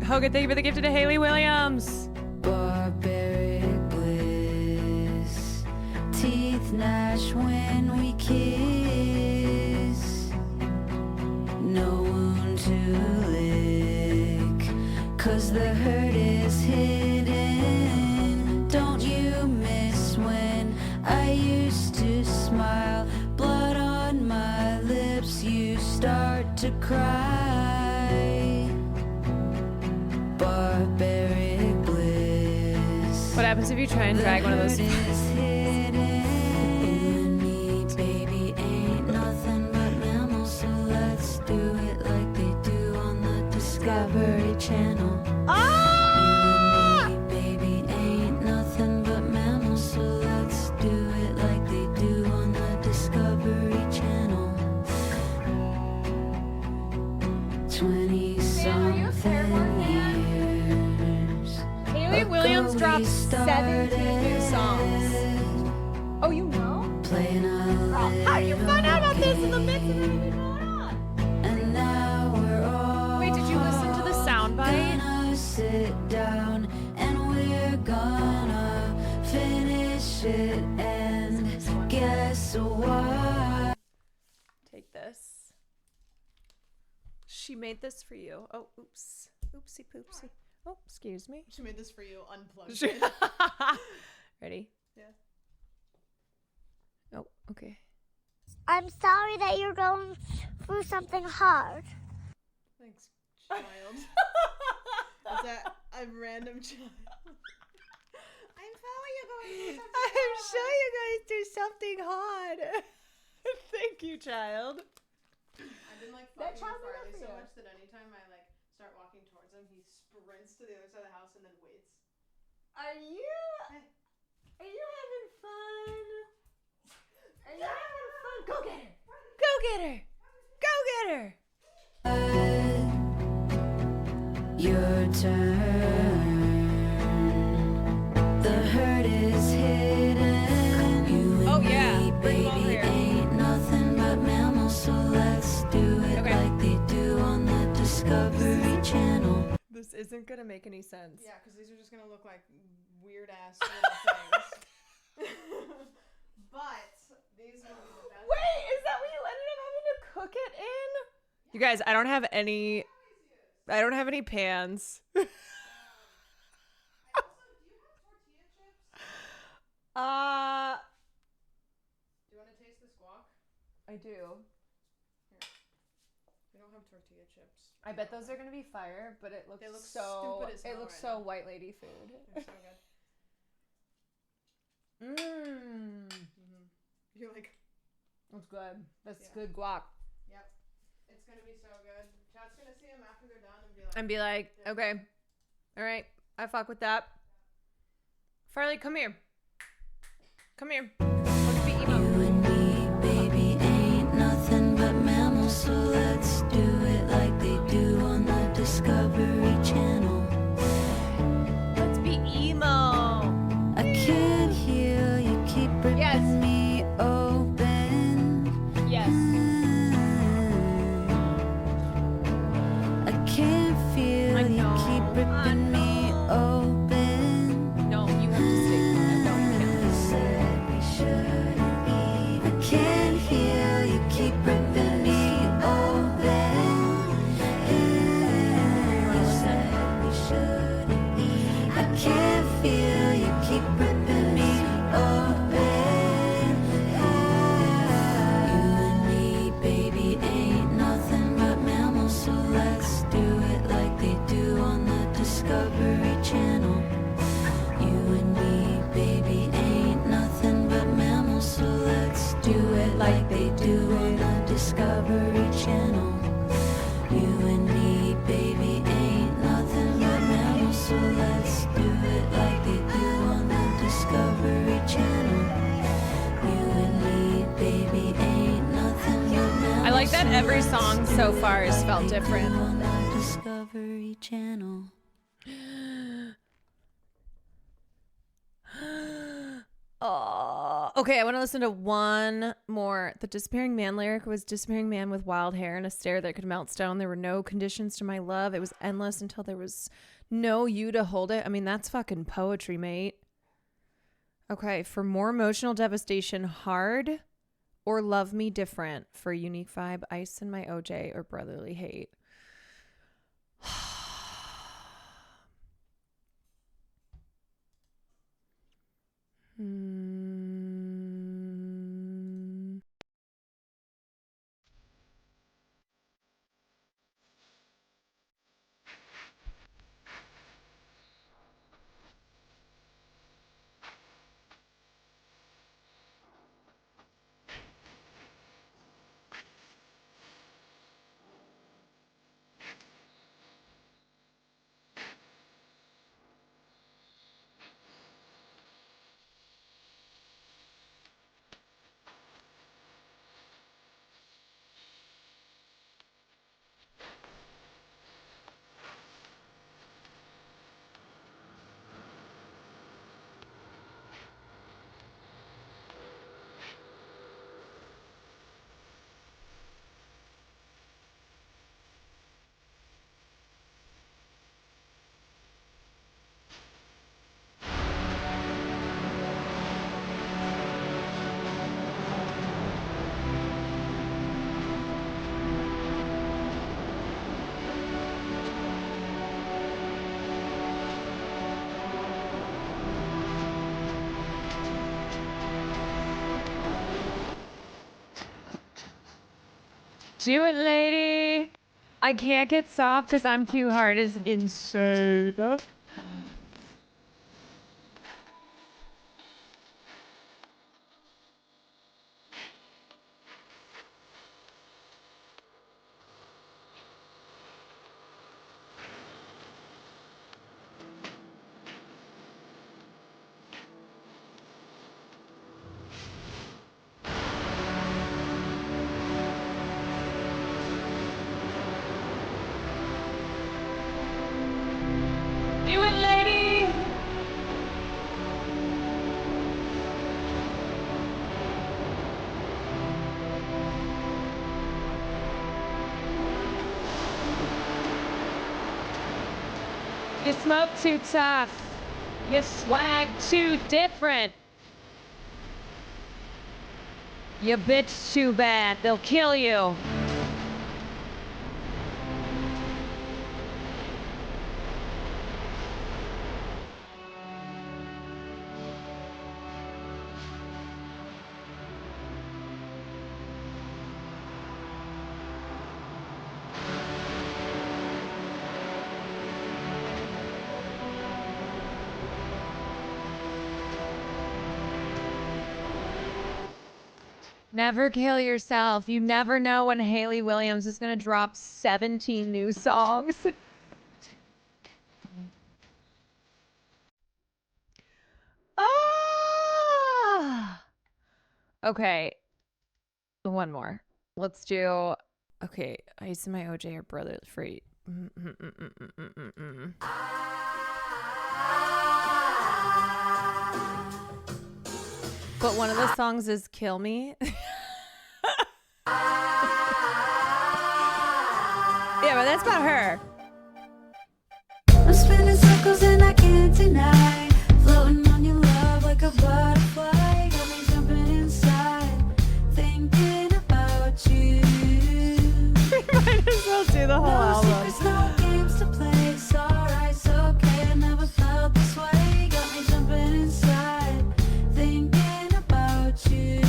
Hogan, thank you for the gift to Haley Williams. Barbaric bliss, teeth gnash when we kiss. No wound to lick, 'cause the hurt is hidden. Don't you miss when I used to smile? Blood on my lips, you start to cry. Barbaric bliss. What happens if you try and drag one of those? The hurt is hidden. You and me, baby, ain't nothing but mammals. So let's do it like they do on the Discovery Channel. You and me, baby, ain't nothing but mammals. So let's do it like they do on the Discovery Channel. 20-something years. Haley Williams dropped 17 new songs. Oh, you know? Playing How you find out about this in the midst of everything going on? and now we're all Wait, did you listen to the soundbite? gonna sit down and we're gonna finish it and guess what? Take this. She made this for you. Oh, oops. Oopsie poopsie. Oh, excuse me. She made this for you, unplugged. Ready? Yeah. Oh, okay. I'm sorry that you're going through something hard. Thanks, child. Is that a random child? I'm sorry you're going through something I'm sure you guys do something hard. Thank you, child. I've been like That fucking child's with Farley enough for so you. much that anytime I like start walking towards him, he sprints to the other side of the house and then waits. Are you having fun? Are you having fun? Go get her. Go get her. Go get her. Your turn. The hurt is hidden. You and Oh, yeah. me, Bring 'em over baby, here. ain't nothing but mammals. So let's do it Okay. like they do on the Discovery Channel. This isn't gonna make any sense. Yeah, because these are just gonna look like weird ass little things. But these will be the best. Wait, is that what you ended up having to cook it in? You guys, I don't have any pans. Also, do you have tortilla chips? Do you want to taste this guac? I do. We don't have tortilla chips. I bet those are gonna be fire, but it looks They look so stupid as hell right so now. white lady food. They're so good. Mmm. You're like, That's good. That's Yeah. good guac. yep. It's gonna be so good. Chat's gonna see them after they're done and be like, And be like, okay, all right, I fuck with that. Farley, come here. Come here. Let's be emo. You and me, baby, ain't nothing but mammals, so let's do it like they do on the Discovery Channel. Let's be emo. I can't hear you keep ripping me open. Yes. I can't feel I you know, keep I ripping me open. No, you have to stay. No, you I can't hear you keep ripping me open. You said we shouldn't eat. I can't feel you keep ripping me open. You and me, baby, ain't nothing but mammals, so let's do it like they do on the Discovery Channel. You and me, baby, ain't nothing but mammals, so let's do it like they do on the Discovery Channel. You and me, baby, ain't nothing but mammals, so let's do it like they do on the Discovery Channel. You and me, baby, ain't nothing but mammals. I like that every song so far has felt different. On the Discovery Channel. Oh, okay. I want to listen to one more. The Disappearing Man lyric was disappearing man with wild hair and a stare that could melt stone. There were no conditions to my love. It was endless until there was no you to hold it. I mean, that's fucking poetry, mate. Okay. For more emotional devastation, hard or love me different. For unique vibe, ice and my OJ or brotherly hate. Do it, lady. I can't get soft because I'm too hard as insane. Do it, lady. You smoke too tough. You swag too different. You bitch too bad. They'll kill you. Never kill yourself. You never know when Hayley Williams is going to drop 17 new songs. Ah! Okay. One more. Let's do. Okay. Ice and my OJ are brother free. But one of the songs is Kill Me. Yeah, but that's about her. I'm spinning circles and I can't deny. Floating on your love like a butterfly. Got me jumping inside, thinking about you. We might as well do the whole album. Secrets, no games to play. It's alright, it's okay. I never felt this way. Got me jumping inside, thinking about you.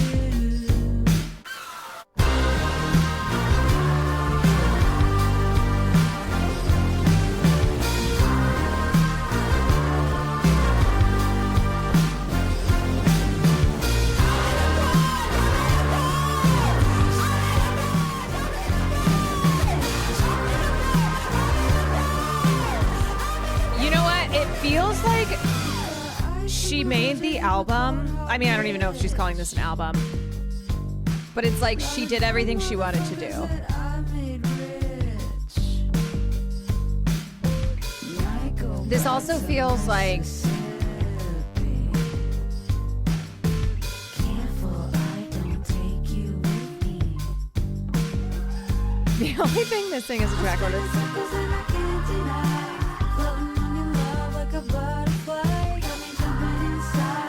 You know what? It feels like she made the album. I mean, I don't even know if she's calling this an album. But it's like she did everything she wanted to do. This also feels like the only thing missing is a track order.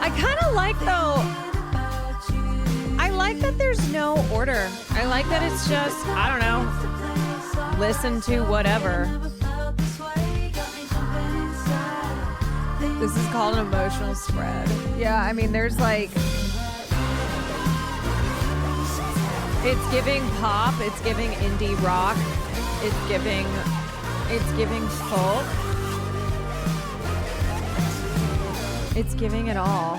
I kind of like though. I like that there's no order. I like that it's just, I don't know, listen to whatever. This is called an emotional spread. Yeah, I mean, there's like, it's giving pop, it's giving indie rock, it's giving folk. It's giving it all.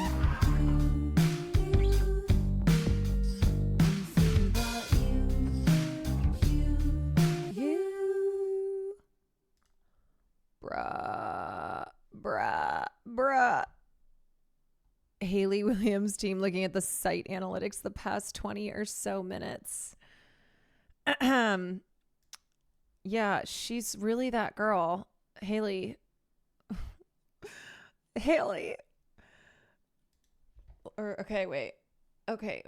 Bruh. Hayley Williams team looking at the site analytics the past 20 or so minutes. Yeah, she's really that girl. Hayley. Or okay, wait. Okay.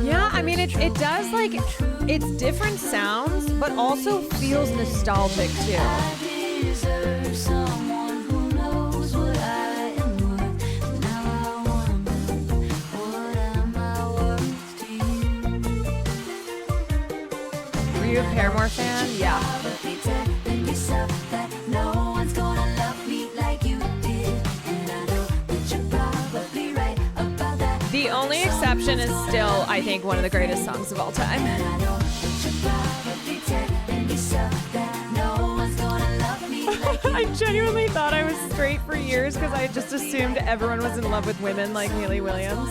Yeah, I mean it does like it's different sounds, but also feels nostalgic too. Are you a Paramore fan? Yeah. The only exception is still, I think, one of the greatest songs of all time. I genuinely thought I was straight for years because I just assumed everyone was in love with women like Hayley Williams.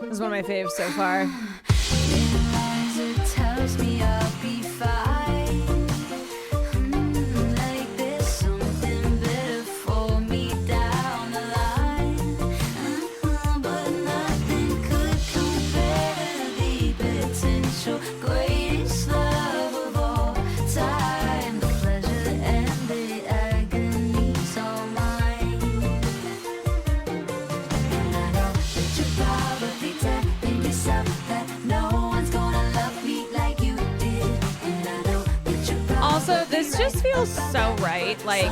This is one of my faves so far. Also, this just feels so right. Like,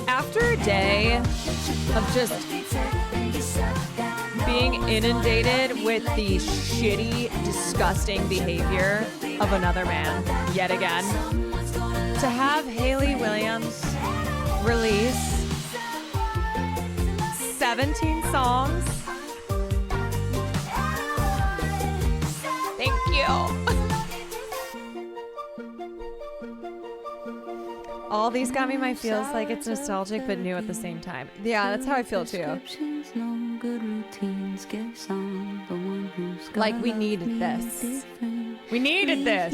after a day of just being inundated with the shitty, disgusting behavior of another man, yet again, to have Hayley Williams release 17 songs. Thank you. All these got me my feels like it's nostalgic but new at the same time. Yeah, that's how I feel too. Like we needed this. We needed this.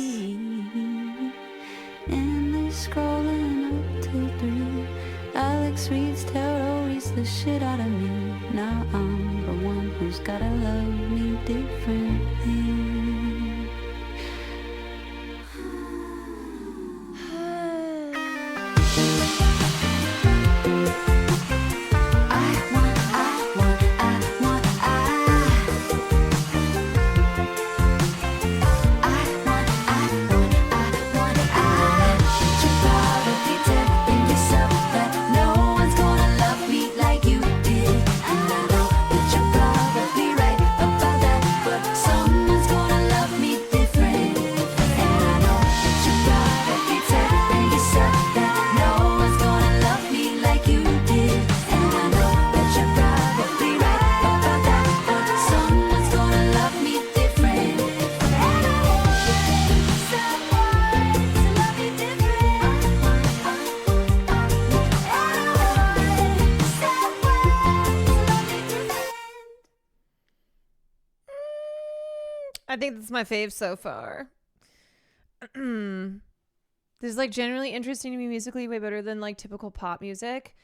Scrolling up till 3. Alex reads tarot, reads the shit out of me. Now I'm the one who's gotta love me differently. I think that's my fave so far. This is like generally interesting to me musically, way better than like typical pop music.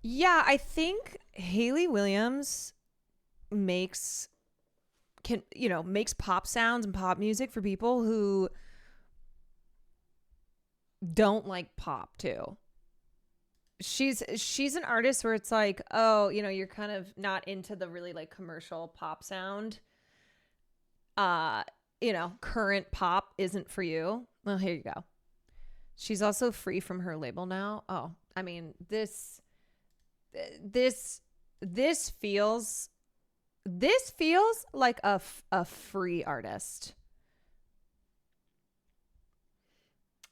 Yeah, I think Hayley Williams makes pop sounds and pop music for people who don't like pop too. She's an artist where it's like, oh, you're kind of not into the really like commercial pop sound. Current pop isn't for you. Well, here you go. She's also free from her label now. Oh, I mean, this feels like a free artist.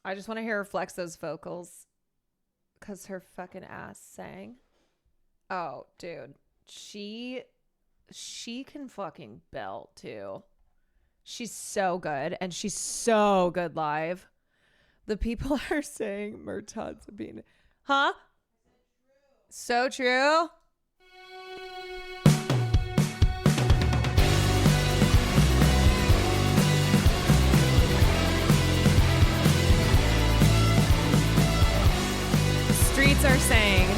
I just want to hear her flex those vocals because her fucking ass sang. Oh, dude, she can fucking belt too. She's so good, and she's so good live. The people are saying Murtad Sabine. Huh? So true. Streets are saying.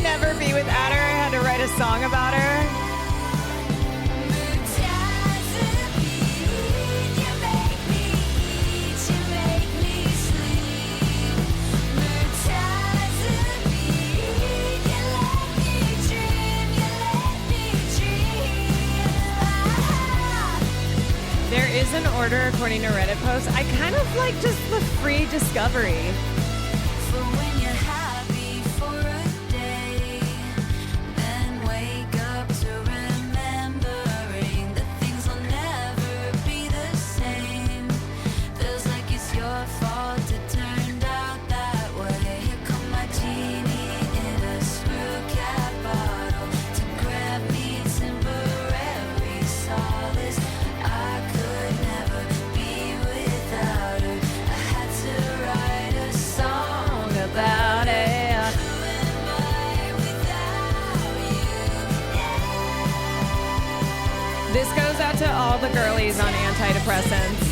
Never be without her. I had to write a song about her. There is an order according to Reddit posts. I kind of like just the free discovery. This goes out to all the girlies on antidepressants.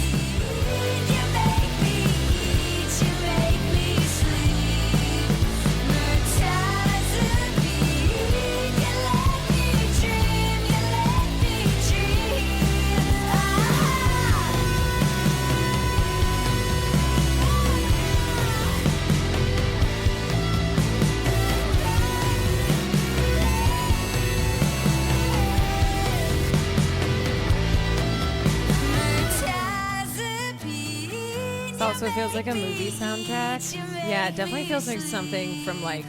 also feels like a movie soundtrack. Yeah, it definitely feels like something from like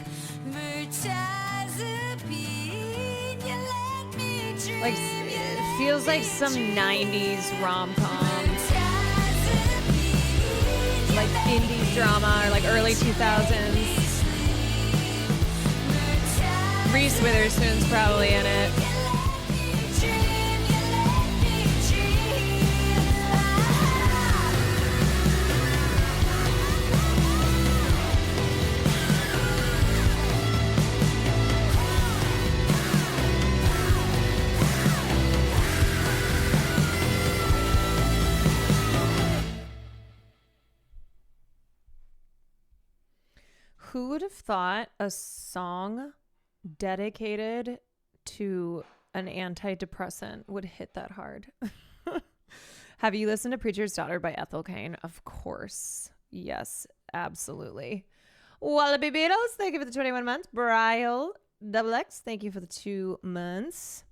it feels like some 90s rom-com, like indie drama, or like early 2000s. Reese Witherspoon's probably in it. Who would have thought a song dedicated to an antidepressant would hit that hard? Have you listened to Preacher's Daughter by Ethel Cain? Of course. Yes, absolutely. Wallaby Beatles, thank you for the 21 months. Brial Double X, thank you for the 2 months.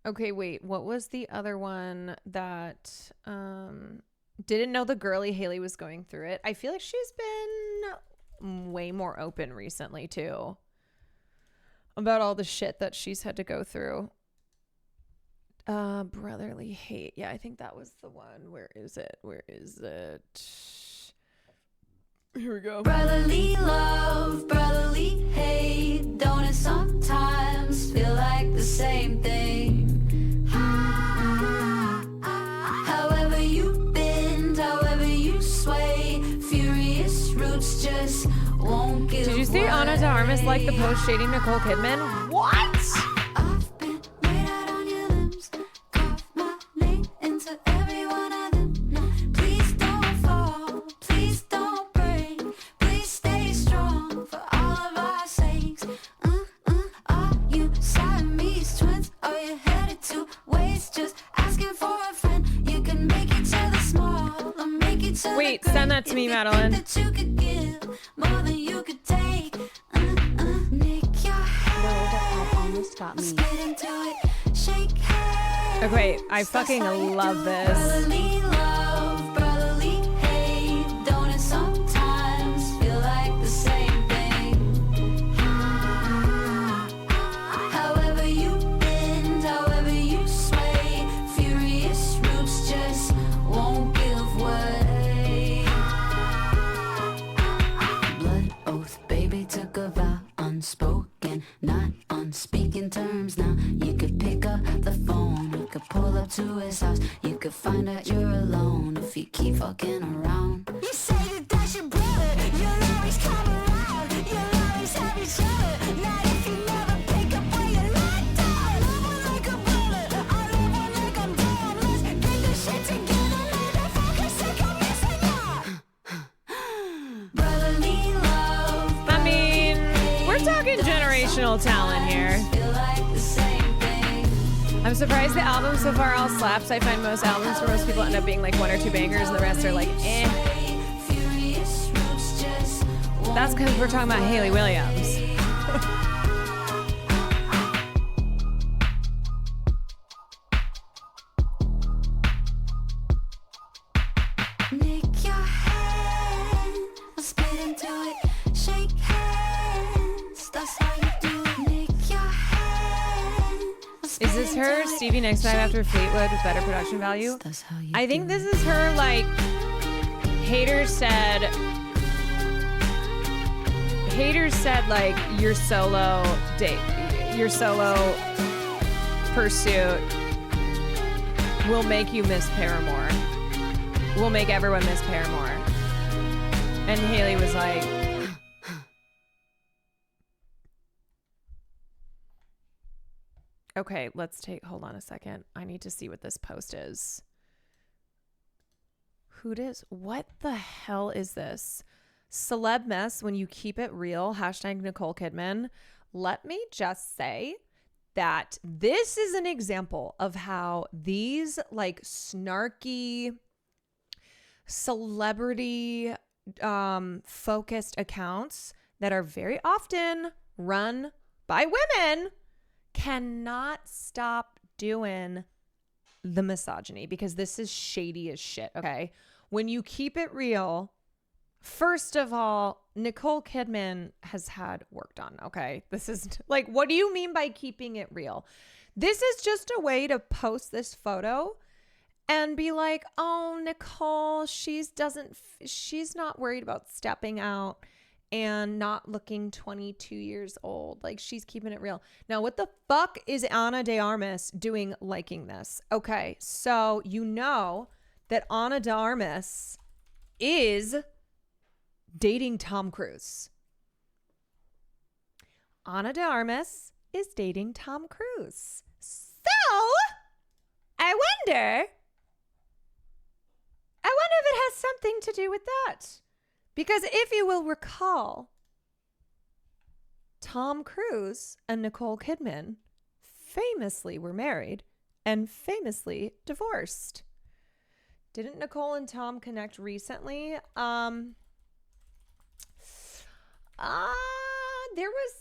Okay, wait. What was the other one that didn't know the girly Haley was going through it? I feel like she's been way more open recently too about all the shit that she's had to go through. Brotherly hate. Yeah, I think that was the one. Where is it? Here we go. Brotherly love, brotherly hate. Don't it sometimes feel like the same thing? However you bend, however you sway, furious roots just won't give way. Did you see Ana de Armas like the post shading Nicole Kidman? What? I've been laid out on your limbs, carved my name into every one of them. No, please don't fall, please don't break, please stay strong for all of our sakes. Are you Siamese twins? Are you headed to waste? Just asking for a friend. You can make each other small or make each other Wait, great. send that to me, If you Madeline. think that you could give more than you could take. Nick your head, almost got me. spit into it, shake hands. Okay, I fucking love this. Brotherly love, brotherly hate. Don't it sometimes feel like the same thing? However you bend, however you sway, furious roots just won't give way. Blood oath, baby took a vow, unspoken, not on speaking terms. Now you could pick up the phone, you could pull up to his house, you could find out you're alone if you keep fucking around. You say that that's your brother, you'll always come around, you'll always have each other. Not if you never pick up where you left off. I love her like a bullet, I love her like I'm done. Let's get this shit together, motherfucker, sick of missing ya. Brotherly love, I mean, we're talking generational talent here. feel like the same thing. I'm surprised the album so far all slaps. I find most albums for most people end up being like 1 or 2 bangers and the rest are like eh. Furious roots just That's because we're talking about Haley Williams. nick your head, I'll spit into it, shake hands. That's how you do it. Nick your head, I'll spit Is this her into it, Stevie Nicks night after shake Fleetwood with better production value? That's how you I think this is her like haters said like your solo pursuit will make you miss Paramore. Will make everyone miss Paramore. And Haley was like, okay, hold on a second. I need to see what this post is. What the hell is this? Celeb mess when you keep it real. Hashtag Nicole Kidman. Let me just say that this is an example of how these like snarky celebrity focused accounts that are very often run by women cannot stop doing the misogyny, because this is shady as shit. Okay, when you keep it real, first of all, Nicole Kidman has had work done. Okay. This is like, what do you mean by keeping it real? This is just a way to post this photo and be like, oh, Nicole, she's not worried about stepping out and not looking 22 years old. Like, she's keeping it real. Now, what the fuck is Ana de Armas doing liking this? Okay, so you know that Ana de Armas is dating Tom Cruise. Ana de Armas is dating Tom Cruise. So, I wonder if it has something to do with that. Because if you will recall, Tom Cruise and Nicole Kidman famously were married and famously divorced. Didn't Nicole and Tom connect recently? There was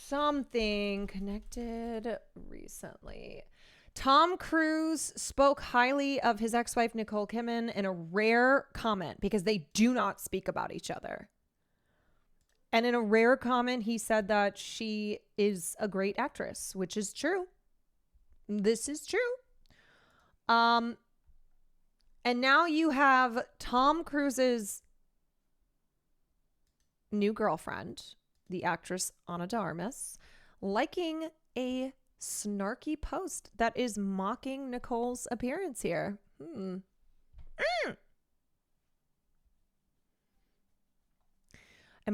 something connected recently. Tom Cruise spoke highly of his ex-wife Nicole Kidman in a rare comment because they do not speak about each other. And in a rare comment, he said that she is a great actress, which is true. This is true. And now you have Tom Cruise's new girlfriend, the actress Ana de Armas, liking a snarky post that is mocking Nicole's appearance here. Am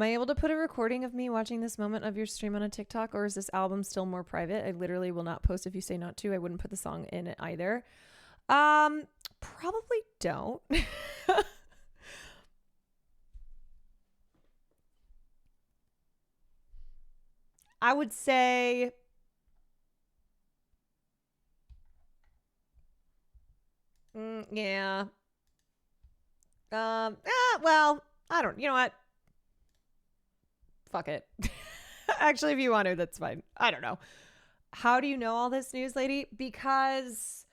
I able to put a recording of me watching this moment of your stream on a TikTok, or is this album still more private? I literally will not post if you say not to. I wouldn't put the song in it either. Probably don't. I would say yeah. Well, I don't, you know what? Fuck it. Actually, if you want to, that's fine. I don't know. How do you know all this news, lady? Because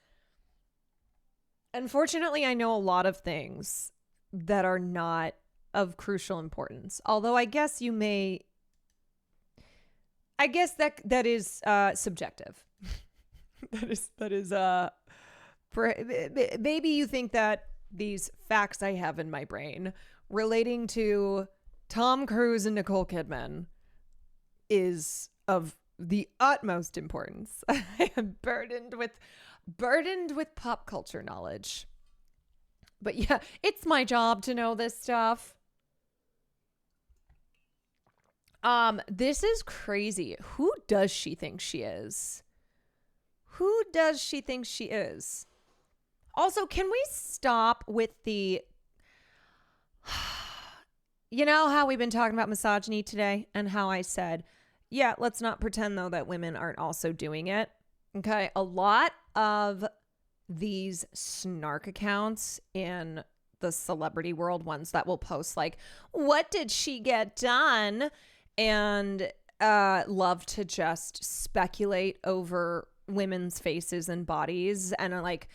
unfortunately, I know a lot of things that are not of crucial importance. Although I guess that is subjective. that is maybe you think that these facts I have in my brain relating to Tom Cruise and Nicole Kidman is of the utmost importance. I am burdened with pop culture knowledge. But yeah, it's my job to know this stuff. This is crazy. Who does she think she is? Who does she think she is? Also, can we stop with the... You know how we've been talking about misogyny today and how I said, yeah, let's not pretend though that women aren't also doing it. Okay. A lot of these snark accounts in the celebrity world, ones that will post like, what did she get done? And love to just speculate over women's faces and bodies and like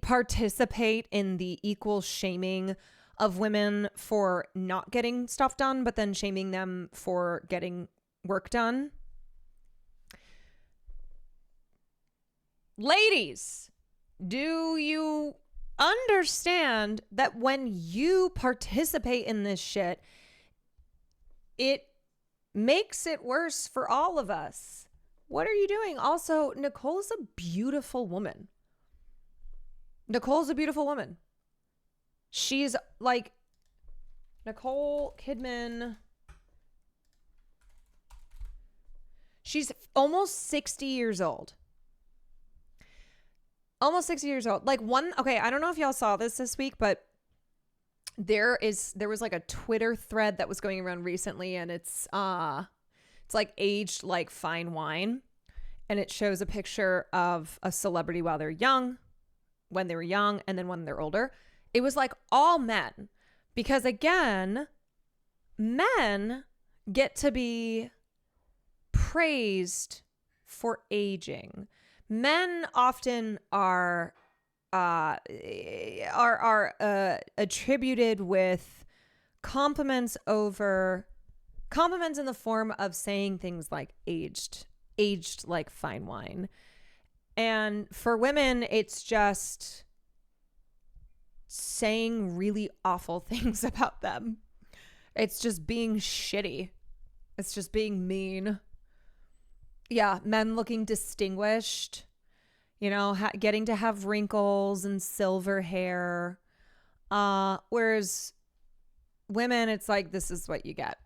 participate in the equal shaming of women for not getting stuff done, but then shaming them for getting work done. Ladies, do you understand that when you participate in this shit, it makes it worse for all of us? What are you doing? Also, Nicole's a beautiful woman. Nicole's a beautiful woman. She's like Nicole Kidman. She's almost 60 years old. Almost 60 years old. Like okay, I don't know if y'all saw this week, but there was like a Twitter thread that was going around recently, and it's like aged like fine wine, and it shows a picture of a celebrity while they're young, when they were young, and then when they're older. It was like all men, because again, men get to be praised for aging. Men often are are attributed with compliments in the form of saying things like aged like fine wine. And for women, it's just saying really awful things about them. It's just being shitty. It's just being mean. Yeah, men looking distinguished, you know, getting to have wrinkles and silver hair. Whereas women, it's like, this is what you get.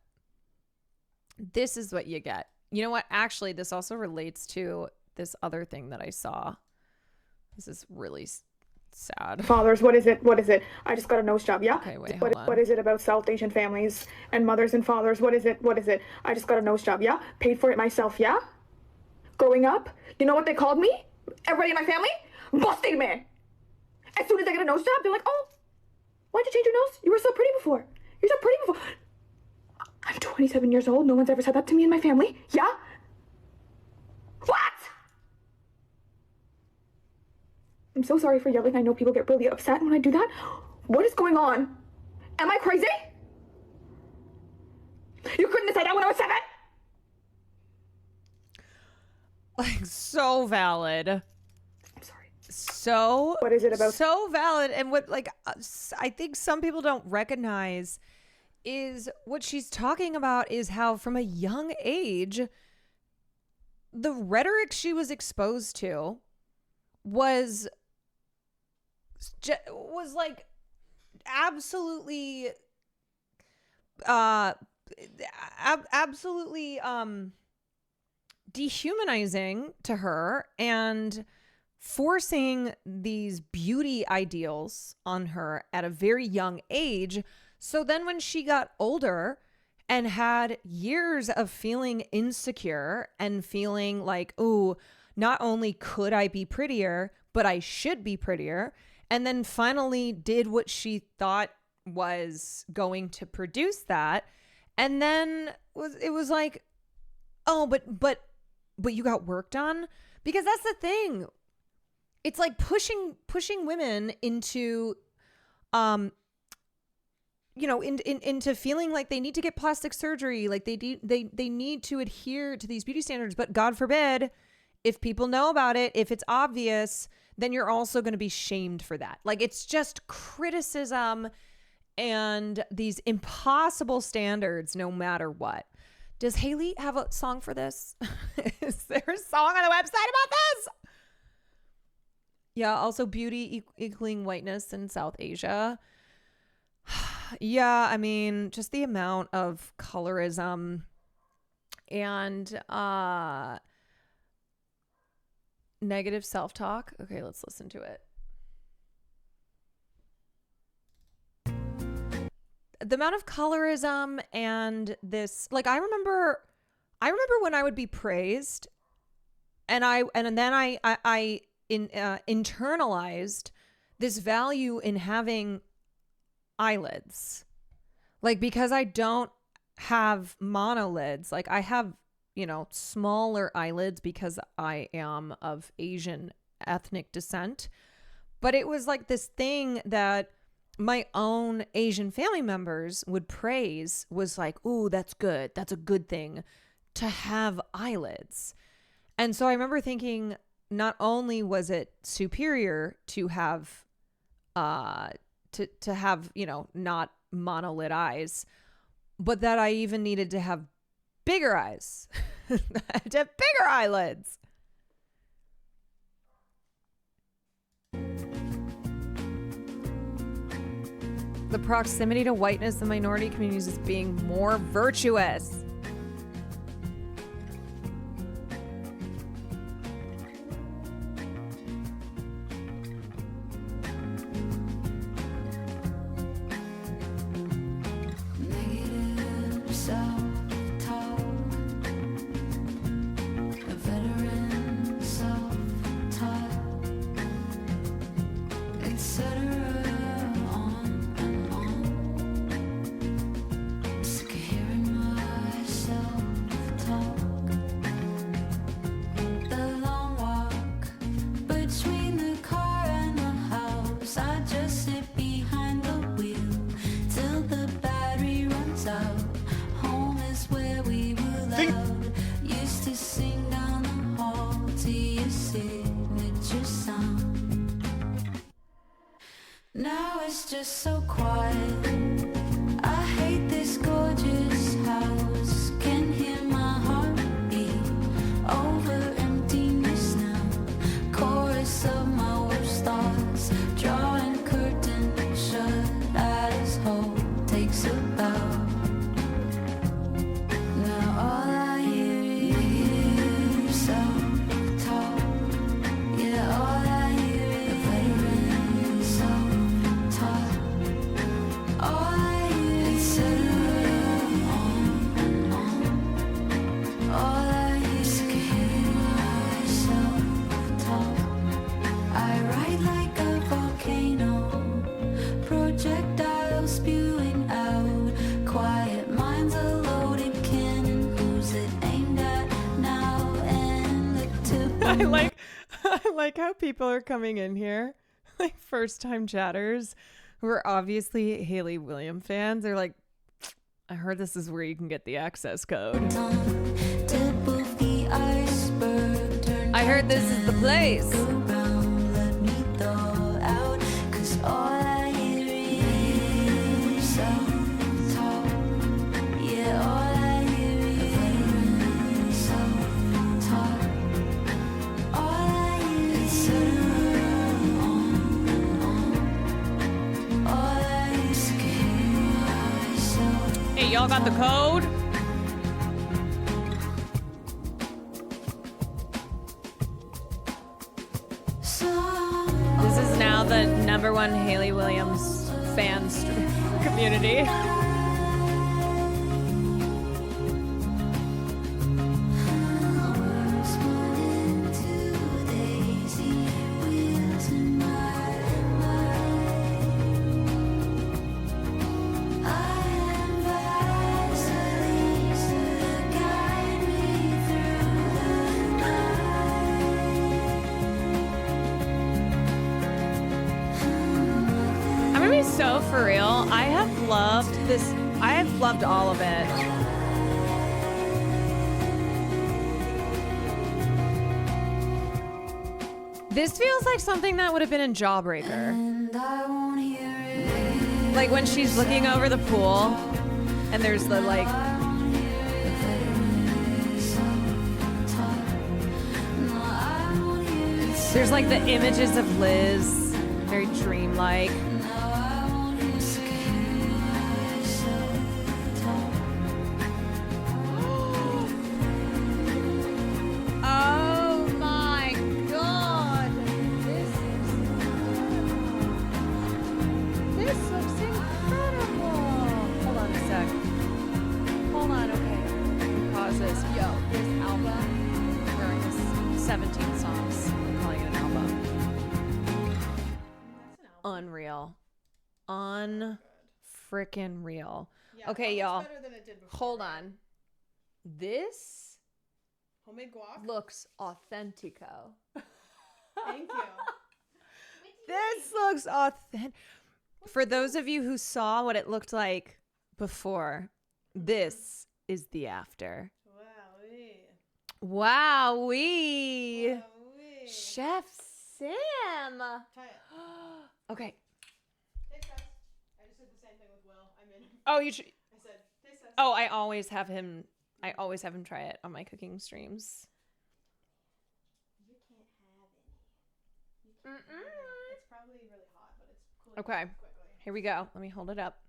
This is what you get. You know what? Actually, this also relates to this other thing that I saw. This is really sad. Fathers, what is it? What is it? I just got a nose job, yeah? Okay, wait, hold on. What is it about South Asian families and mothers and fathers? What is it? What is it? I just got a nose job, yeah? Paid for it myself, yeah? Growing up, you know what they called me? Everybody in my family? Busting man. As soon as I get a nose job, they're like, oh, why'd you change your nose? You were so pretty before. You're so pretty before. I'm 27 years old. No one's ever said that to me in my family. Yeah? What? I'm so sorry for yelling. I know people get really upset when I do that. What is going on? Am I crazy? You couldn't have said that when I was 7? Like, so valid. I'm sorry. So, what is it about? So valid. And what, like, I think some people don't recognize is what she's talking about is how from a young age, the rhetoric she was exposed to was like absolutely dehumanizing to her and forcing these beauty ideals on her at a very young age. So then when she got older and had years of feeling insecure and feeling like, oh, not only could I be prettier, but I should be prettier, and then finally did what she thought was going to produce that, and then it was like, oh, but you got work done? Because that's the thing. It's like pushing women into into feeling like they need to get plastic surgery, like they need to adhere to these beauty standards. But God forbid, if people know about it, if it's obvious, then you're also going to be shamed for that. Like, it's just criticism and these impossible standards no matter what. Does Haley have a song for this? Is there a song on the website about this? Yeah, also beauty equaling whiteness in South Asia. Yeah, I mean, just the amount of colorism and negative self-talk. Okay, let's listen to it. The amount of colorism and this, like, I remember when I would be praised and then I internalized this value in having eyelids, like, because I don't have monolids, like I have, smaller eyelids because I am of Asian ethnic descent. But it was like this thing that my own Asian family members would praise, was like, ooh, that's good. That's a good thing to have eyelids. And so I remember thinking, not only was it superior to have, to have, not monolid eyes, but that I even needed to have bigger eyes, to have bigger eyelids. The proximity to whiteness in minority communities is being more virtuous. Between the car and the house. just so quiet. I hate this gorgeous house. Can hear my heartbeat over emptiness now. Chorus of my worst thoughts, drawing curtain shut as hope takes a bow. Now all I hear is self-talk. Yeah, all I hear is self-talk. All I hear is all I hear is self-talk. I write like a volcano, projectile spewing out. Quiet minds a loaded cannon. Who's it aimed at now? And the tip. I like how people are coming in here, like first time chatters who are obviously Haley William fans. They're like, I heard this is where you can get the access code. Tip of the iceberg. Turn I heard this is the place. around, let me thaw out. 'Cause all I hear is self-talk. Yeah, all I hear is self-talk. All I hear is all I hear is self-talk. Hey, y'all got the code? This is now the #1 Haley Williams fans community. I'm gonna be so for real. I have loved this. I have loved all of it. This feels like something that would have been in Jawbreaker. And I won't hear it. Like when she's looking over the pool and there's the like there's like the images of Liz, very dreamlike. Oh my god. This looks incredible. Hold on a sec. Hold on, okay. Pause this. Yo, this album, wearing this 17 songs. I'm calling it an album. Unreal. Un-frickin' real. Yeah, Okay, that y'all. looks better than it did before, Hold right? on. This Homemade guac. looks authentico. Thank you. This looks authentic. For those of you who saw what it looked like before, this is the after. Wowee. Chef Sam. Try it. Okay. Taste test. I just did the same thing with Will. I'm in. Oh, you should. I said taste test. Oh, I always have him try it on my cooking streams. You can't have any. You can't have any. It's probably really hot, but it's cooling Okay. quickly. Here we go. Let me hold it up.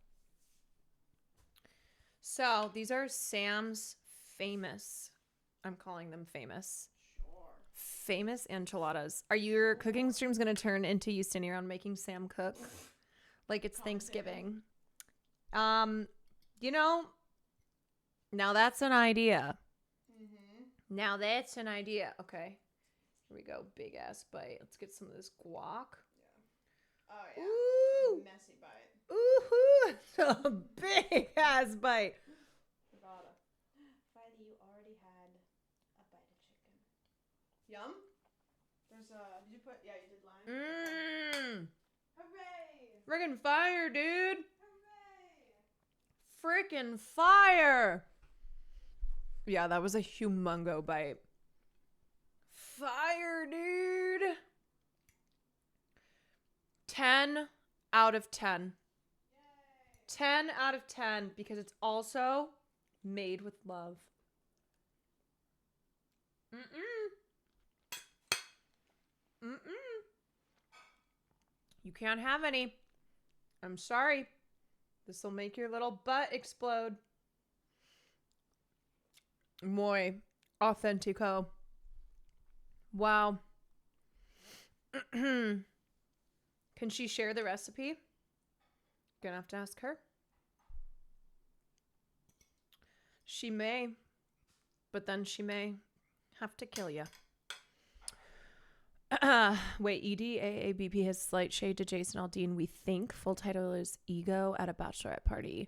So these are Sam's famous. I'm calling them famous. Famous enchiladas. Are your cooking streams going to turn into you standing around making Sam cook? Like it's Thanksgiving. You know, now that's an idea. Now that's an idea. Okay. Here we go. Big ass bite. Let's get some of this guac. Oh yeah. Ooh. Messy bite. Ooh, it's a big ass bite. Friday, you already had a bite of chicken. Yum. There's did you put? Yeah, you did lime. Hooray! Friggin' fire, dude. Freaking fire. Yeah, that was a humongo bite. Fire, dude. 10 out out of 10. 10 out of 10 because it's also made with love. You can't have any. I'm sorry. This will make your little butt explode. Muy authentico. Wow. Can she share the recipe? Gonna have to ask her. She may, but then she may have to kill you. Wait, EDAABP has slight shade to Jason Aldean. We think full title is Ego at a Bachelorette Party.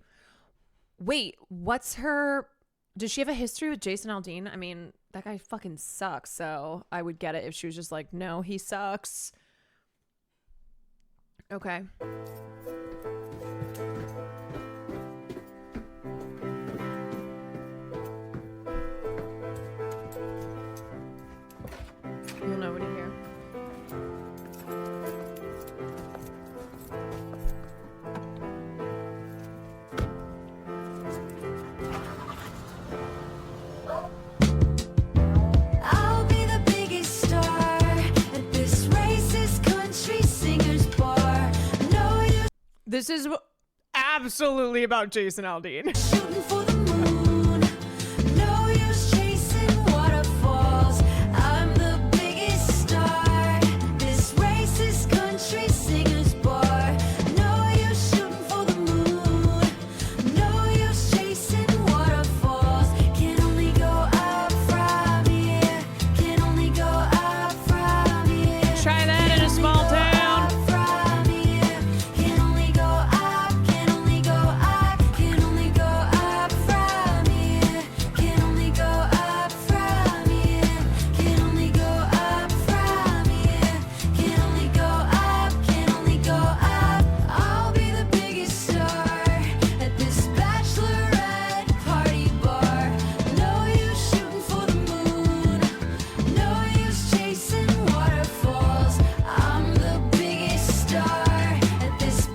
Wait, what's her... Does she have a history with Jason Aldean? I mean, that guy fucking sucks, so I would get it if she was just like, no, he sucks. Okay. You'll know when you hear. I'll be the biggest star at this racist country singers bar. No, you This is absolutely about Jason Aldean. shooting for the moon. No use chasing waterfalls. I'm the biggest star. This racist country singers bar. No use shooting for the moon. No use chasing waterfalls. Can only go up from here. Can only go up from here. Try that in a small town. From here. Can only go up. Can only go up. Can only go up from here. Can only go up from here. Can only go up from here. Can only go up. Can only go up. I'll be the biggest star at this bachelorette party bar. No use shooting for the moon. No use chasing waterfalls. I'm the biggest star at this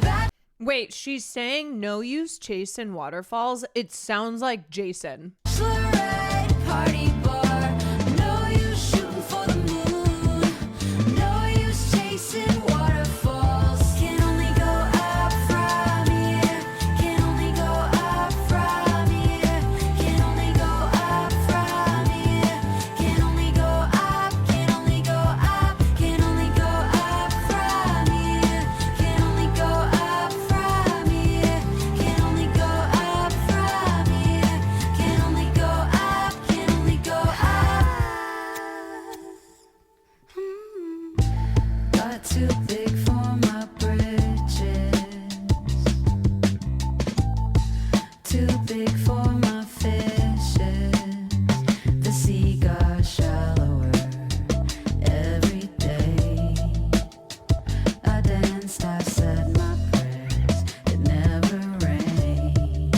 Wait, she's saying no use chasing waterfalls? It sounds like Jason. bachelorette party bar. No use shooting for the moon. No use chasing waterfalls. Can only go up from here. Can only go up from here. Can only go up from here. Can only go up. Can only go up. Can only go up from here. Can only go up from here. Can only go up from here. Can only go up. Can only go up. Got too big for my britches. Too big for my fishes. The sea got shallower every day. I danced, I said my prayers. It never rained.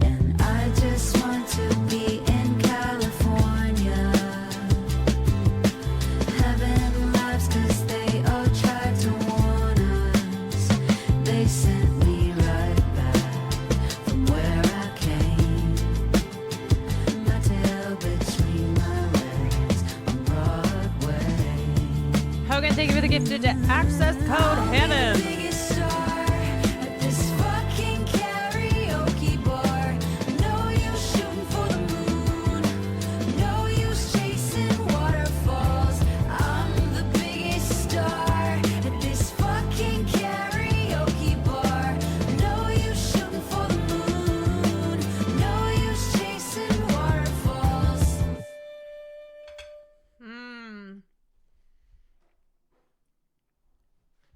And I just want to be in California. Having lives 'cause they all tried to warn us. They sent me right back from where I came. My tail between my legs on Broadway. Hogan, thank you for the gifted access code heaven. Biggest star at this fucking karaoke bar. No use shooting for the moon. No use chasing waterfalls. I'm the biggest star at this fucking karaoke bar. No use shooting for the moon. No use chasing waterfalls.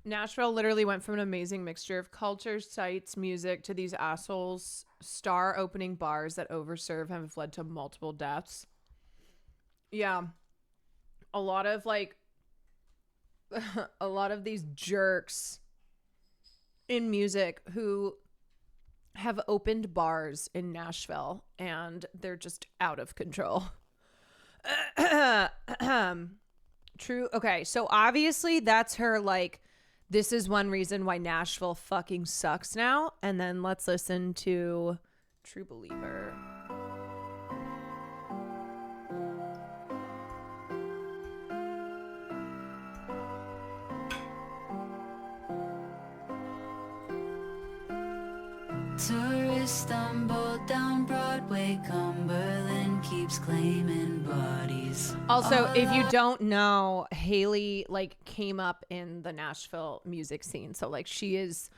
Nashville literally went from an amazing mixture of culture, sights, music to these assholes, star opening bars that overserve have led to multiple deaths. Yeah. A lot of a lot of these jerks in music who have opened bars in Nashville and they're just out of control. True. Okay. So obviously that's her This is one reason why Nashville fucking sucks now. And then let's listen to True Believer. Tourists stumble down Broadway, Cumberland keeps claiming bodies. Also, if you don't know, Haley like came up in the Nashville music scene. So like she is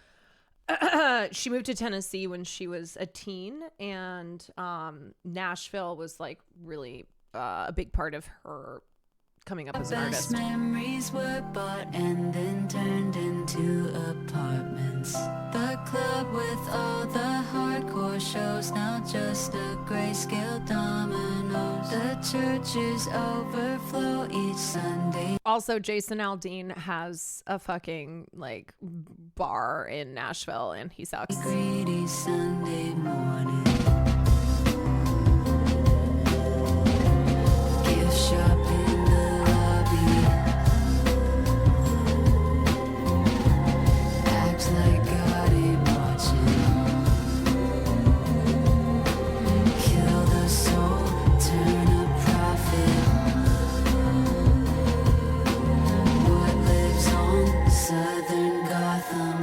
she moved to Tennessee when she was a teen, and Nashville was like really a big part of her coming up as an Best artist. memories were bought and then turned into apartments. The club with all the hardcore shows, now just a grayscale dominoes. The churches overflow each Sunday. Also, Jason Aldean has a fucking like bar in Nashville, and he sucks. Greedy Sunday morning. Gift shop in the lobby. Acts like God ain't watching. Kill the soul, turn a profit. What lives on Southern Gotham?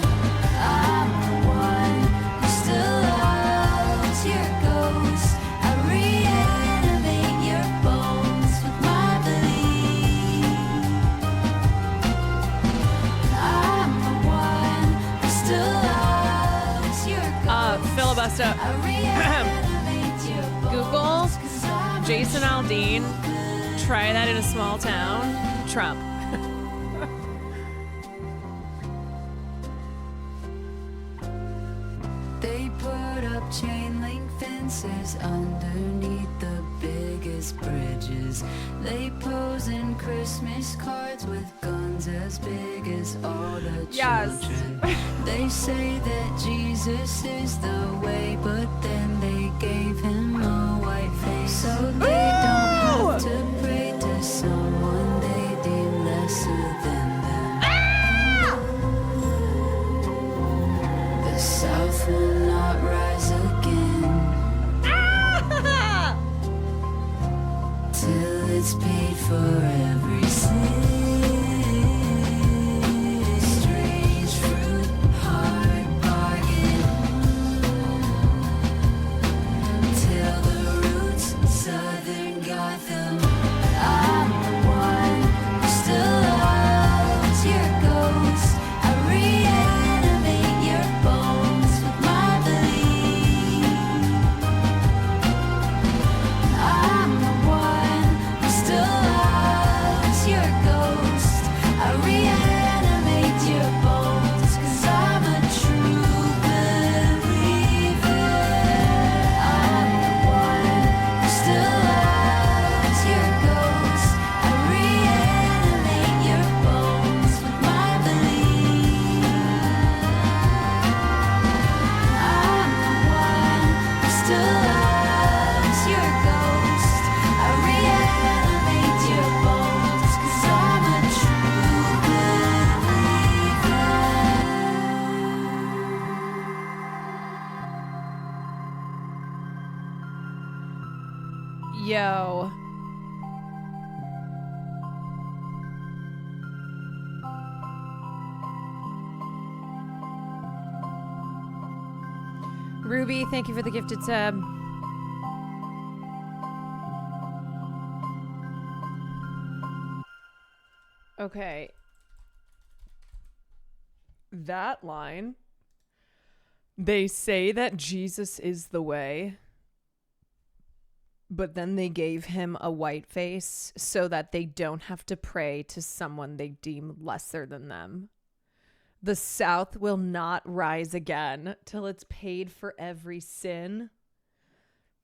I'm the one who still loves your ghost. I reanimate your bones with my belief. I'm the one who still loves your ghost. Filibuster. Reanimate your bones. Google Jason Aldean. Try that in a small town. Trump. They put up chain link fences underneath the biggest bridges. They pose in Christmas cards with guns as big as all the children. They say that Jesus is the way, but then they gave him a white face. So they don't have to pray to someone they deem lesser than them. The South will not rise again till it's paid for every sin. Strange fruit, hard bargain. Till the roots, Southern Gotham. I'm the one who still loves your ghost. I reanimate your bones with my belief. I'm the one who still loves your ghost. I reanimate your bones 'cause I'm a true believer. I'm the one who still loves your ghost. I reanimate your bones with my belief. I'm the one who still loves your ghost. I reanimate your bones 'cause I'm a true believer. Yo. Ruby, thank you for the gifted sub. Okay. That line. They say that Jesus is the way, but then they gave him a white face so that they don't have to pray to someone they deem lesser than them. The South will not rise again till it's paid for every sin.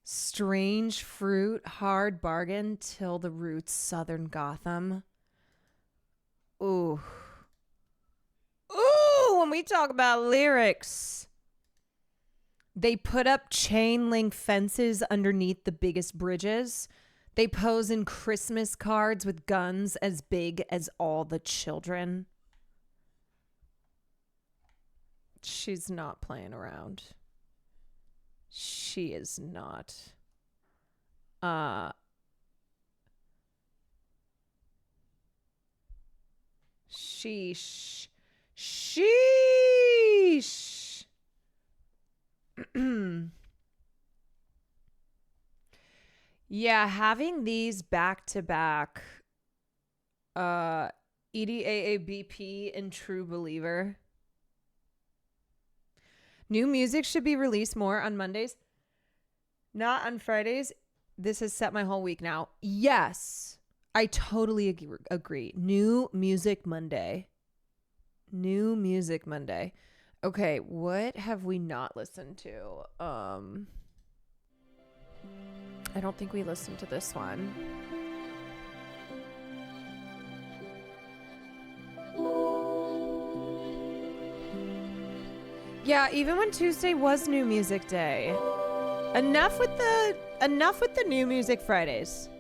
Strange fruit, hard bargain till the roots, Southern Gotham. Ooh. Ooh, when we talk about lyrics. They put up chain link fences underneath the biggest bridges. They pose in Christmas cards with guns as big as all the children. She's not playing around. She is not. Sheesh. Sheesh. Yeah, having these back to back, EDAABP and True Believer. New music should be released more on Mondays, not on Fridays. This has set my whole week now. Yes, I totally agree. New Music Monday. New Music Monday. Okay, what have we not listened to? I don't think we listened to this one. Yeah, even when Tuesday was New Music Day. Enough with the New Music Fridays.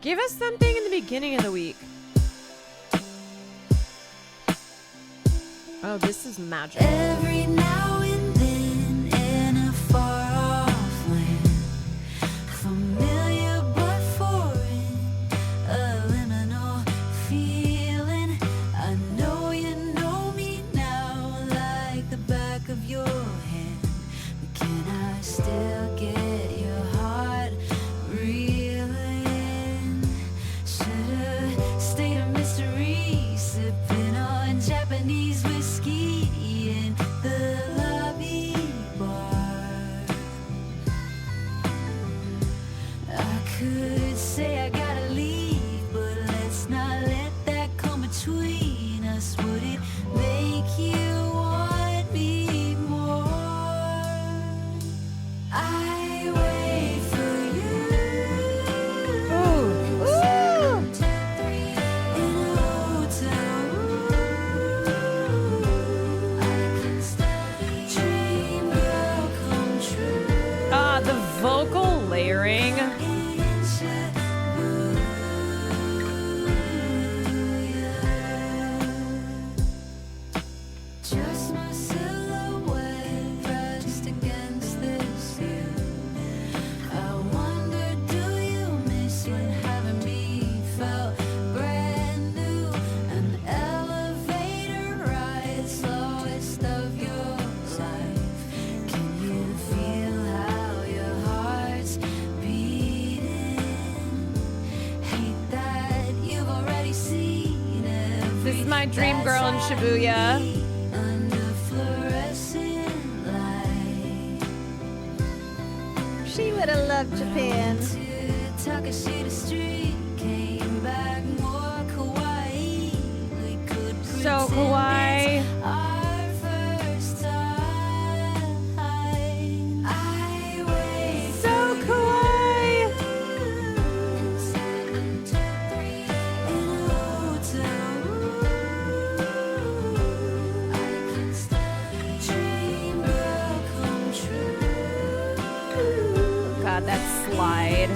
Give us something in the beginning of the week. Oh, this is magic. Every now and then in a far off land, familiar but foreign, a liminal feeling. I know you know me now like the back of your hand, but can I still get your heart reeling? Should've stayed a mystery, sipping on Japanese whiskey in the lobby bar. I could say I gotta leave, but let's not let that come between us. Would it make you want me more? I wait for you. Ooh. In a hotel room, I can dream girl come true. The vocal layering. Just my silhouette pressed against this view. I wonder, do you miss when having me felt brand new? An elevator ride, slowest of your life. Can you feel how your heart's beating? Hate that you've already seen it. This is my dream girl in Shibuya. Under fluorescent light. She would have loved Japan. Takashita Street came back more kawaii. We could So pretend kawaii. it's our first time. I wait So kawaii. in 723 in a hotel room. I can still dream girl come true. God, that slide.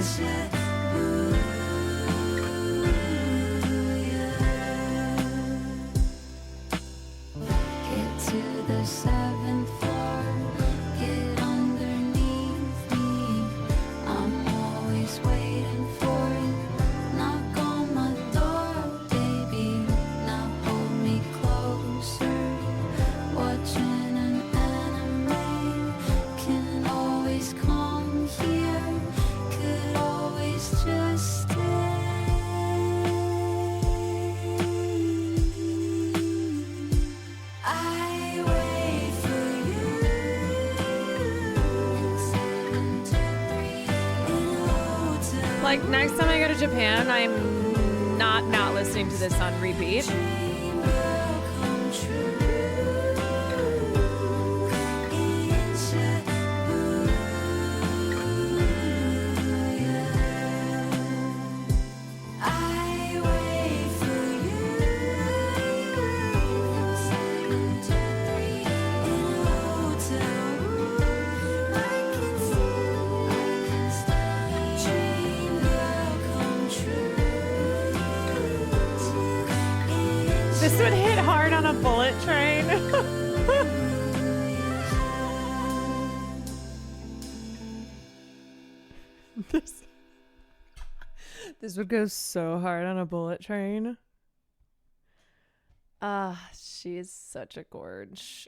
Get to the 7th floor, get underneath me. I'm always waiting for you. Knock on my door, baby. Now hold me closer. Watching an anime can always come here. Could always just stay. I wait for you. In 723 in a hotel. Like next time I go to Japan, I'm not listening to this on repeat. Dream will come true. In Shibuya. I wait for you. 723 in a hotel room. I can still dream will come true. This would hit hard on a bullet train. This would go so hard on a bullet train. She's such a gorge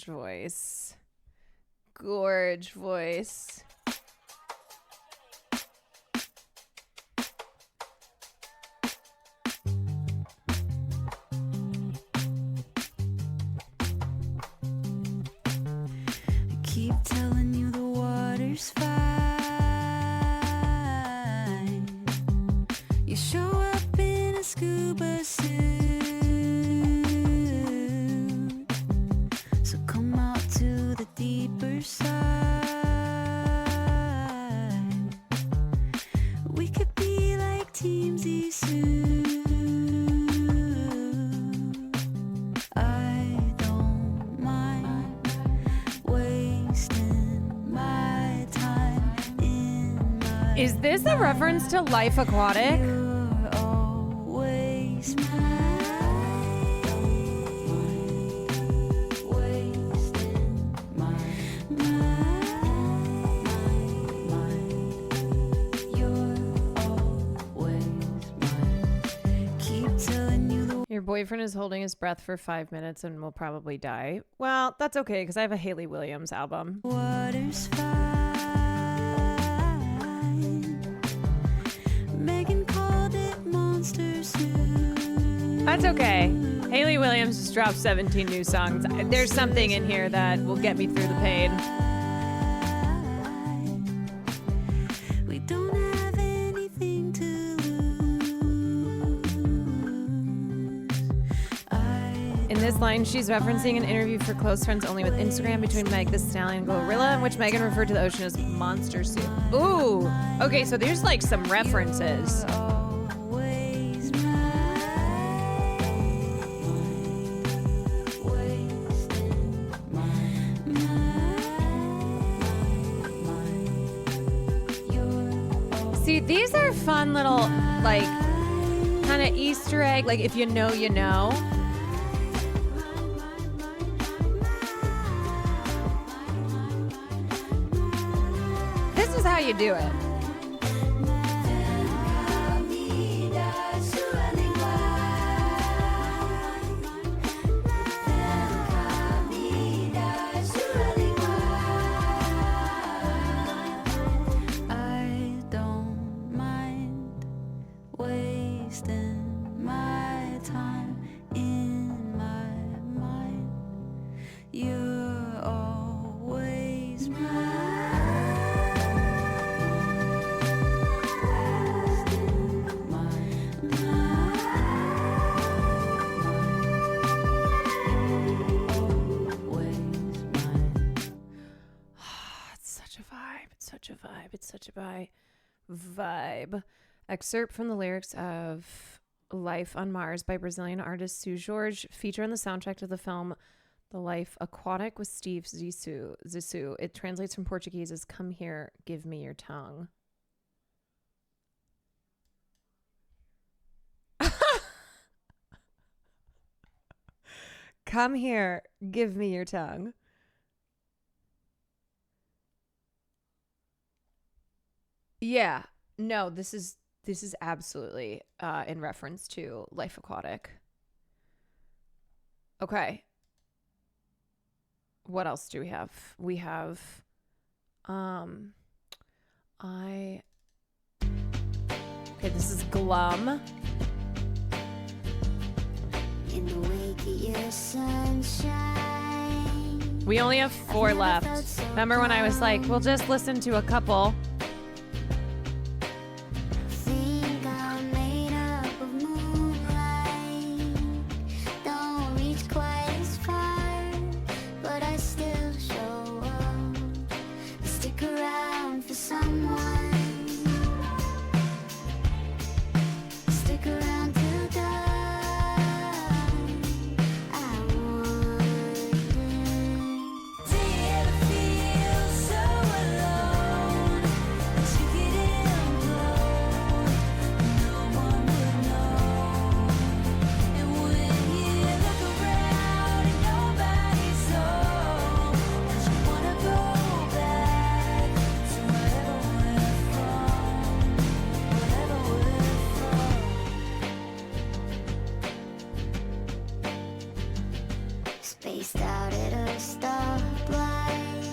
voice. Gorge voice. I keep telling you the water's fine. You show up in a scuba suit. So come out to the deeper side. We could be like teamsy soon. I don't mind wasting my time in my Is this a reference to Life Aquatic? You're always Your boyfriend is holding his breath for 5 minutes and will probably die. Well, that's okay because I have a Hayley Williams album. water's fine. Megan called it monster soup. That's okay. Hayley Williams just dropped 17 new songs. There's something in here that will get me through the pain. We don't have anything to In this line, she's referencing an interview for Close Friends Only with Instagram between Meg Thee Stallion and Glorilla, in which Megan referred to the ocean as monster soup. Ooh, okay, so there's like some references. See, these are fun little, like, kind of Easter egg, like if you know, you know. This is how you do it. I don't mind wasting my time in my mind. You're always It's such a vibe. It's such a vibe. It's such a vibe. Excerpt from the lyrics of Life on Mars by Brazilian artist Sue Jorge, feature on the soundtrack to the film The Life Aquatic with Steve Zissou. It translates from Portuguese as "Come here, give me your tongue." Come here, give me your tongue. Yeah, no, this is absolutely in reference to Life Aquatic. Okay. What else do we have? We have okay, this is Glum. in the wake of your sunshine. We only have 4 left. Remember when I was like, we'll just listen to a couple? Think I'm made up of moonlight. Don't reach quite as far, but I still show up. Stick around for someone. Stick around till dawn. I wonder, do you ever feel so alone? Spaced out at a stoplight.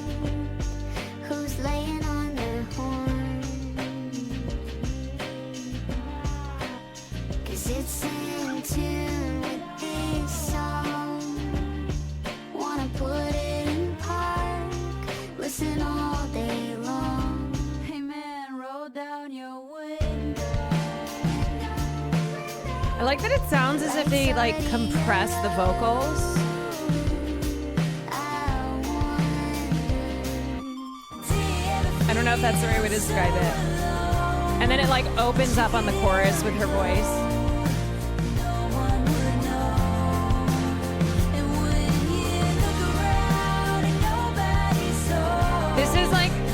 Who's laying on their horn? 'Cause it's in tune with this song. Wanna put it in park, listen all day long. Hey man, roll down your window. I like that it sounds as if they like compress the vocals. I don't know if that's the right way to describe it. And then it like opens up on the chorus with her voice.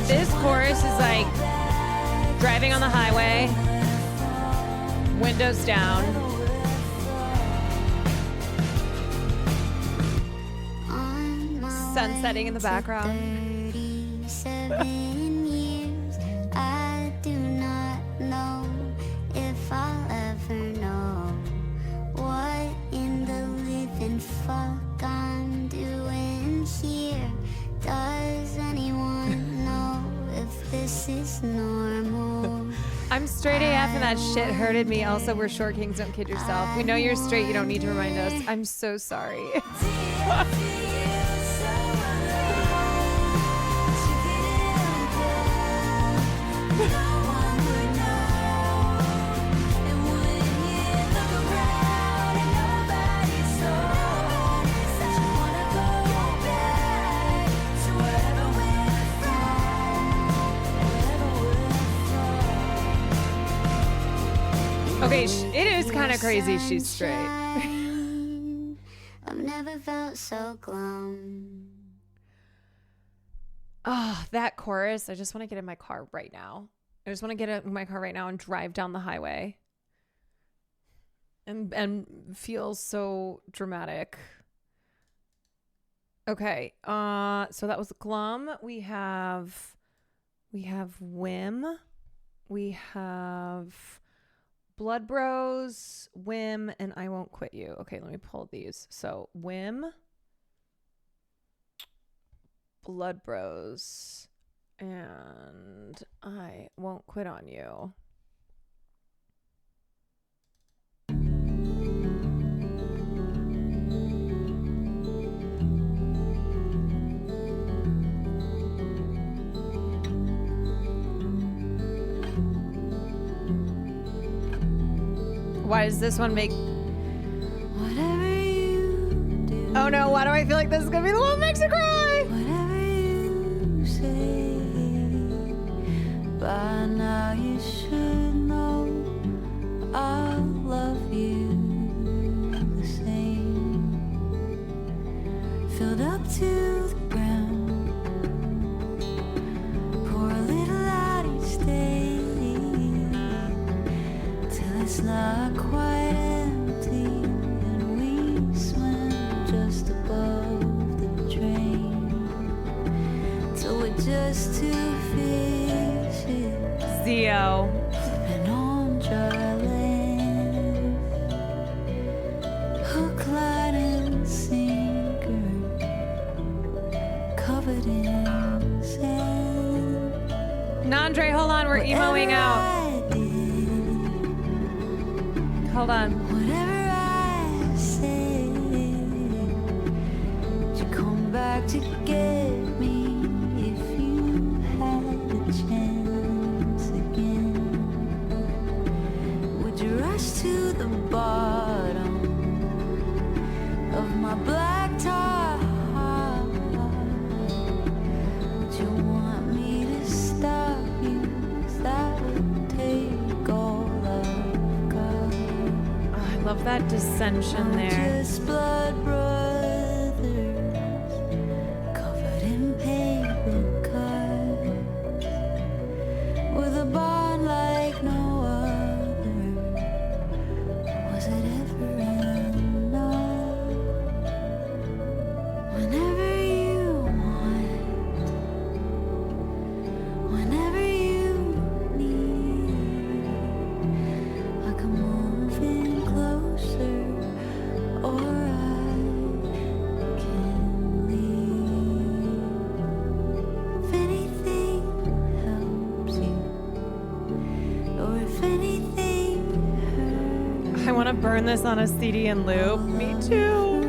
This chorus is like driving on the highway, windows down. Sun setting in the background. 37 years, I do not know if I'll ever know what in the living fuck I'm doing here. Does anyone know if this is normal? I'm straight AF and that shit hurted me. Also, we're short kings, don't kid yourself. We know you're straight, you don't need to remind us. I'm so sorry. Okay, it is kind of crazy she's straight. I've never felt so glum. Oh, that chorus. I just want to get in my car right now. I just want to get in my car right now and drive down the highway. And feel so dramatic. Okay. So that was Glum. We have Whim. We have Blood Bros, Whim, and I Won't Quit You. Okay, let me pull these. So Whim, Blood Bros, and I Won't Quit on You. Why does this one make... Whatever you do. Oh no, why do I feel like this is gonna be the one that makes her cry? Whatever you say, by now you should know I love you the same. Filled up to the ground, pour a little out each day, till it's not quite empty and we swim just above the drain, till we're just two fishes Zio. flipping on dry land, hook, line, and sinker, covered in sand. Nandre, hold on, we're emoing out. Hold on. Whatever I say, would you come back to get me if you had a chance again? Would you rush to the bottom of my black tie? Would you want me to stop you? 'Cause that would take all I've got. Oh, I love that dissension there. Just blood brothers, covered in paper cuts, with a bond like no other. Was it ever enough? Whenever you want, whenever you need, I come moving closer, or I burn this on a CD and loop. Me too.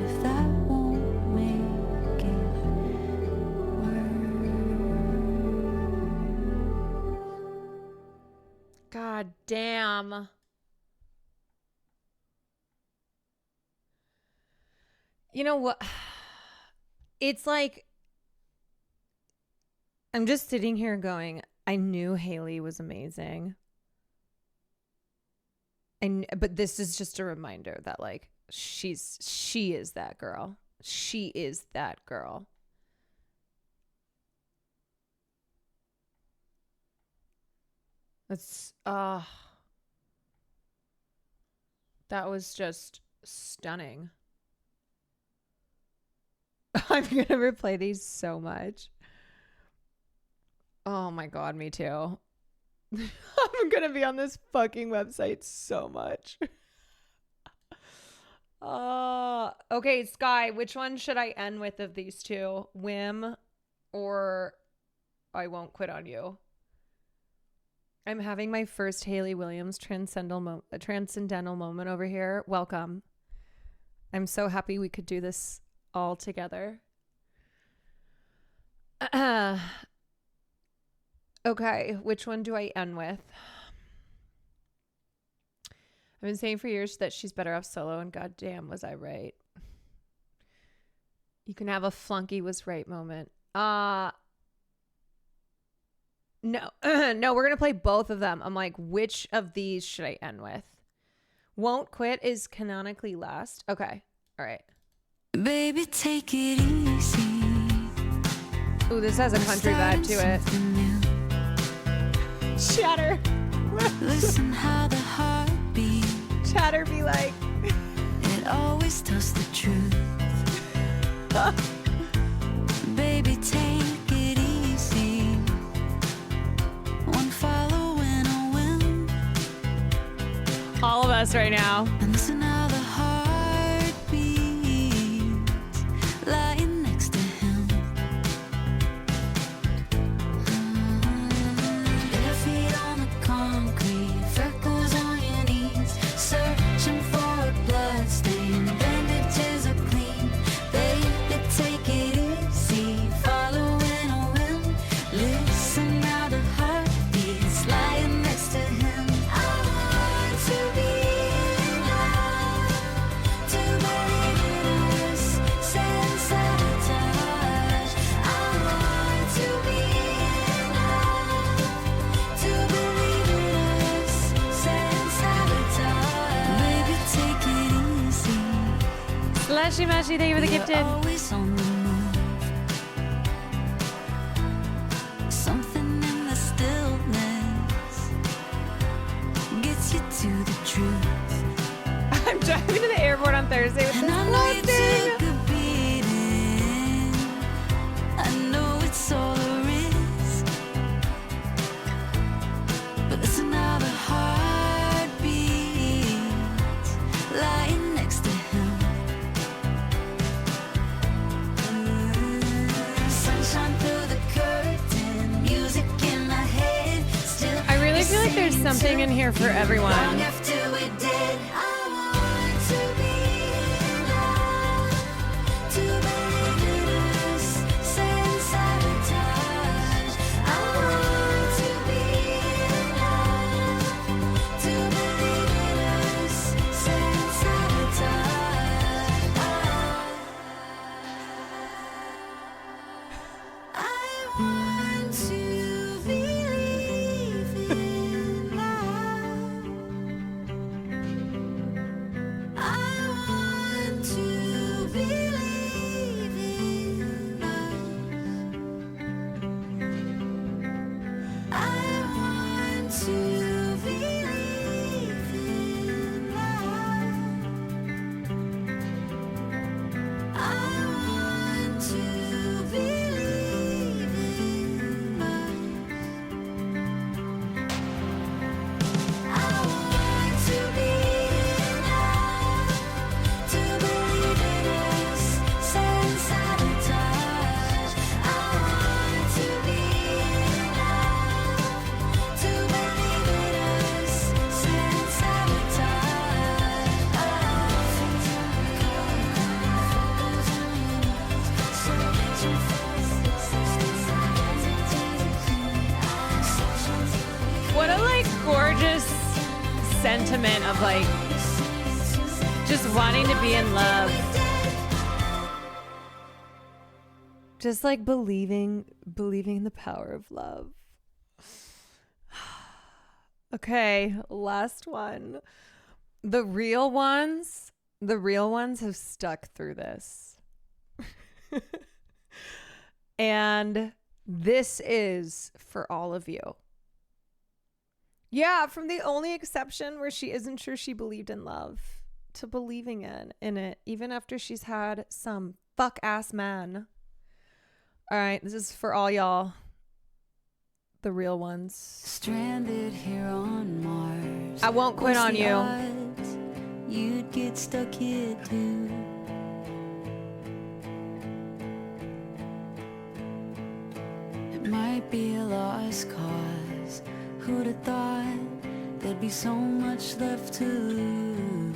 If that won't make it God damn. You know what? It's like, I'm just sitting here going, I knew Haley was amazing. But this is just a reminder that like she is that girl. She is that girl. That's that was just stunning. I'm gonna replay these so much. Oh my god, me too. I'm gonna be on this fucking website so much. Okay, Sky, which one should I end with of these two? Whim or I Won't Quit on You? I'm having my first Haley Williams transcendental moment over here. Welcome. I'm so happy we could do this all together. Okay, which one do I end with? I've been saying for years that she's better off solo, and goddamn was I right. You can have a flunky was right moment. No, no, we're gonna play both of them. I'm like, which of these should I end with? Won't Quit is canonically last. Okay, all right. Baby, take it easy. Ooh, this has a country vibe to it. Chatter. Listen how the heart beats. Chatter be like. It always tells the truth. Baby, take it easy. One following a whim. All of us right now. And listen how the heart beats. Lying next to him. Bare feet on the concrete. Freckles on your knees. Searching for a blood stain. Bandages are clean. Baby, take it easy. Following a whim. Listen how the heart beats. Lying next to him. I want to be in love. To believe in us. Sense sabotage. I want to be in love. To believe in us. Sense sabotage. Baby, take it easy. Slashy Mashy, thank you for the You're gifted. always on the move. Something in the stillness gets you to the truth. I'm driving to the airport on Thursday with And this I know little you thing. took a beating. I know it's all a risk. But listen how the heart beats. Lying next to him. Sunshine through the curtain. Music in my head. Still I really feel like there's something in here for everyone. long after we're dead. I want to be in love. To believe in us. Sense sabotage. I want to be in love. To believe in us. Sense sabotage. I want to believe in love. sentiment of like just wanting to be in love. Just like believing in the power of love. Okay, last one. The real ones have stuck through this. And this is for all of you. Yeah, from the only exception where she isn't sure she believed in love to believing in it, even after she's had some fuck ass man. All right, this is for all y'all. The real ones. Stranded here on Mars. I won't quit on you. Odds you'd get stuck here too. It might be a lost cause. Who'd have thought there'd be so much left to lose?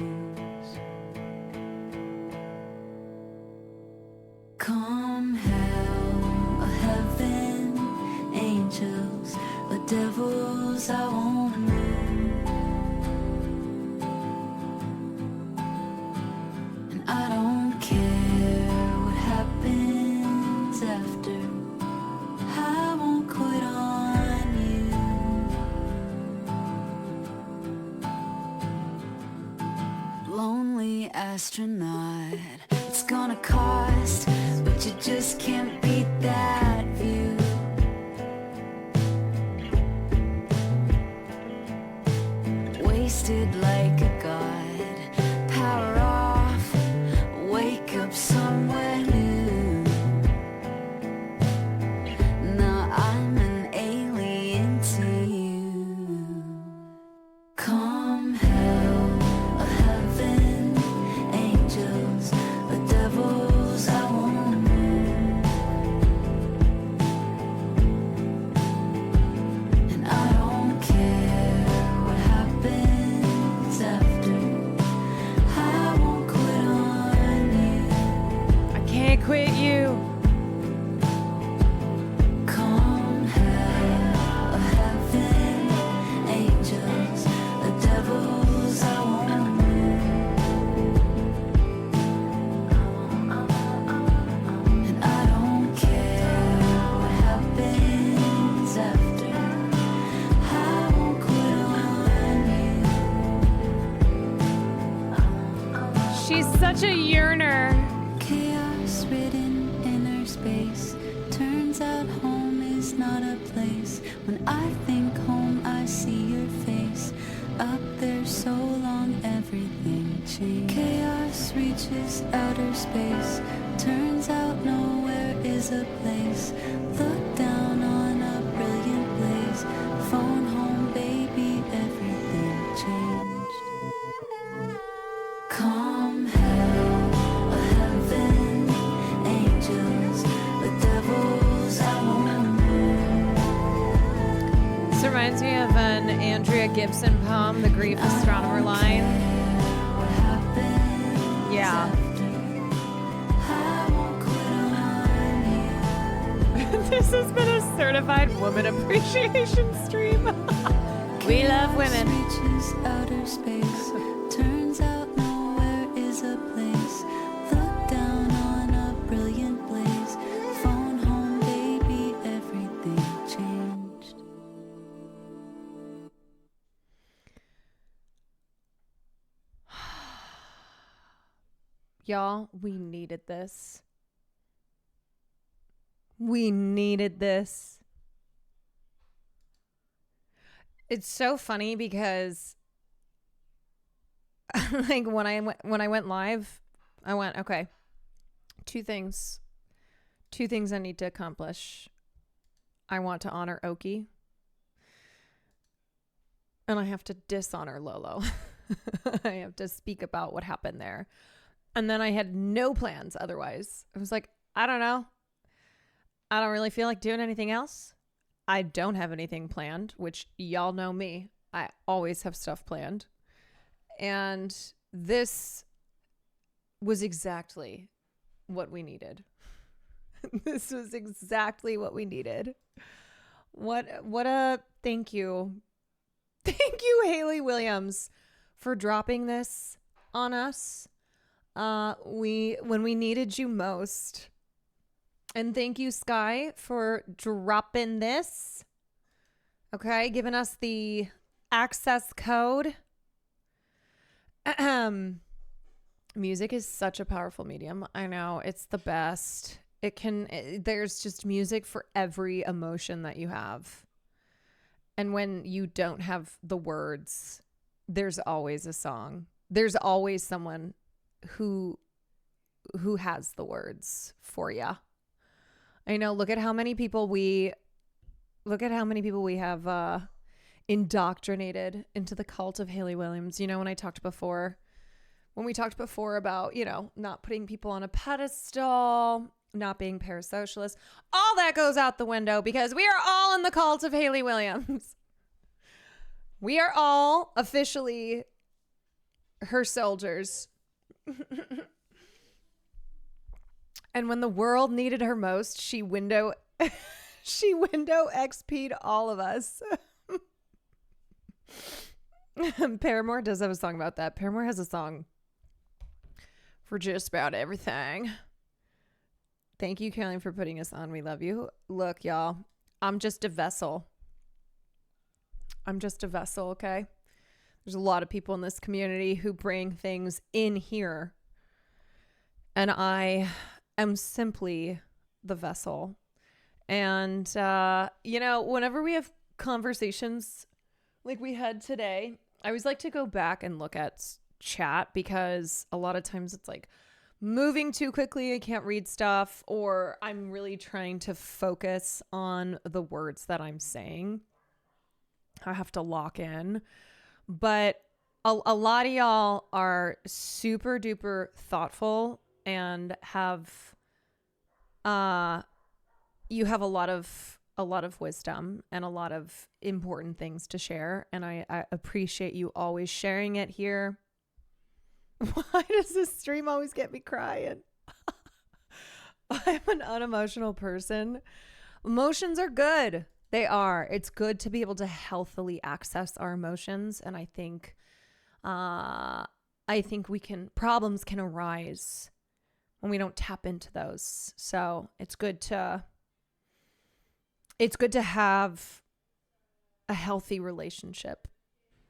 Come hell or heaven, angels or devils, I wanna know. And I don't care what happens after. I won't quit on you. Lonely astronaut, it's gonna cost, but you just can't beat that view. Wasted like a god, power off, wake up somewhere new. Now I'm an alien to you. Come hell or heaven, angels or devils, I wanna know. And I don't care what happens after. I won't quit on you. I can't quit you. Come hell or heaven, angels or devils, I wanna know. And I don't care what happens after. I won't quit on you. She's such a yearner. Chaos ridden inner space. Turns out home is not a place. When I think home, I see your face. Up there so long, everything changed. Chaos reaches outer space. Turns out nowhere is a place. Look down on a brilliant blaze. Phone home, baby, everything changed. Come hell or heaven, angels or devils, I wanna know. This reminds me of an Andrea Gibson poem, The Grief Astronomer line. Yeah. I won't quit on you. This has been a certified woman appreciation stream. We love women. Reaches outer space. Turns out nowhere is a place. Look down on a brilliant blaze. Phone home, baby, everything changed. Y'all, we needed this. We needed this. It's so funny because like when I went live, I went, okay, two things I need to accomplish. I want to honor Oki, and I have to dishonor Lolo. I have to speak about what happened there. And then I had no plans otherwise. I was like, I don't know. I don't really feel like doing anything else. I don't have anything planned, which y'all know me. I always have stuff planned. And this was exactly what we needed. This was exactly what we needed. What a thank you. Thank you, Haley Williams, for dropping this on us. When we needed you most. And thank you, Sky, for dropping this. Okay, giving us the access code. Music is such a powerful medium. I know, it's the best. There's just music for every emotion that you have. And when you don't have the words, there's always a song. There's always someone who has the words for you. I know, look at how many people we have indoctrinated into the cult of Haley Williams. You know, when we talked before about, you know, not putting people on a pedestal, not being parasocialist, all that goes out the window because we are all in the cult of Haley Williams. We are all officially her soldiers. And when the world needed her most, she window XP'd all of us. Paramore does have a song about that. Paramore has a song for just about everything. Thank you, Caroline, for putting us on. We love you. Look, y'all, I'm just a vessel. Okay? There's a lot of people in this community who bring things in here. And I am simply the vessel. And, you know, whenever we have conversations like we had today, I always like to go back and look at chat because a lot of times it's like moving too quickly. I can't read stuff, or I'm really trying to focus on the words that I'm saying. I have to lock in. But a lot of y'all are super duper thoughtful and have you have a lot of wisdom and a lot of important things to share, and I appreciate you always sharing it here. Why does this stream always get me crying? I'm an unemotional person. Emotions are good. They are. It's good to be able to healthily access our emotions, and I think problems can arise when we don't tap into those. So it's good to have a healthy relationship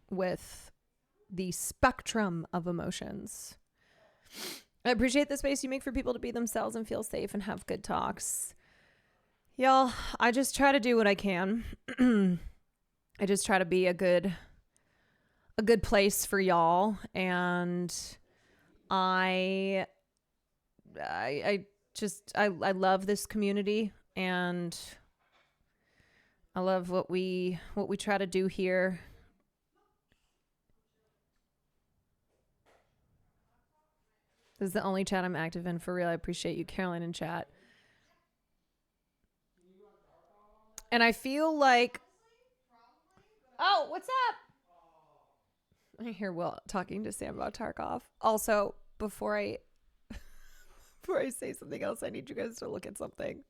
with the spectrum of emotions. I appreciate the space you make for people to be themselves and feel safe and have good talks. Y'all, I just try to do what I can. I just try to be a good place for y'all, and I love this community, and I love what we try to do here. This is the only chat I'm active in, for real. I appreciate you, Caroline, in chat. And I feel like, oh, what's up? I hear Will talking to Sam about Tarkov. Also, before I say something else, I need you guys to look at something.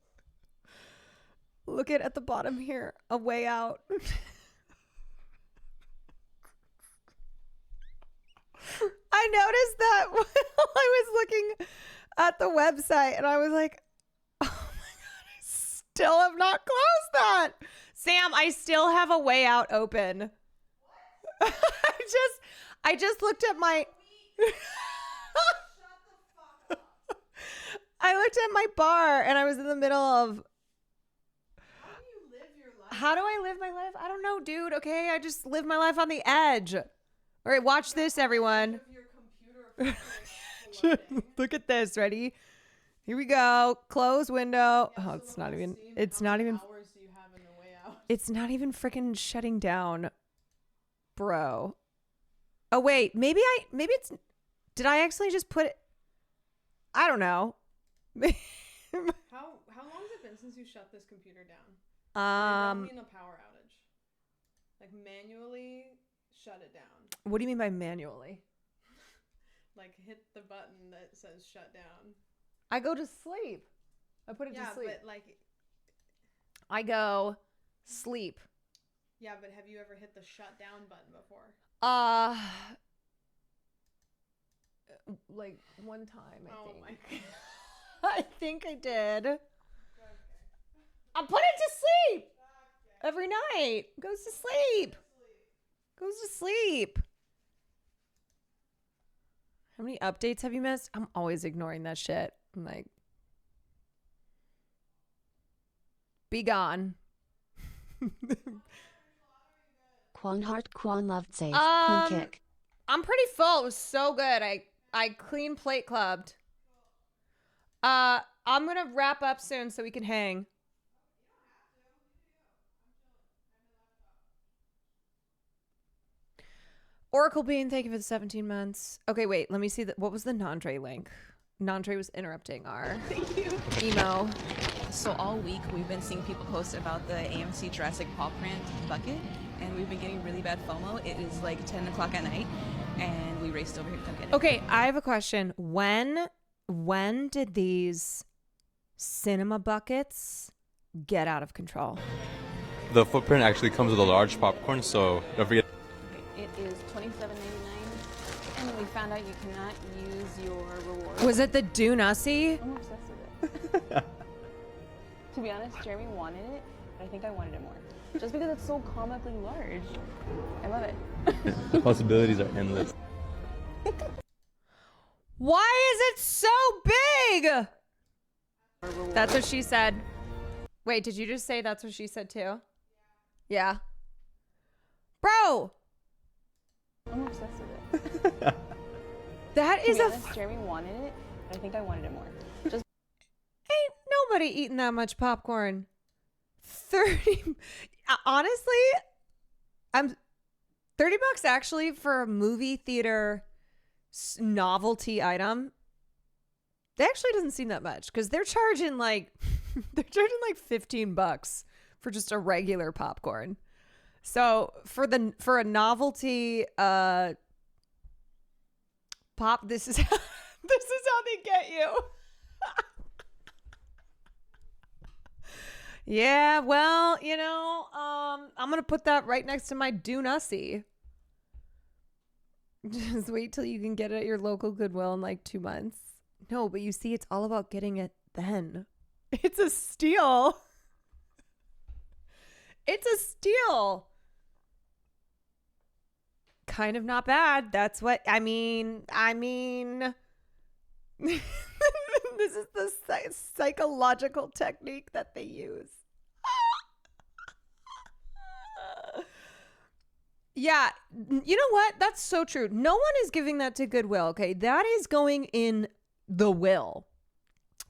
Look at the bottom here, a way out. I noticed that while I was looking at the website, and I was like, oh my God, I still have not closed that. Sam, I still have a way out open. I just looked at my I looked at my bar, and I was in the middle of how do I live my life? I don't know, dude. Okay, I just live my life on the edge. All right, watch this, everyone. Look at this. Ready? Here we go. Close window. Oh, it's not even freaking shutting down, bro. Oh wait, maybe it's. Did I actually just put it? I don't know. How long has it been since you shut this computer down? I mean a power outage. Like manually shut it down. What do you mean by manually? Like hit the button that says shut down. I go to sleep. I put it to sleep. Yeah, but like I go sleep. Yeah, but have you ever hit the shut down button before? Like one time, I think. My God. I think I did. Okay. I put it to sleep every night. Goes to sleep. Goes to sleep. How many updates have you missed? I'm always ignoring that shit. I'm like, be gone. Kwan Vods. Kick. I'm pretty full. It was so good. I clean plate clubbed. I'm gonna wrap up soon so we can hang. Oracle Bean, thank you for the 17 months. Okay, wait, let me see what was the Nandre link? Nandre was interrupting our emo. So all week we've been seeing people post about the AMC Jurassic Paw print bucket, and we've been getting really bad FOMO. It is like 10 o'clock at night, and we raced over here to come get it. Okay, I have a question. When did these cinema buckets get out of control? The footprint actually comes with a large popcorn, so don't forget. It is $27.99, and we found out you cannot use your reward. Was it the Dunussie? I'm obsessed with it. To be honest, Jeremy wanted it, but I think I wanted it more. Just because it's so comically large. I love it. The possibilities are endless. Why is it so big? That's what she said. Wait, did you just say that's what she said too? Yeah. Bro! I'm obsessed with it. That is to be honest, Jeremy wanted it, but I think I wanted it more. Just ain't nobody eating that much popcorn. 30 honestly, I'm $30 actually for a movie theater novelty item. That actually doesn't seem that much because they're charging like $15 for just a regular popcorn. So for a novelty pop, this is how they get you. Yeah, well, I'm gonna put that right next to my Dunussie. Just wait till you can get it at your local Goodwill in like 2 months. No, but you see, it's all about getting it then. It's a steal. It's a steal. Kind of not bad. That's what I mean. This is the psychological technique that they use. Yeah, you know what? That's so true. No one is giving that to Goodwill, okay? That is going in the will.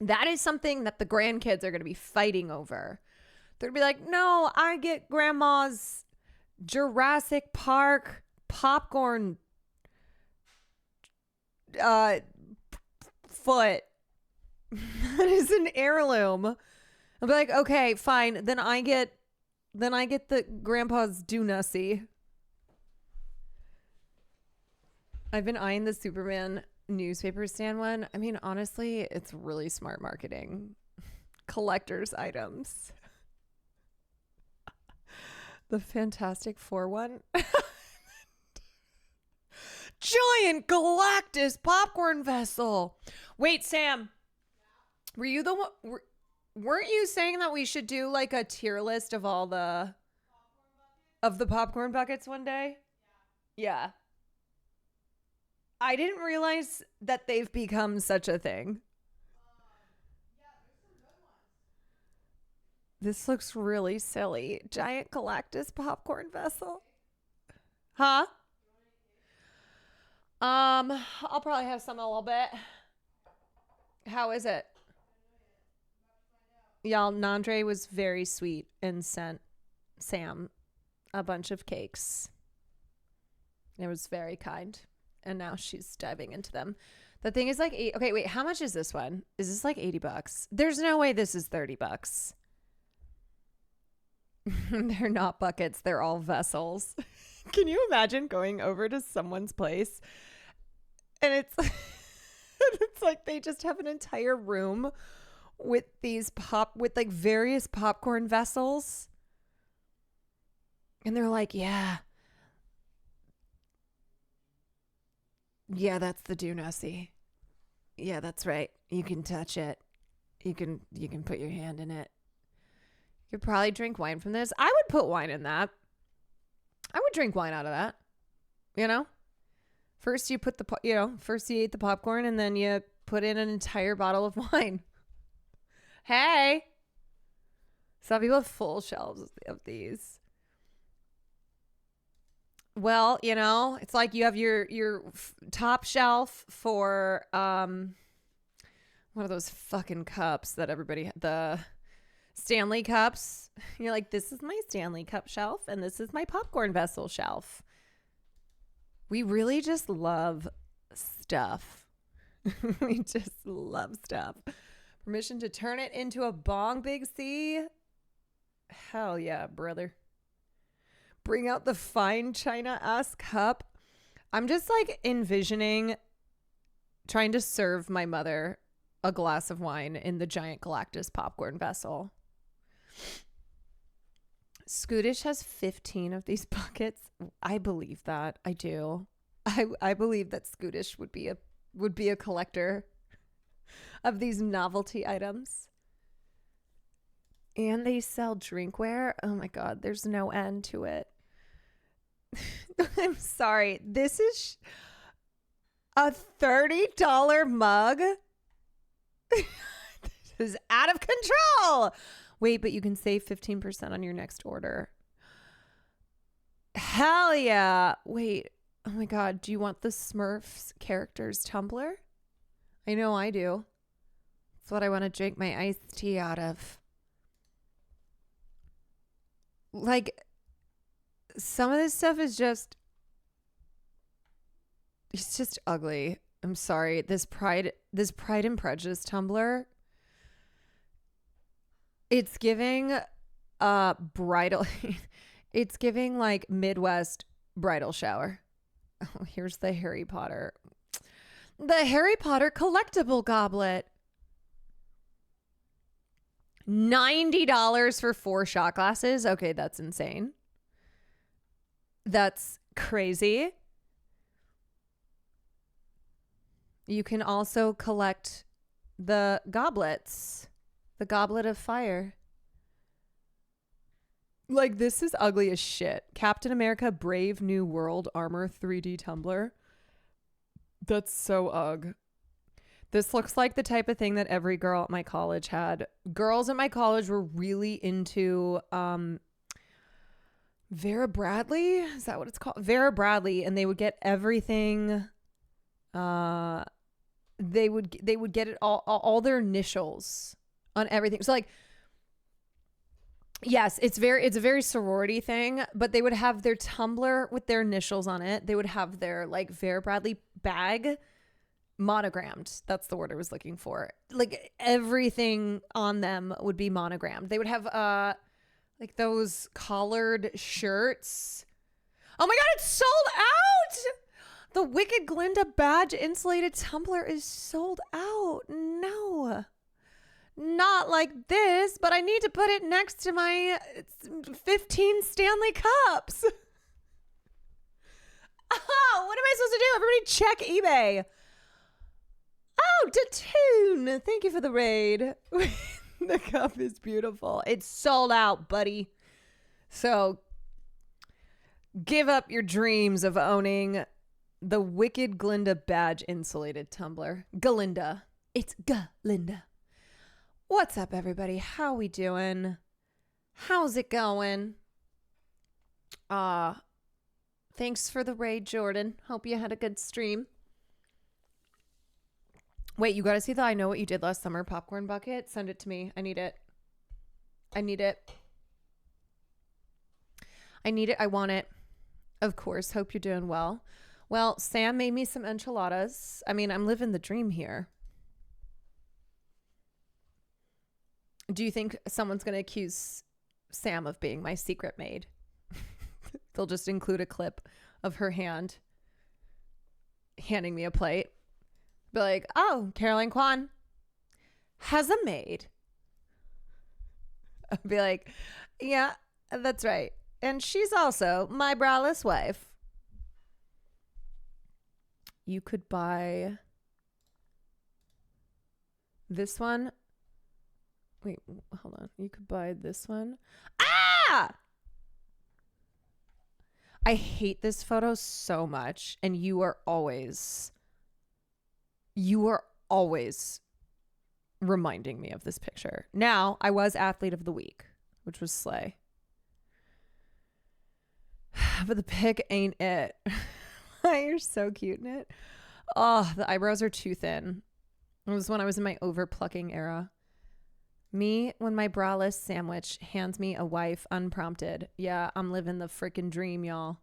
That is something that the grandkids are going to be fighting over. They're going to be like, no, I get grandma's Jurassic Park popcorn foot. That is an heirloom. I'll be like, okay, fine. Then I get the grandpa's Dunussie. I've been eyeing the Superman newspaper stand one. I mean, honestly, it's really smart marketing. Collector's items. The Fantastic Four one. Giant Galactus popcorn vessel. Wait, Sam. Were you the one? Weren't you saying that we should do like a tier list of all the popcorn buckets one day? Yeah. I didn't realize that they've become such a thing. This looks really silly. Giant Galactus popcorn vessel. Huh? I'll probably have some in a little bit. How is it? Y'all, Nandre was very sweet and sent Sam a bunch of cakes. It was very kind. And now she's diving into them. The thing is like, okay, wait, how much is this one? Is this like $80? There's no way this is $30. They're not buckets. They're all vessels. Can you imagine going over to someone's place and it's it's like they just have an entire room with these with like various popcorn vessels. And they're like, yeah, that's the do nussy. Yeah, that's right. You can touch it. You can put your hand in it. You could probably drink wine from this. I would put wine in that. I would drink wine out of that. You know? First you put first you ate the popcorn and then you put in an entire bottle of wine. Hey. Some people have full shelves of these. Well, it's like you have your top shelf for one of those fucking cups that the Stanley cups. You're like, this is my Stanley cup shelf and this is my popcorn vessel shelf. We really just love stuff. We just love stuff. Permission to turn it into a bong, Big C? Hell yeah, brother. Bring out the fine china-ass cup. I'm just like envisioning trying to serve my mother a glass of wine in the giant Galactus popcorn vessel. Scootish has 15 of these buckets. I believe that. I do. I believe that Scootish would be a collector of these novelty items. And they sell drinkware. Oh my God, there's no end to it. I'm sorry. This is a $30 mug. This is out of control. Wait, but you can save 15% on your next order. Hell yeah. Wait. Oh my God. Do you want the Smurfs characters tumbler? I know I do. That's what I want to drink my iced tea out of. Like, some of this stuff is just, it's just ugly. I'm sorry. This Pride and Prejudice tumbler, it's giving bridal, it's giving like Midwest bridal shower. Oh, here's the Harry Potter collectible goblet. $90 for 4 shot glasses. Okay, that's insane. That's crazy. You can also collect the goblets. The goblet of fire. Like, this is ugly as shit. Captain America Brave New World Armor 3D tumbler. That's so ugh. This looks like the type of thing that every girl at my college had. Girls at my college were really into Vera Bradley. Is that what it's called? Vera Bradley. And they would get everything. They would get it all their initials on everything. So like, yes, it's a very sorority thing, but they would have their tumbler with their initials on it. They would have their like Vera Bradley bag monogrammed. That's the word I was looking for. Like everything on them would be monogrammed. They would have like those collared shirts. Oh my God, it's sold out. The Wicked Glinda badge insulated tumbler is sold out. No. Not like this, but I need to put it next to my 15 Stanley Cups. Oh, what am I supposed to do? Everybody check eBay. Oh, Datoon. Thank you for the raid. The cup is beautiful. It's sold out, buddy. So give up your dreams of owning the Wicked Glinda badge insulated tumbler. Galinda. It's Galinda. What's up, everybody? How we doing? How's it going? Thanks for the raid, Jordan. Hope you had a good stream. Wait, you gotta see the I Know What You Did Last Summer popcorn bucket? Send it to me. I need it. I need it. I need it. I want it. Of course. Hope you're doing well. Well, Sam made me some enchiladas. I mean, I'm living the dream here. Do you think someone's going to accuse Sam of being my secret maid? They'll just include a clip of her hand handing me a plate. Be like, oh, CarolineKwan has a maid. I'll be like, yeah, that's right. And she's also my braless wife. You could buy this one. Wait, hold on. You could buy this one. Ah! I hate this photo so much. And you are always reminding me of this picture. Now, I was athlete of the week, which was slay. But the pic ain't it. You're so cute in it. Oh, the eyebrows are too thin. It was when I was in my over plucking era. Me when my braless sandwich hands me a wife unprompted. Yeah, I'm living the freaking dream, y'all.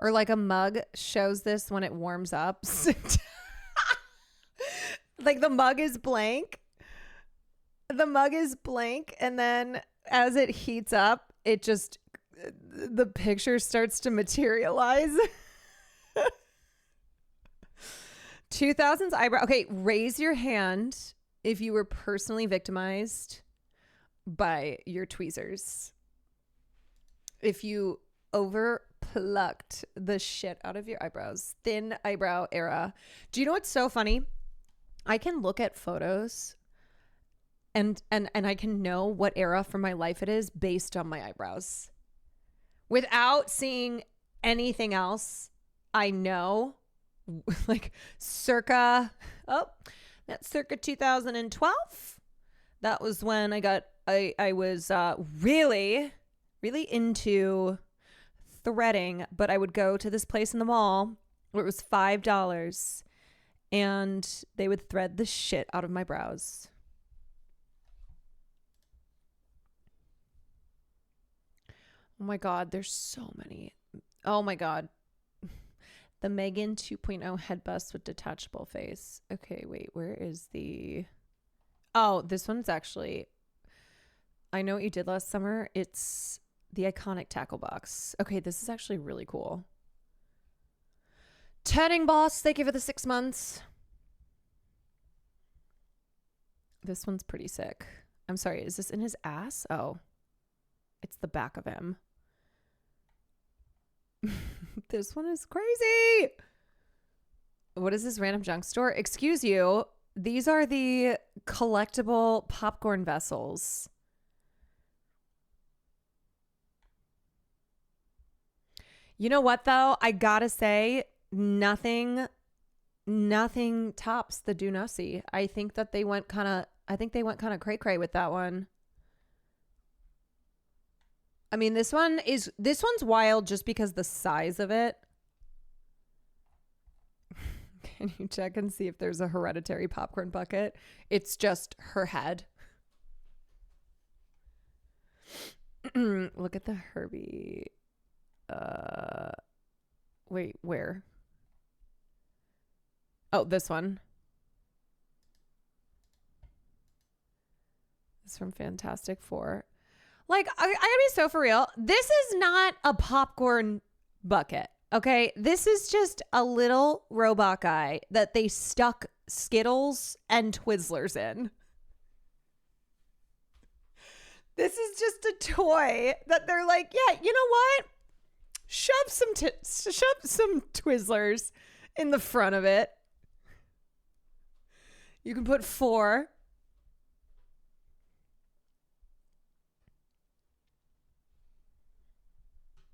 Or like a mug shows this when it warms up. Like the mug is blank. The mug is blank. And then as it heats up, it just, the picture starts to materialize. 2000s eyebrow. Okay, raise your hand if you were personally victimized by your tweezers. If you over plucked the shit out of your eyebrows. Thin eyebrow era. Do you know what's so funny? I can look at photos and I can know what era from my life it is based on my eyebrows. Without seeing anything else, I know like circa 2012. That was when I was really into threading, but I would go to this place in the mall where it was $5 and they would thread the shit out of my brows. Oh my God, there's so many. Oh my God. The Megan 2.0 head bust with detachable face. Okay, wait, where is the... Oh, this one's actually... I know what you did last summer. It's the iconic tackle box. Okay, this is actually really cool. Tanning Boss, thank you for the 6 months. This one's pretty sick. I'm sorry, is this in his ass? Oh, it's the back of him. This one is crazy. What is this random junk store? Excuse you. These are the collectible popcorn vessels. You know what though? I gotta say, nothing tops the Do Nossi. I think that they went kind of cray cray with that one. I mean, this one's wild just because the size of it. Can you check and see if there's a hereditary popcorn bucket? It's just her head. Look at the Herbie. Wait, where? Oh, this one. It's from Fantastic Four. Like, I gotta be so for real. This is not a popcorn bucket, okay? This is just a little robot guy that they stuck Skittles and Twizzlers in. This is just a toy that they're like, yeah, you know what? Shove some Twizzlers in the front of it. You can put 4.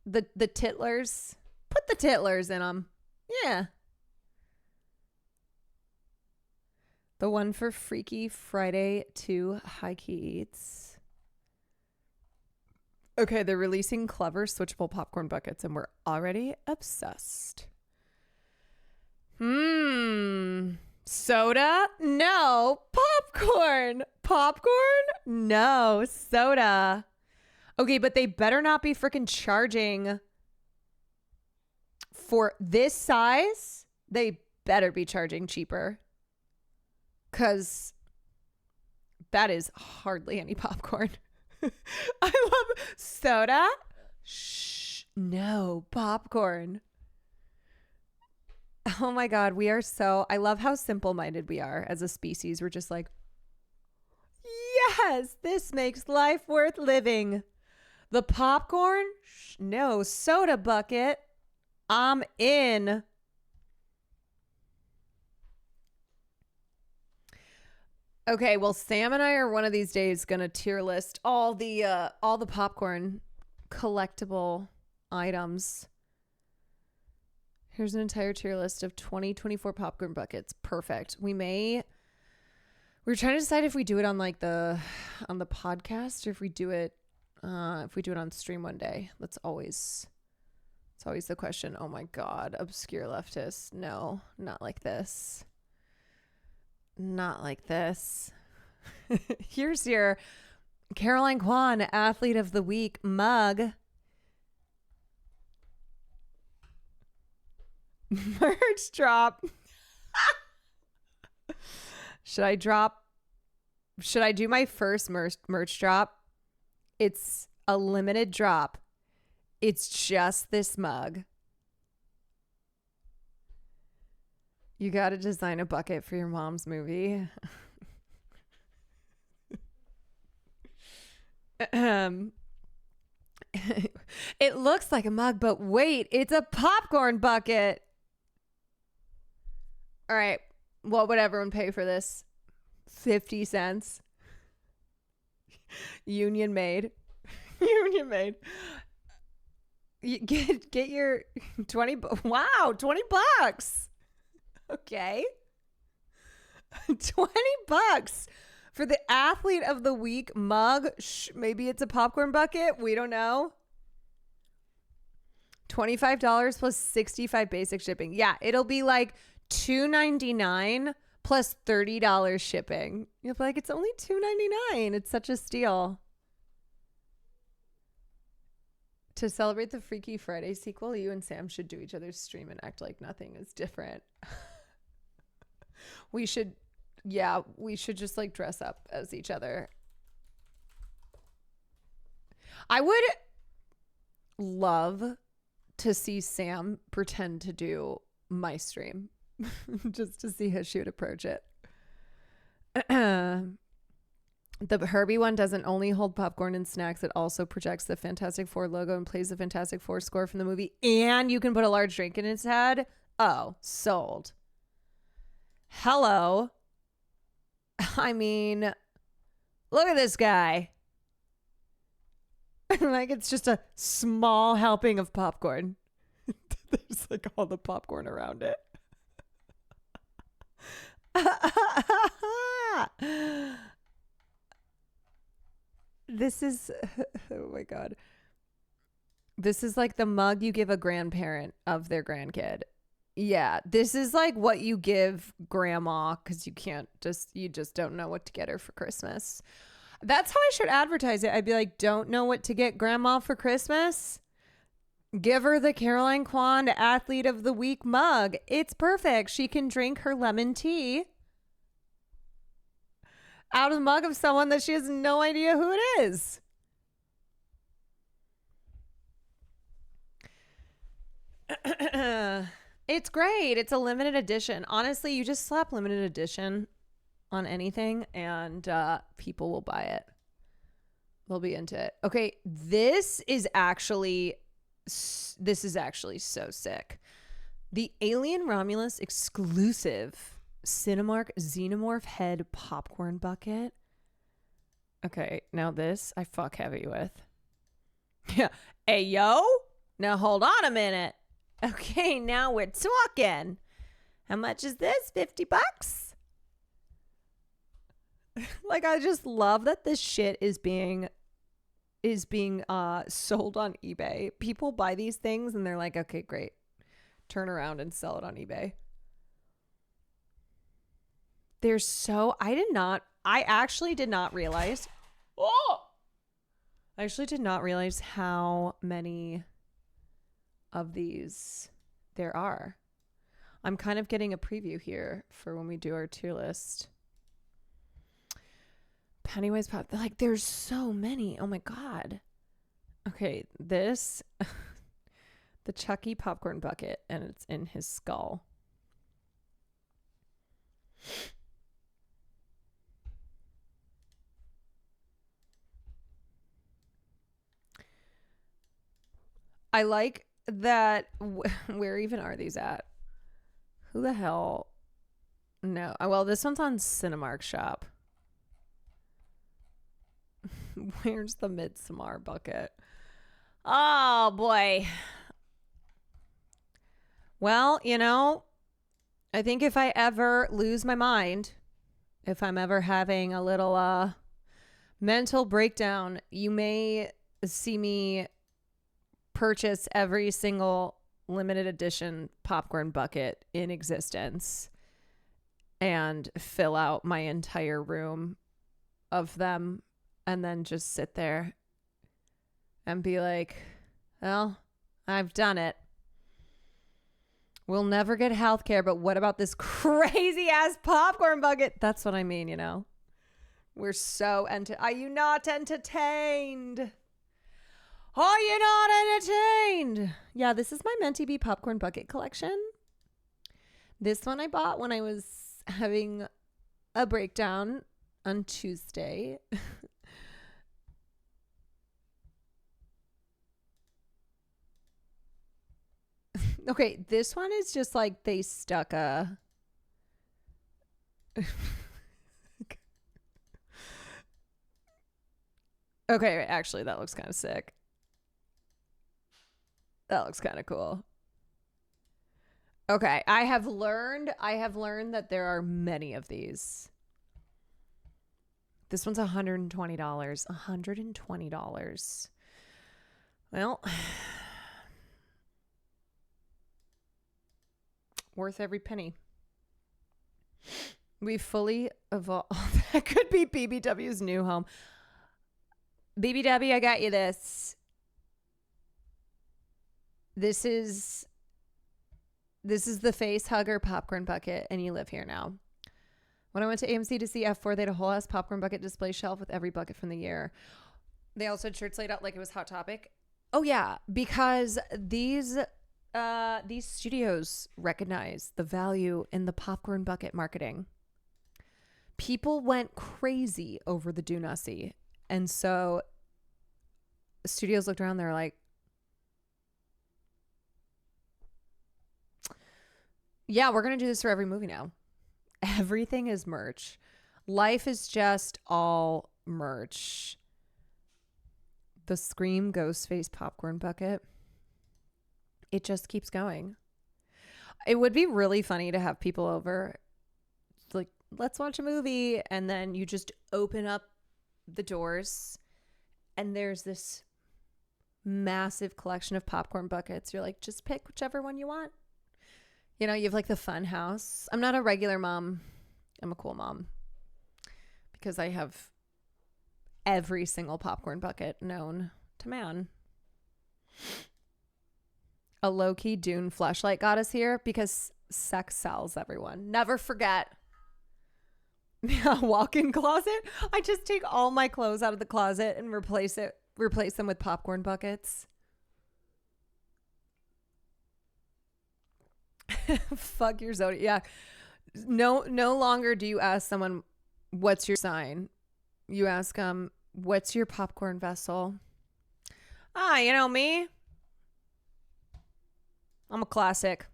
The titlers. Put the titlers in them. Yeah. The one for Freaky Friday 2 High Key Eats. Okay, they're releasing clever switchable popcorn buckets and we're already obsessed. Soda? No. Popcorn. Popcorn? No. Soda. Okay, but they better not be freaking charging for this size. They better be charging cheaper. Because that is hardly any popcorn. I love soda. Shh. No, popcorn. Oh my God, I love how simple-minded we are as a species. We're just like, Yes, this makes life worth living. The popcorn? No. Soda bucket? I'm in. Okay, well, Sam and I are one of these days gonna tier list all the popcorn collectible items. Here's an entire tier list of 2024 popcorn buckets. Perfect. We're trying to decide if we do it on like on the podcast or if we do it on stream one day. It's always the question. Oh my God, obscure leftist. No, not like this. Not like this. Here's your Caroline Kwan Athlete of the Week mug. Merch drop. Should I do my first merch drop? It's a limited drop. It's just this mug. You got to design a bucket for your mom's movie. It looks like a mug, but wait, it's a popcorn bucket. All right. What would everyone pay for this? 50 cents. Union made. Union made. Get your 20. Wow, 20 bucks. Okay. 20 bucks for the Athlete of the Week mug. Maybe it's a popcorn bucket. We don't know. $25 plus 65 basic shipping. Yeah, it'll be like $2.99 plus $30 shipping. You'll be like, it's only $2.99. It's such a steal. To celebrate the Freaky Friday sequel, you and Sam should do each other's stream and act like nothing is different. We should just like dress up as each other. I would love to see Sam pretend to do my stream just to see how she would approach it. The Herbie one doesn't only hold popcorn and snacks, it also projects the Fantastic Four logo and plays the Fantastic Four score from the movie, and you can put a large drink in its head. Oh, sold. Hello. I mean, look at this guy. Like, it's just a small helping of popcorn. There's like all the popcorn around it. This is, oh my God. This is like the mug you give a grandparent of their grandkid. Yeah, this is like what you give grandma because you just don't know what to get her for Christmas. That's how I should advertise it. I'd be like, don't know what to get grandma for Christmas? Give her the Caroline Kwan Athlete of the Week mug. It's perfect. She can drink her lemon tea out of the mug of someone that she has no idea who it is. It's great. It's a limited edition. Honestly, you just slap limited edition on anything and people will buy it. They'll be into it. Okay, this is actually so sick. The Alien Romulus exclusive Cinemark Xenomorph head popcorn bucket. Okay, now this I fuck heavy with. Yeah. Hey, yo. Now hold on a minute. Okay, now we're talking. How much is this? 50 bucks? Like, I just love that this shit is being sold on eBay. People buy these things and they're like, okay, great. Turn around and sell it on eBay. I actually did not realize how many of these there are. I'm kind of getting a preview here for when we do our tier list. Pennywise pop, like there's so many. Oh my God. Okay, this the Chucky popcorn bucket, and it's in his skull. I like that. Where even are these at? Who the hell? No. Well, this one's on Cinemark Shop. Where's the Midsommar bucket? Oh, boy. Well, you know, I think if I ever lose my mind, if I'm ever having a little mental breakdown, you may see me purchase every single limited edition popcorn bucket in existence and fill out my entire room of them and then just sit there and be like, well, I've done it. We'll never get health care, but what about this crazy ass popcorn bucket? That's what I mean, you know? We're so are you not entertained? Are you not entertained? Yeah, this is my Menti B popcorn bucket collection. This one I bought when I was having a breakdown on Tuesday. Okay, this one is just like they stuck a... Okay, actually, that looks kind of sick. That looks kind of cool. Okay, I have learned that there are many of these. This one's $120. $120. Well, worth every penny. We fully evolved. That could be BBW's new home. BBW, I got you this. This is the face hugger popcorn bucket, and you live here now. When I went to AMC to see F4, they had a whole ass popcorn bucket display shelf with every bucket from the year. They also had shirts laid out like it was Hot Topic. Oh yeah, because these studios recognize the value in the popcorn bucket marketing. People went crazy over the Do Nussie. And so studios looked around, they're like, yeah, we're going to do this for every movie now. Everything is merch. Life is just all merch. The Scream Ghostface popcorn bucket. It just keeps going. It would be really funny to have people over, like, let's watch a movie, and then you just open up the doors and there's this massive collection of popcorn buckets. You're like, just pick whichever one you want. You know, you have like the fun house. I'm not a regular mom. I'm a cool mom because I have every single popcorn bucket known to man. A low-key Dune fleshlight got us here because sex sells, everyone. Never forget. Yeah, walk-in closet. I just take all my clothes out of the closet and replace them with popcorn buckets. Fuck your zodiac. Yeah. No longer do you ask someone, what's your sign? You ask them, what's your popcorn vessel? You know me. I'm a classic.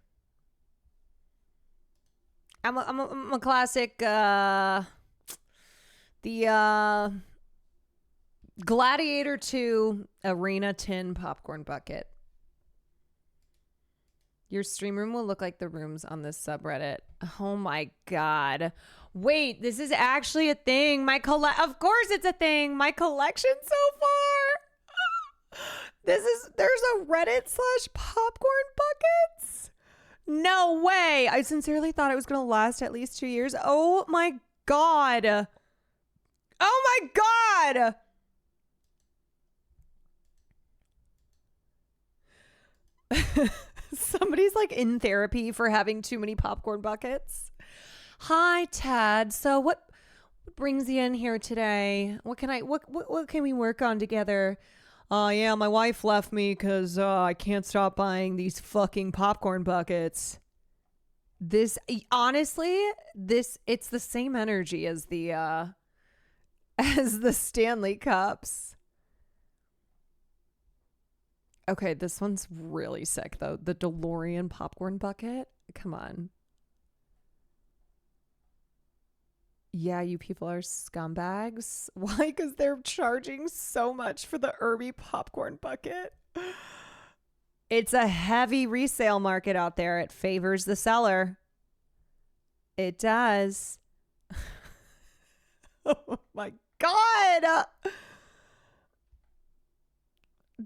I'm a classic. The Gladiator 2 Arena Tin popcorn bucket. Your stream room will look like the rooms on this subreddit. Oh my god. Wait, this is actually a thing. Of course it's a thing. My collection so far. There's a Reddit / popcorn buckets. No way. I sincerely thought it was going to last at least 2 years. Oh my god. Oh my god. Somebody's like in therapy for having too many popcorn buckets. Hi, Tad. So what brings you in here today? What can we work on together? Yeah, my wife left me because I can't stop buying these fucking popcorn buckets. This, honestly, it's the same energy as the Stanley Cups. Okay, this one's really sick though. The DeLorean popcorn bucket. Come on. Yeah, you people are scumbags. Why? Because they're charging so much for the Irby popcorn bucket. It's a heavy resale market out there. It favors the seller. It does. Oh my God.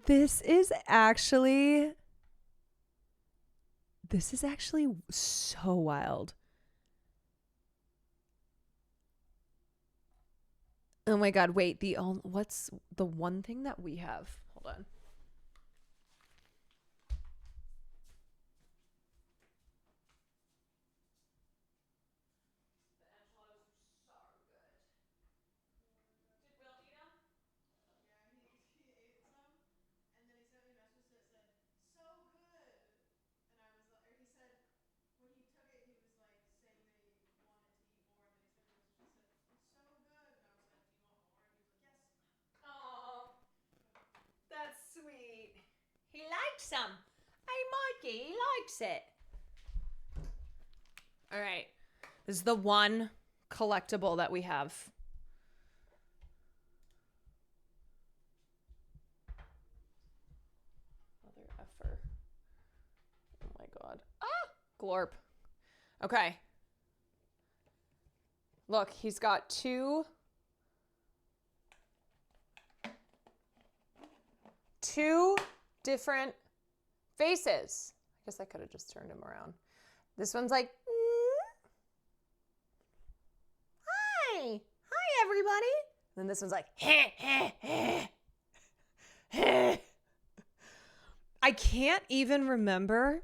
This is actually so wild. Oh my God, wait, what's the one thing that we have? Hold on. That's sweet. He likes some. Hey, Mikey, he likes it. All right. This is the one collectible that we have. Mother effer. Oh my God. Ah! Glorp. Okay. Look, he's got two different faces. I guess I could have just turned him around. This one's like, hi. Hi, everybody. And then this one's like, I can't even remember.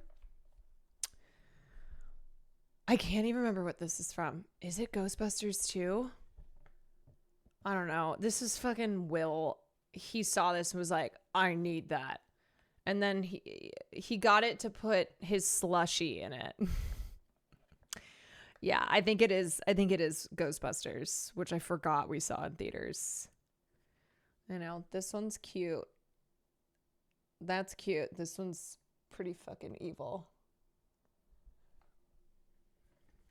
I can't even remember what this is from. Is it Ghostbusters 2? I don't know. This is fucking Will. He saw this and was like, I need that. And then he got it to put his slushie in it. Yeah, I think it is Ghostbusters, which I forgot we saw in theaters. I know, this one's cute. That's cute. This one's pretty fucking evil.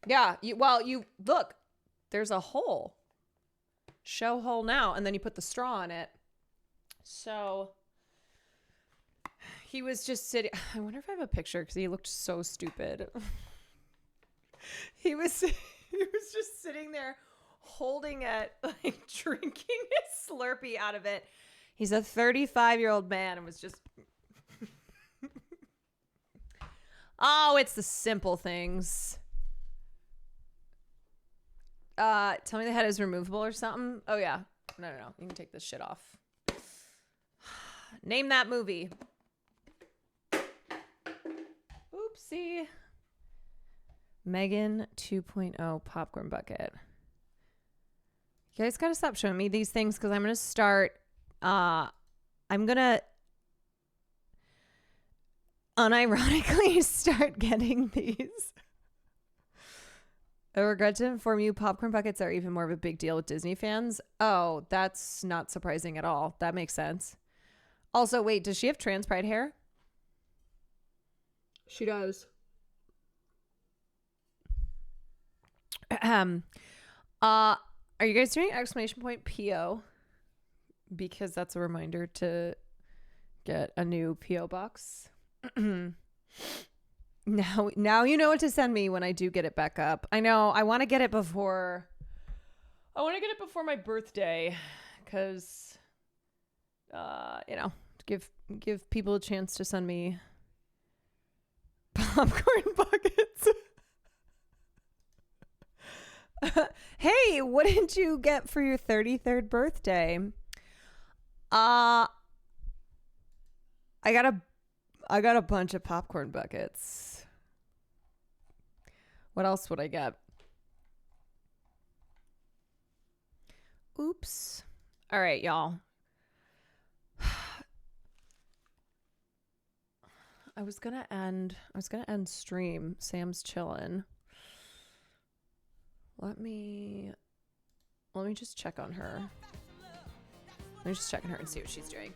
Yeah, you look, there's a hole. Show hole now, and then you put the straw in it. So he was just sitting. I wonder if I have a picture because he looked so stupid. He was just sitting there holding it, like drinking his Slurpee out of it. He's a 35-year-old man and was just oh, it's the simple things. Tell me the head is removable or something. Oh yeah. No. You can take this shit off. Name that movie. Oopsie. Megan 2.0 popcorn bucket. You guys gotta stop showing me these things because I'm gonna start. I'm gonna unironically start getting these. I regret to inform you, popcorn buckets are even more of a big deal with Disney fans. Oh, that's not surprising at all. That makes sense. Also, wait, does she have trans pride hair? She does. Are you guys doing exclamation point PO? Because that's a reminder to get a new PO box. Now you know what to send me when I do get it back up. I know I want to get it before my birthday cuz give people a chance to send me popcorn buckets. Hey, what did you get for your 33rd birthday? I got a bunch of popcorn buckets. What else would I get? Oops. All right, y'all. I was gonna end stream. Sam's chilling. Let me just check on her. Let me just check on her and see what she's doing.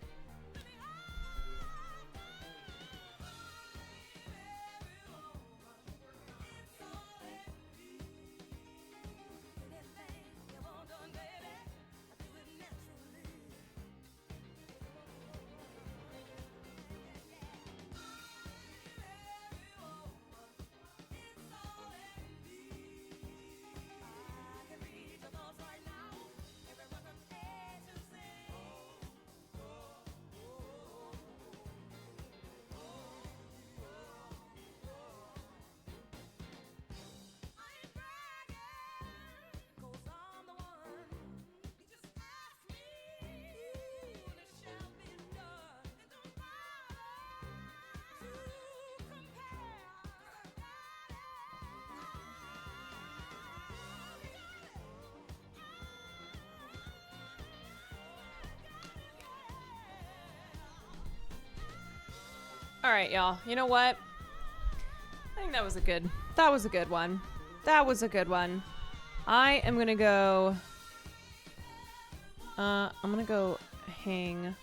All right, y'all. You know what? I think that was a good one. That was a good one. I am gonna go. I'm gonna go hang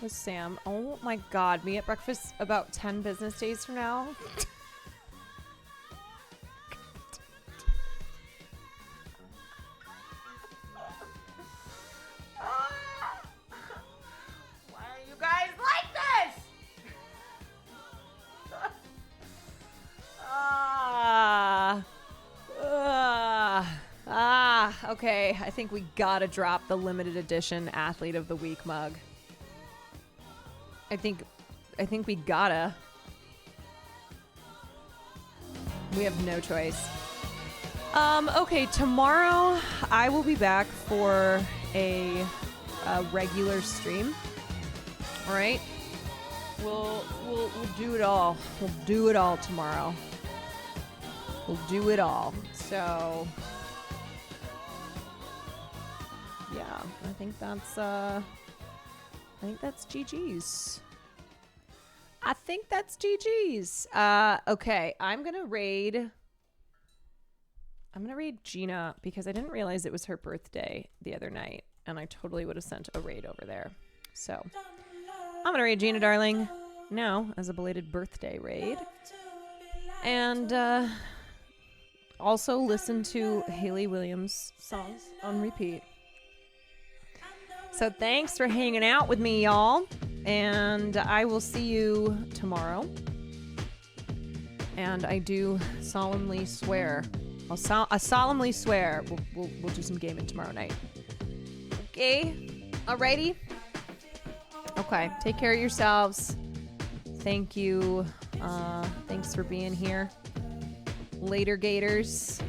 with Sam. Oh my God, me at breakfast about 10 business days from now. Why are you guys like this? Okay. I think we gotta drop the limited edition Athlete of the Week mug. I think we gotta. We have no choice. Okay, tomorrow I will be back for a regular stream. All right? We'll do it all. We'll do it all tomorrow. We'll do it all. So yeah, I think that's GG's. I think that's GG's. Okay, I'm gonna raid Gina because I didn't realize it was her birthday the other night, and I totally would have sent a raid over there. So I'm gonna raid Gina, darling, now as a belated birthday raid, and also listen to Hayley Williams songs on repeat. So thanks for hanging out with me, y'all. And I will see you tomorrow. And I do solemnly swear. I solemnly swear we'll do some gaming tomorrow night. Okay? Alrighty? Okay. Take care of yourselves. Thank you. Thanks for being here. Later, Gators.